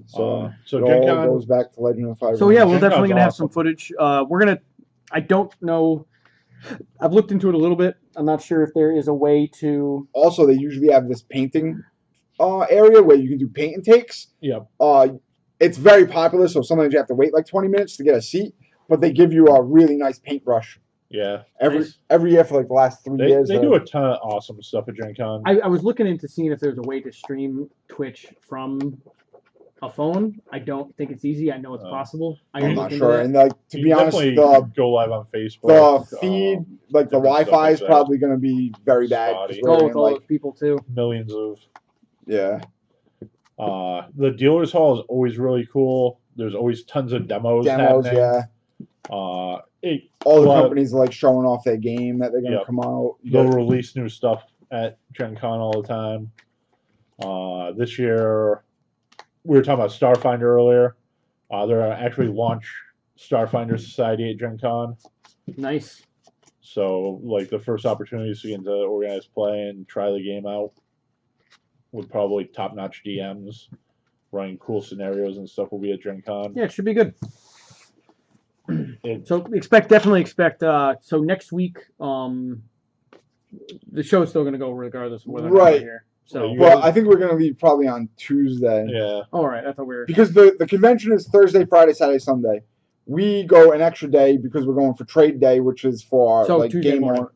So so it Gen all Con goes back to Legend of the Five Rings. So yeah, we're Gen definitely Con's gonna have awesome. some footage. We're gonna. I don't know. I've looked into it a little bit. I'm not sure if there is a way to. Also, they usually have this painting area where you can do paint and takes. Yep. It's very popular, so sometimes you have to wait like 20 minutes to get a seat. But they give you a really nice paintbrush Yeah. every year for like the last 3 years. They do a ton of awesome stuff at Gen Con. I was looking into seeing if there's a way to stream Twitch from a phone. I don't think it's easy. I know it's possible. I'm not sure. And like to be honest, definitely go live on the Facebook. feed, like the different stuff Wi-Fi is like that. probably going to be very bad. 'cause Spotty. we're Oh, in, with all like, those people too. Millions of. yeah. The dealers hall is always really cool. There's always tons of demos happening. Yeah. All All the companies are like showing off their game that they're going to Yep. come out. They'll release new stuff at Gen Con all the time. This year, we were talking about Starfinder earlier. They're actually launch Starfinder Society at Gen Con. Nice. So, like, the first opportunities to get into organized play and try the game out with probably top-notch DMs, running cool scenarios and stuff will be at Gen Con. Yeah, it should be good. So definitely expect. So next week, the show's still going to go regardless of whether or not we're here. So, well, I think we're going to leave probably on Tuesday. Yeah. All right, I thought we were because the convention is Thursday, Friday, Saturday, Sunday. We go an extra day because we're going for trade day, which is for like Tuesday game morning. on.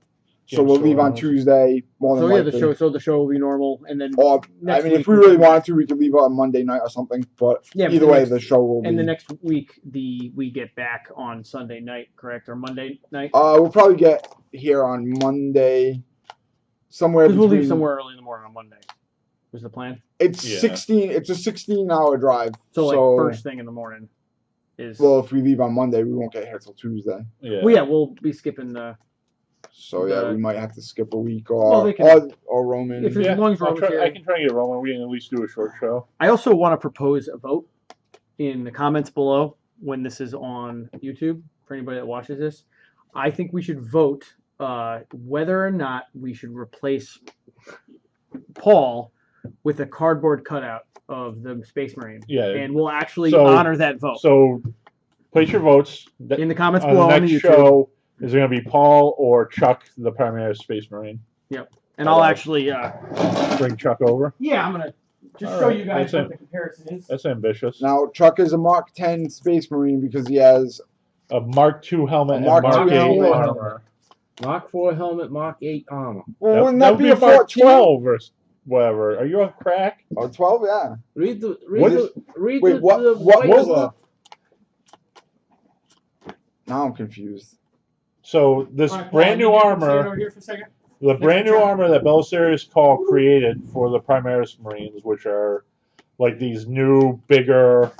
So we'll leave on Tuesday. More than likely. the show will be normal, and then Or I mean, if we really wanted to, we could leave on Monday night or something. But either way, the show will be. And the next week, we get back on Sunday night, correct, or Monday night? We'll probably get here on Monday, somewhere. Because we'll leave somewhere early in the morning on Monday. Was the plan? It's 16. It's a 16-hour drive. So like first thing in the morning is. Well, if we leave on Monday, we won't get here till Tuesday. Yeah. Well, yeah, we'll be skipping the. So yeah, we might have to skip a week or Roman. If as long as Roman's here. I can try to get Roman. We can at least do a short show. I also want to propose a vote in the comments below when this is on YouTube for anybody that watches this. I think we should vote whether or not we should replace Paul with a cardboard cutout of the Space Marine. Yeah. And we'll actually honor that vote. So place your votes in the comments on below the on next YouTube. show. Is it going to be Paul or Chuck, the primary Space Marine? Yep. And I'll actually bring Chuck over. Yeah, I'm gonna just show you guys what the comparison is. That's ambitious. Now Chuck is a Mark 10 Space Marine because he has a Mark II helmet and Mark 8 armor. Mark 4 helmet, Mark 8 armor. Well, wouldn't that be a Mark 14? 12 or whatever? Are you on crack? Oh, 12, yeah. Read the what was white. Now I'm confused. So this brand new armor, the brand new armor that Belisarius Call created for the Primaris Marines, which are like these new, bigger,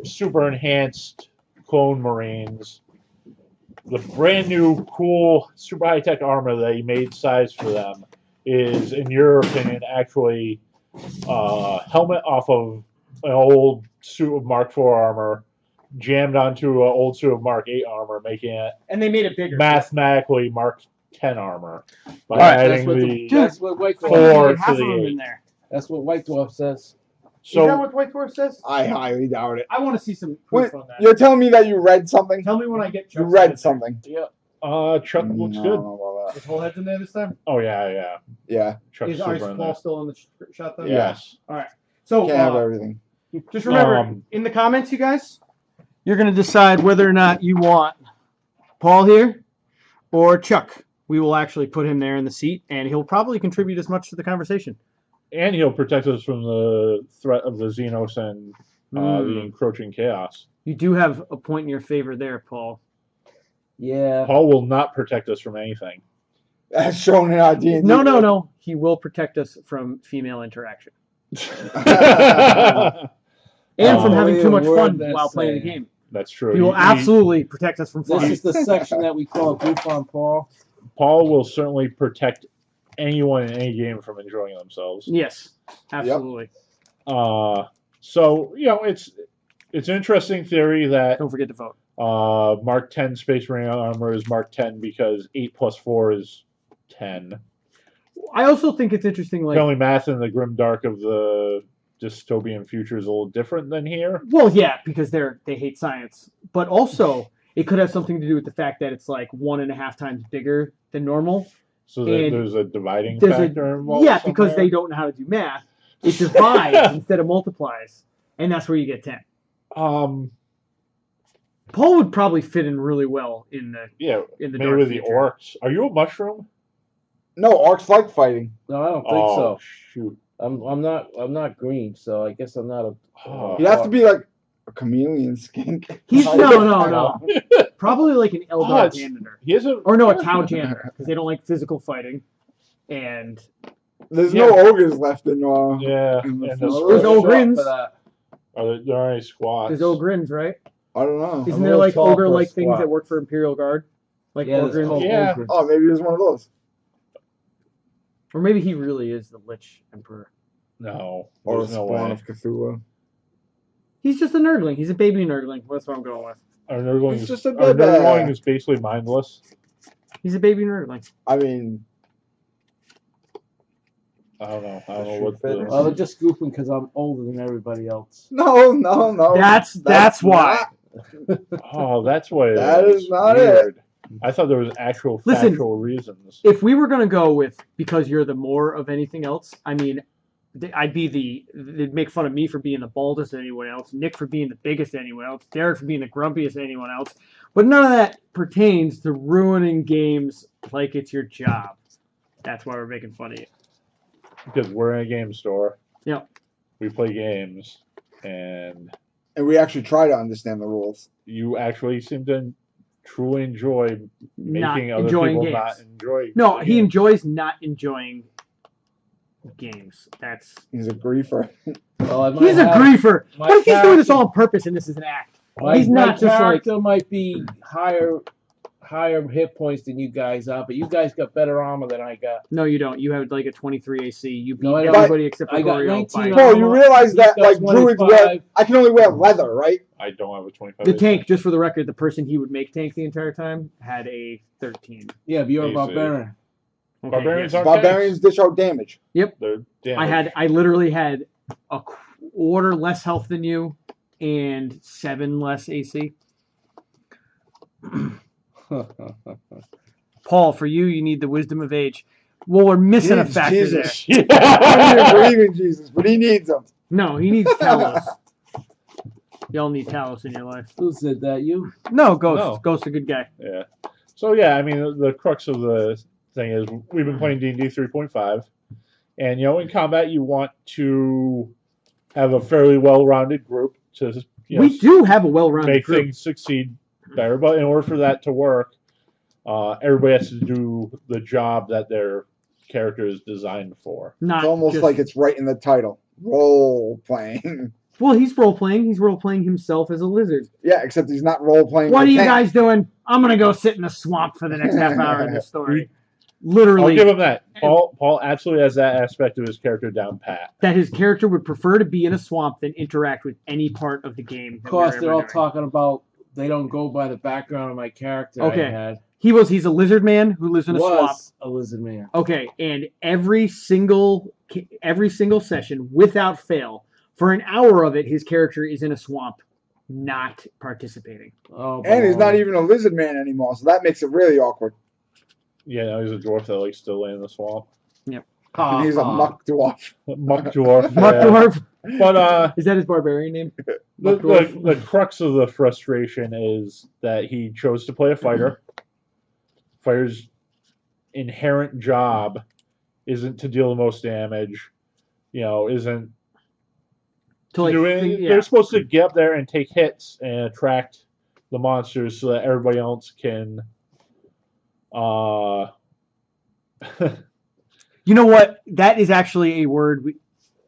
super enhanced clone Marines. The brand new, cool, super high-tech armor that he made size for them is, in your opinion, actually a helmet off of an old suit of Mark IV armor jammed onto an old suit of Mark 8 armor, making it and they made it bigger. Mathematically Mark 10 armor by adding that's what White Dwarf to the 8. in there. That's what White Dwarf says. So, is that what White Dwarf says? I highly doubt it. I want to see some proof on that. You're telling me that you read something? Tell me when I get You read something. Yeah. Chuck looks I good. don't know about His whole head's in there this time? Oh, yeah. Yeah. Chuck's Is super in Paul there. still on the shot though? Yes. All right. So Can't have everything. just remember, in the comments, you guys, you're going to decide whether or not you want Paul here or Chuck. We will actually put him there in the seat, and he'll probably contribute as much to the conversation. And he'll protect us from the threat of the Xenos and the encroaching chaos. You do have a point in your favor there, Paul. Yeah. Paul will not protect us from anything. As shown in our D&D. No. He will protect us from female interaction. And from Oh, having yeah, too much word fun that's while playing the saying. game. That's true. He will absolutely protect us from This fun. is the section that we call Goof on Paul. Paul will certainly protect anyone in any game from enjoying themselves. Yes, absolutely. So it's an interesting theory that Don't forget to vote. Mark 10 Space Marine armor is Mark 10 because 8 plus 4 is 10. I also think it's interesting, like, Apparently math in the grim dark of the dystopian future is a little different than here. well, yeah, because they hate science, but also it could have something to do with the fact that it's like 1.5 times bigger than normal. So And there's a dividing There's factor involved. yeah, because somewhere. they don't know how to do math. It divides instead of multiplies, and that's where you get 10. Paul would probably fit in really well in the maybe dark with future. the orcs. Are you a mushroom? No, orcs like fighting. No, I don't think so. Shoot. I'm not green, so I guess I'm not a. You'd have to be like a chameleon skink. He's no. Probably like an Eldar it's- janitor. He is a Or no, a Tau janitor, because they don't like physical fighting. And There's Yeah. no ogres left in yeah. in the And floor. There's Short Ogrins. for that. there are any squats? there's Ogrins, right? I don't know. Isn't I'm a there little like tall for a ogre-like things squat. that work for Imperial Guard? Like Yeah, there's Ogrins? called Yeah. ogres. Oh, maybe there's one of those. Or maybe he really is the Lich Emperor. No. Or a There's no spawn way. of Cthulhu. He's just a nerdling. He's a baby nerdling. That's what I'm going with. Our nerdling It's is, just a our baby. nerdling is basically mindless. He's a baby nerdling. I mean, I don't know. I don't know Shoot what fit. the. Well, they're just goofing because I'm older than everybody else. no. That's why. Oh, that's what it is. That is not Weird. I thought there was actual Listen. factual reasons. If we were going to go with because you're the more of anything else, I mean, I'd be they'd make fun of me for being the baldest of anyone else, Nick for being the biggest of anyone else, Derrick for being the grumpiest of anyone else. But none of that pertains to ruining games like it's your job. That's why we're making fun of you. Because we're in a game store. Yep. We play games, and And we actually try to understand the rules. you actually seem to truly enjoy Not making other enjoying people games. not enjoy. No, the he game. enjoys not enjoying games. That's He's a griefer. Well, I might he's a have- griefer. my What if he's doing this character- all on purpose and this is an act? My, He's my not just like character might be higher hit points than you guys are, but you guys got better armor than I got. no, you don't. You have like a 23 AC. You beat No, I don't. everybody except for I got L'Oreal 19 by- Paul, you realize He's that got like druids 25. wear. I can only wear leather, right? I don't have a 25. The tank, just for the record, the person he would make tank the entire time had a 13. Yeah, but you're a AC. barbarian. Okay, Barbarians yes. aren't Barbarians dish out damage. They're damaged. I literally had a quarter less health than you and 7 less AC. Paul, for you, you need the wisdom of age. Well, we're missing a Needs factor Jesus. there. I don't even believe in Jesus, but he needs them. No, he needs Talos. Y'all need Talos in your life. Who said that? You? No, Ghost. No. Ghost's a good guy. Yeah. So yeah, I mean the crux of the thing is we've been playing D&D 3.5, and in combat you want to have a fairly well-rounded group to We do have a well-rounded make group. things succeed better. But in order for that to work, everybody has to do the job that their character is designed for. Not It's almost just, like it's right in the title. Role playing. well, he's role-playing. He's role-playing himself as a lizard. Yeah, except he's not role playing. What are you guys doing? I'm going to go sit in the swamp for the next half hour in this story. Literally, I'll give him that. Paul absolutely has that aspect of his character down pat. that his character would prefer to be in a swamp than interact with any part of the game. Of that course, we're they're ever all doing. talking about they don't go by the background of my character Okay. I had. He's a lizard man who lives in a swamp. Was a lizard man. Okay, and every single session, without fail, for an hour of it, his character is in a swamp, not participating. Oh, And he's not baloney. even a lizard man anymore, so that makes it really awkward. Yeah, no, he's a dwarf that likes to lay in the swamp. Ha, And he's a ha. muck dwarf. Muck dwarf. Muck yeah. dwarf. But Is that his barbarian name? the, Muck dwarf. the crux of the frustration is that he chose to play a fighter. Fighter's inherent job isn't to deal the most damage. Isn't To like, do anything. think- yeah. They're supposed to get up there and take hits and attract the monsters so that everybody else can. You know what? That is actually a word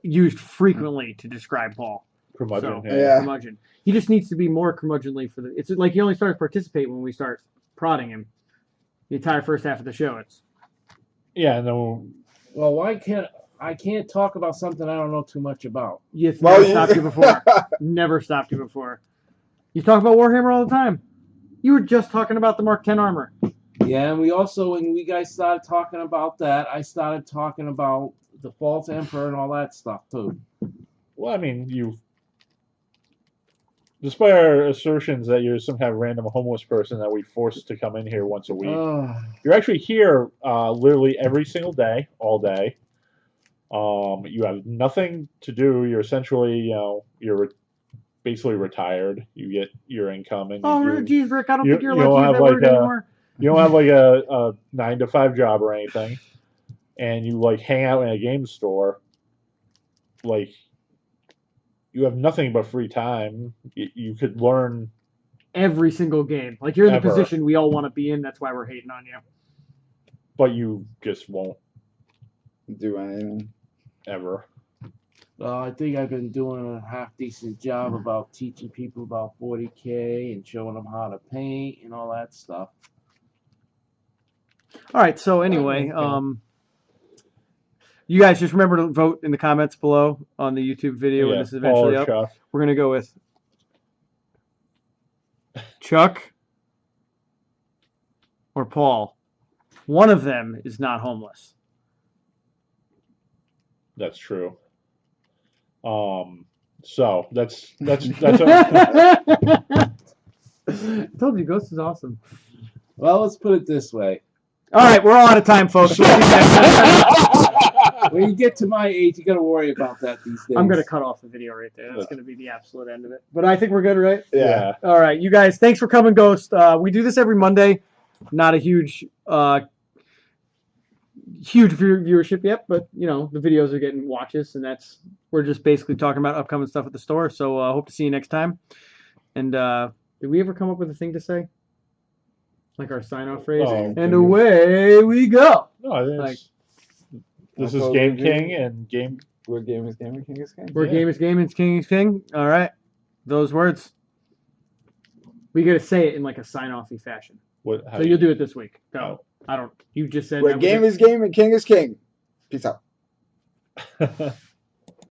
used frequently to describe Paul. Curmudgeon. So, Yeah. curmudgeon. He just needs to be more curmudgeonly for the. It's like he only starts to participate when we start prodding him. The entire first half of the show, it's. Yeah, no. Well, why can't I can't talk about something I don't know too much about? It's Well, never stopped you before. Never stopped you before. You talk about Warhammer all the time. You were just talking about the Mark 10 armor. Yeah, and we also, when we guys started talking about that, I started talking about the False Emperor and all that stuff too. Well, I mean, despite our assertions that you're some kind of random homeless person that we forced to come in here once a week, you're actually here literally every single day, all day. You have nothing to do. You're essentially, you're basically retired. You get your income, and Geez, Rick, I don't think you're you allowed to don't use have that word anymore. You don't have like a 9-to-5 job or anything, and you like hang out in a game store. Like, you have nothing but free time. You could learn every single game. Like, you're in the ever. position we all want to be in. That's why we're hating on you. But you just won't do anything. Ever. I think I've been doing a half-decent job about teaching people about 40K and showing them how to paint and all that stuff. All right, so anyway, you guys just remember to vote in the comments below on the YouTube video when this is eventually up. Chuck. We're going to go with Chuck or Paul. One of them is not homeless. That's true. So that's I told you, Ghost is awesome. Well, let's put it this way. All right, we're all out of time, folks. When you get to my age, you got to worry about that these days. I'm going to cut off the video right there. That's going to be the absolute end of it. But I think we're good, right? Yeah. All right, you guys, thanks for coming, Ghost. We do this every Monday. Not a huge viewership yet, but you know the videos are getting watches, and we're just basically talking about upcoming stuff at the store. So hope to see you next time. And did we ever come up with a thing to say, like our sign-off phrase? And away we go. No, I think Like, this is Game King and Game. Where game is game and king is king. Where game is game and king is king. All right, those words. We got to say it in like a sign-offy fashion. So you'll do it this week. Go. I don't. You just said. Where game is game and king is king. Peace out.